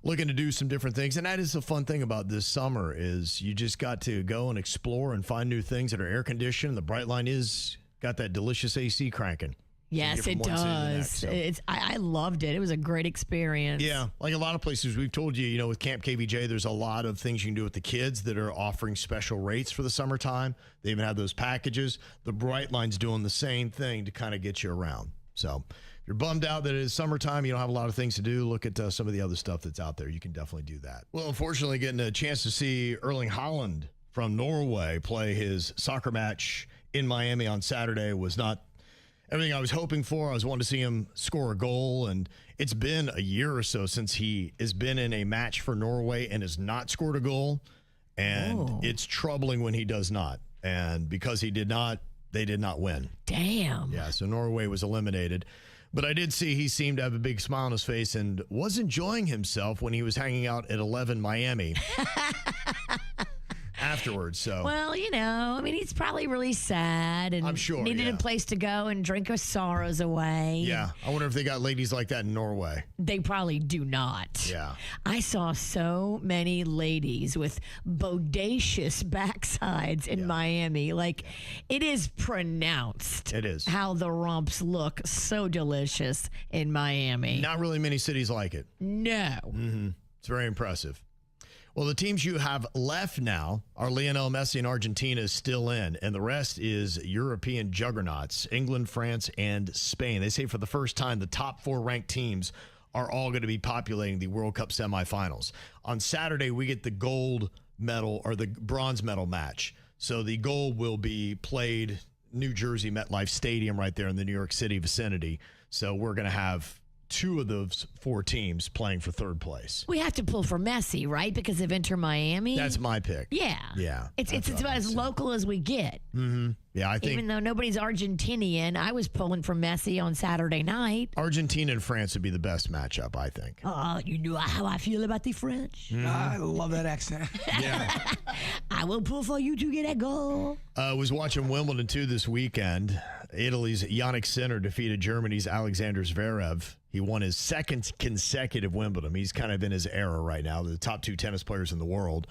looking to do some different things. And that is the fun thing about this summer is you just got to go and explore and find new things that are air conditioned. The Brightline is got that delicious AC cranking. Yes, it does. I loved it. It was a great experience. Yeah, like a lot of places we've told you, with Camp KVJ, there's a lot of things you can do with the kids that are offering special rates for the summertime. They even have those packages. The Brightline's doing the same thing to kind of get you around. So if you're bummed out that it is summertime, you don't have a lot of things to do, look at some of the other stuff that's out there. You can definitely do that. Well, unfortunately, getting a chance to see Erling Haaland from Norway play his soccer match in Miami on Saturday was not everything I was hoping for. I was wanting to see him score a goal, and it's been a year or so since he has been in a match for Norway and has not scored a goal, and it's troubling when he does not. And because he did not, they did not win. Damn. Yeah, so Norway was eliminated. But I did see he seemed to have a big smile on his face and was enjoying himself when he was hanging out at 11 Miami afterwards. So, well, he's probably really sad and I'm sure, needed a place to go and drink his sorrows away. Yeah, I wonder if they got ladies like that in Norway. They probably do not. Yeah. I saw so many ladies with bodacious backsides in Miami. Like, it is pronounced. It is. How the rumps look so delicious in Miami. Not really many cities like it. No. Mm-hmm. It's very impressive. Well, the teams you have left now are Lionel Messi and Argentina is still in, and the rest is European juggernauts, England, France, and Spain. They say for the first time, the top 4 ranked teams are all going to be populating the World Cup semifinals. On Saturday, we get the gold medal or the bronze medal match. So the gold will be played New Jersey MetLife Stadium right there in the New York City vicinity. So we're going to have 2 of those 4 teams playing for third place. We have to pull for Messi, right? Because of Inter Miami. That's my pick. Yeah. Yeah. It's about as local as we get. Mm-hmm. Yeah, I think. Even though nobody's Argentinian, I was pulling for Messi on Saturday night. Argentina and France would be the best matchup, I think. You know how I feel about the French. I love that accent. Yeah. I will pull for you to get a goal. I was watching Wimbledon, too, this weekend. Italy's Yannick Sinner defeated Germany's Alexander Zverev. He won his 2nd consecutive Wimbledon. He's kind of in his era right now, the top 2 tennis players in the world.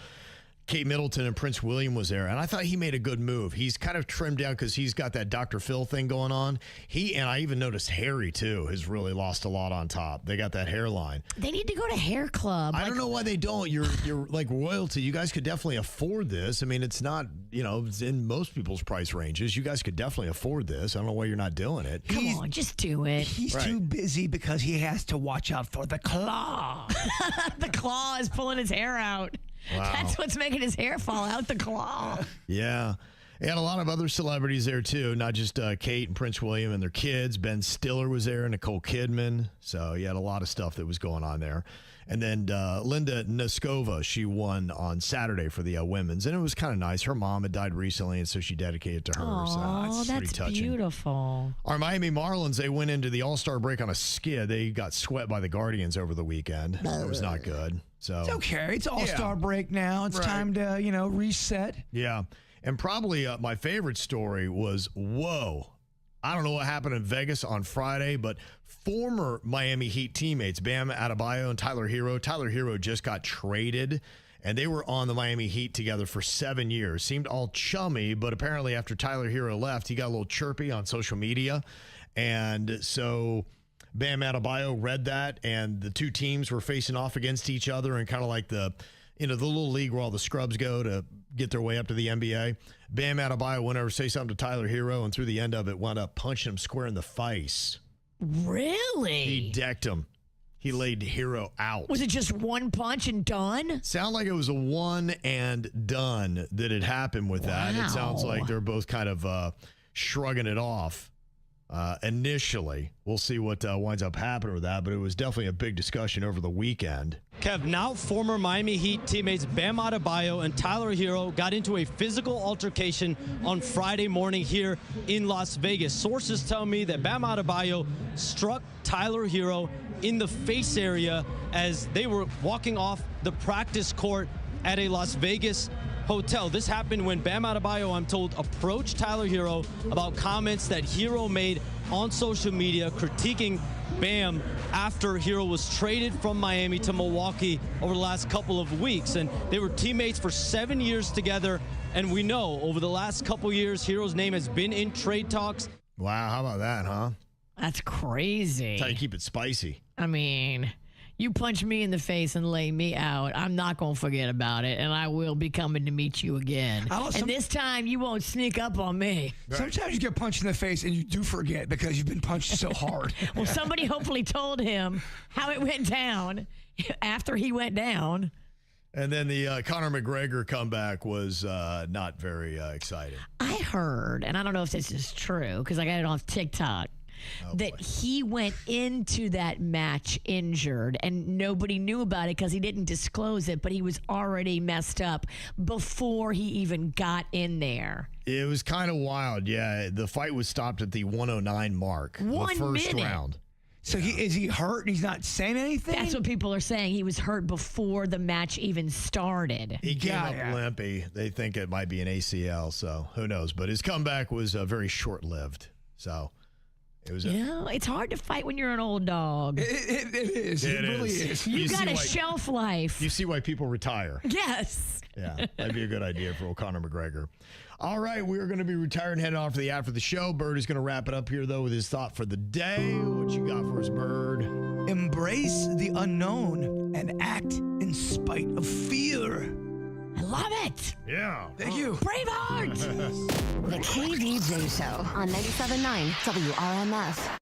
Kate Middleton and Prince William was there, and I thought he made a good move. He's kind of trimmed down because he's got that Dr. Phil thing going on. And I even noticed Harry, too, has really lost a lot on top. They got that hairline. They need to go to hair club. I don't know why they don't. You're like royalty. You guys could definitely afford this. I mean, it's not, it's in most people's price ranges. You guys could definitely afford this. I don't know why you're not doing it. Come on, just do it. He's too busy because he has to watch out for the claw. The claw is pulling his hair out. Wow. That's what's making his hair fall out, the claw. Yeah. And a lot of other celebrities there, too, not just Kate and Prince William and their kids. Ben Stiller was there, Nicole Kidman. So you had a lot of stuff that was going on there. And then Linda Noskova, she won on Saturday for the women's. And it was kind of nice. Her mom had died recently, and so she dedicated it to her. Oh, so that's beautiful. Our Miami Marlins, they went into the All-Star break on a skid. They got swept by the Guardians over the weekend. It was not good. So it's okay. It's All-Star break now. It's time to, reset. Yeah. And probably my favorite story was, I don't know what happened in Vegas on Friday, but former Miami Heat teammates, Bam Adebayo and Tyler Hero. Tyler Hero just got traded, and they were on the Miami Heat together for 7 years. Seemed all chummy, but apparently after Tyler Hero left, he got a little chirpy on social media. And so Bam Adebayo read that, and the 2 teams were facing off against each other and kind of like the little league where all the scrubs go to get their way up to the NBA. Bam Adebayo went over to say something to Tyler Hero, and through the end of it, wound up punching him square in the face. Really? He decked him. He laid Hero out. Was it just one punch and done? Sound like it was a one and done that had happened with that. It sounds like they're both kind of shrugging it off. Initially, we'll see what winds up happening with that, but it was definitely a big discussion over the weekend. Kev, now former Miami Heat teammates Bam Adebayo and Tyler Hero got into a physical altercation on Friday morning here in Las Vegas. Sources tell me that Bam Adebayo struck Tyler Hero in the face area as they were walking off the practice court at a Las Vegas hotel. This happened when Bam Adebayo, I'm told, approached Tyler Hero about comments that Hero made on social media critiquing Bam after Hero was traded from Miami to Milwaukee over the last couple of weeks. And they were teammates for 7 years together. And we know over the last couple years, Hero's name has been in trade talks. Wow, how about that, huh? That's crazy. That's how you keep it spicy. I mean, you punch me in the face and lay me out, I'm not going to forget about it, and I will be coming to meet you again. And this time, you won't sneak up on me. Sometimes you get punched in the face and you do forget because you've been punched so hard. Well, somebody hopefully told him how it went down after he went down. And then the Conor McGregor comeback was not very exciting. I heard, and I don't know if this is true because I got it off TikTok, that he went into that match injured and nobody knew about it because he didn't disclose it, but he was already messed up before he even got in there. It was kind of wild, yeah. The fight was stopped at the 109 mark, the first round. So is he hurt and he's not saying anything? That's what people are saying. He was hurt before the match even started. He came up limpy. They think it might be an ACL, so who knows. But his comeback was very short-lived. So it was. It's hard to fight when you're an old dog. It is. It really is. You got a shelf life. You see why people retire. Yes. Yeah, that'd be a good idea for old Conor McGregor. All right, we're going to be retired and heading off to the after the show. Bird is going to wrap it up here, though, with his thought for the day. What you got for us, Bird? Embrace the unknown and act in spite of fear. I love it. Yeah. Thank you. Braveheart. The KVJ Show on 97.9 WRMF.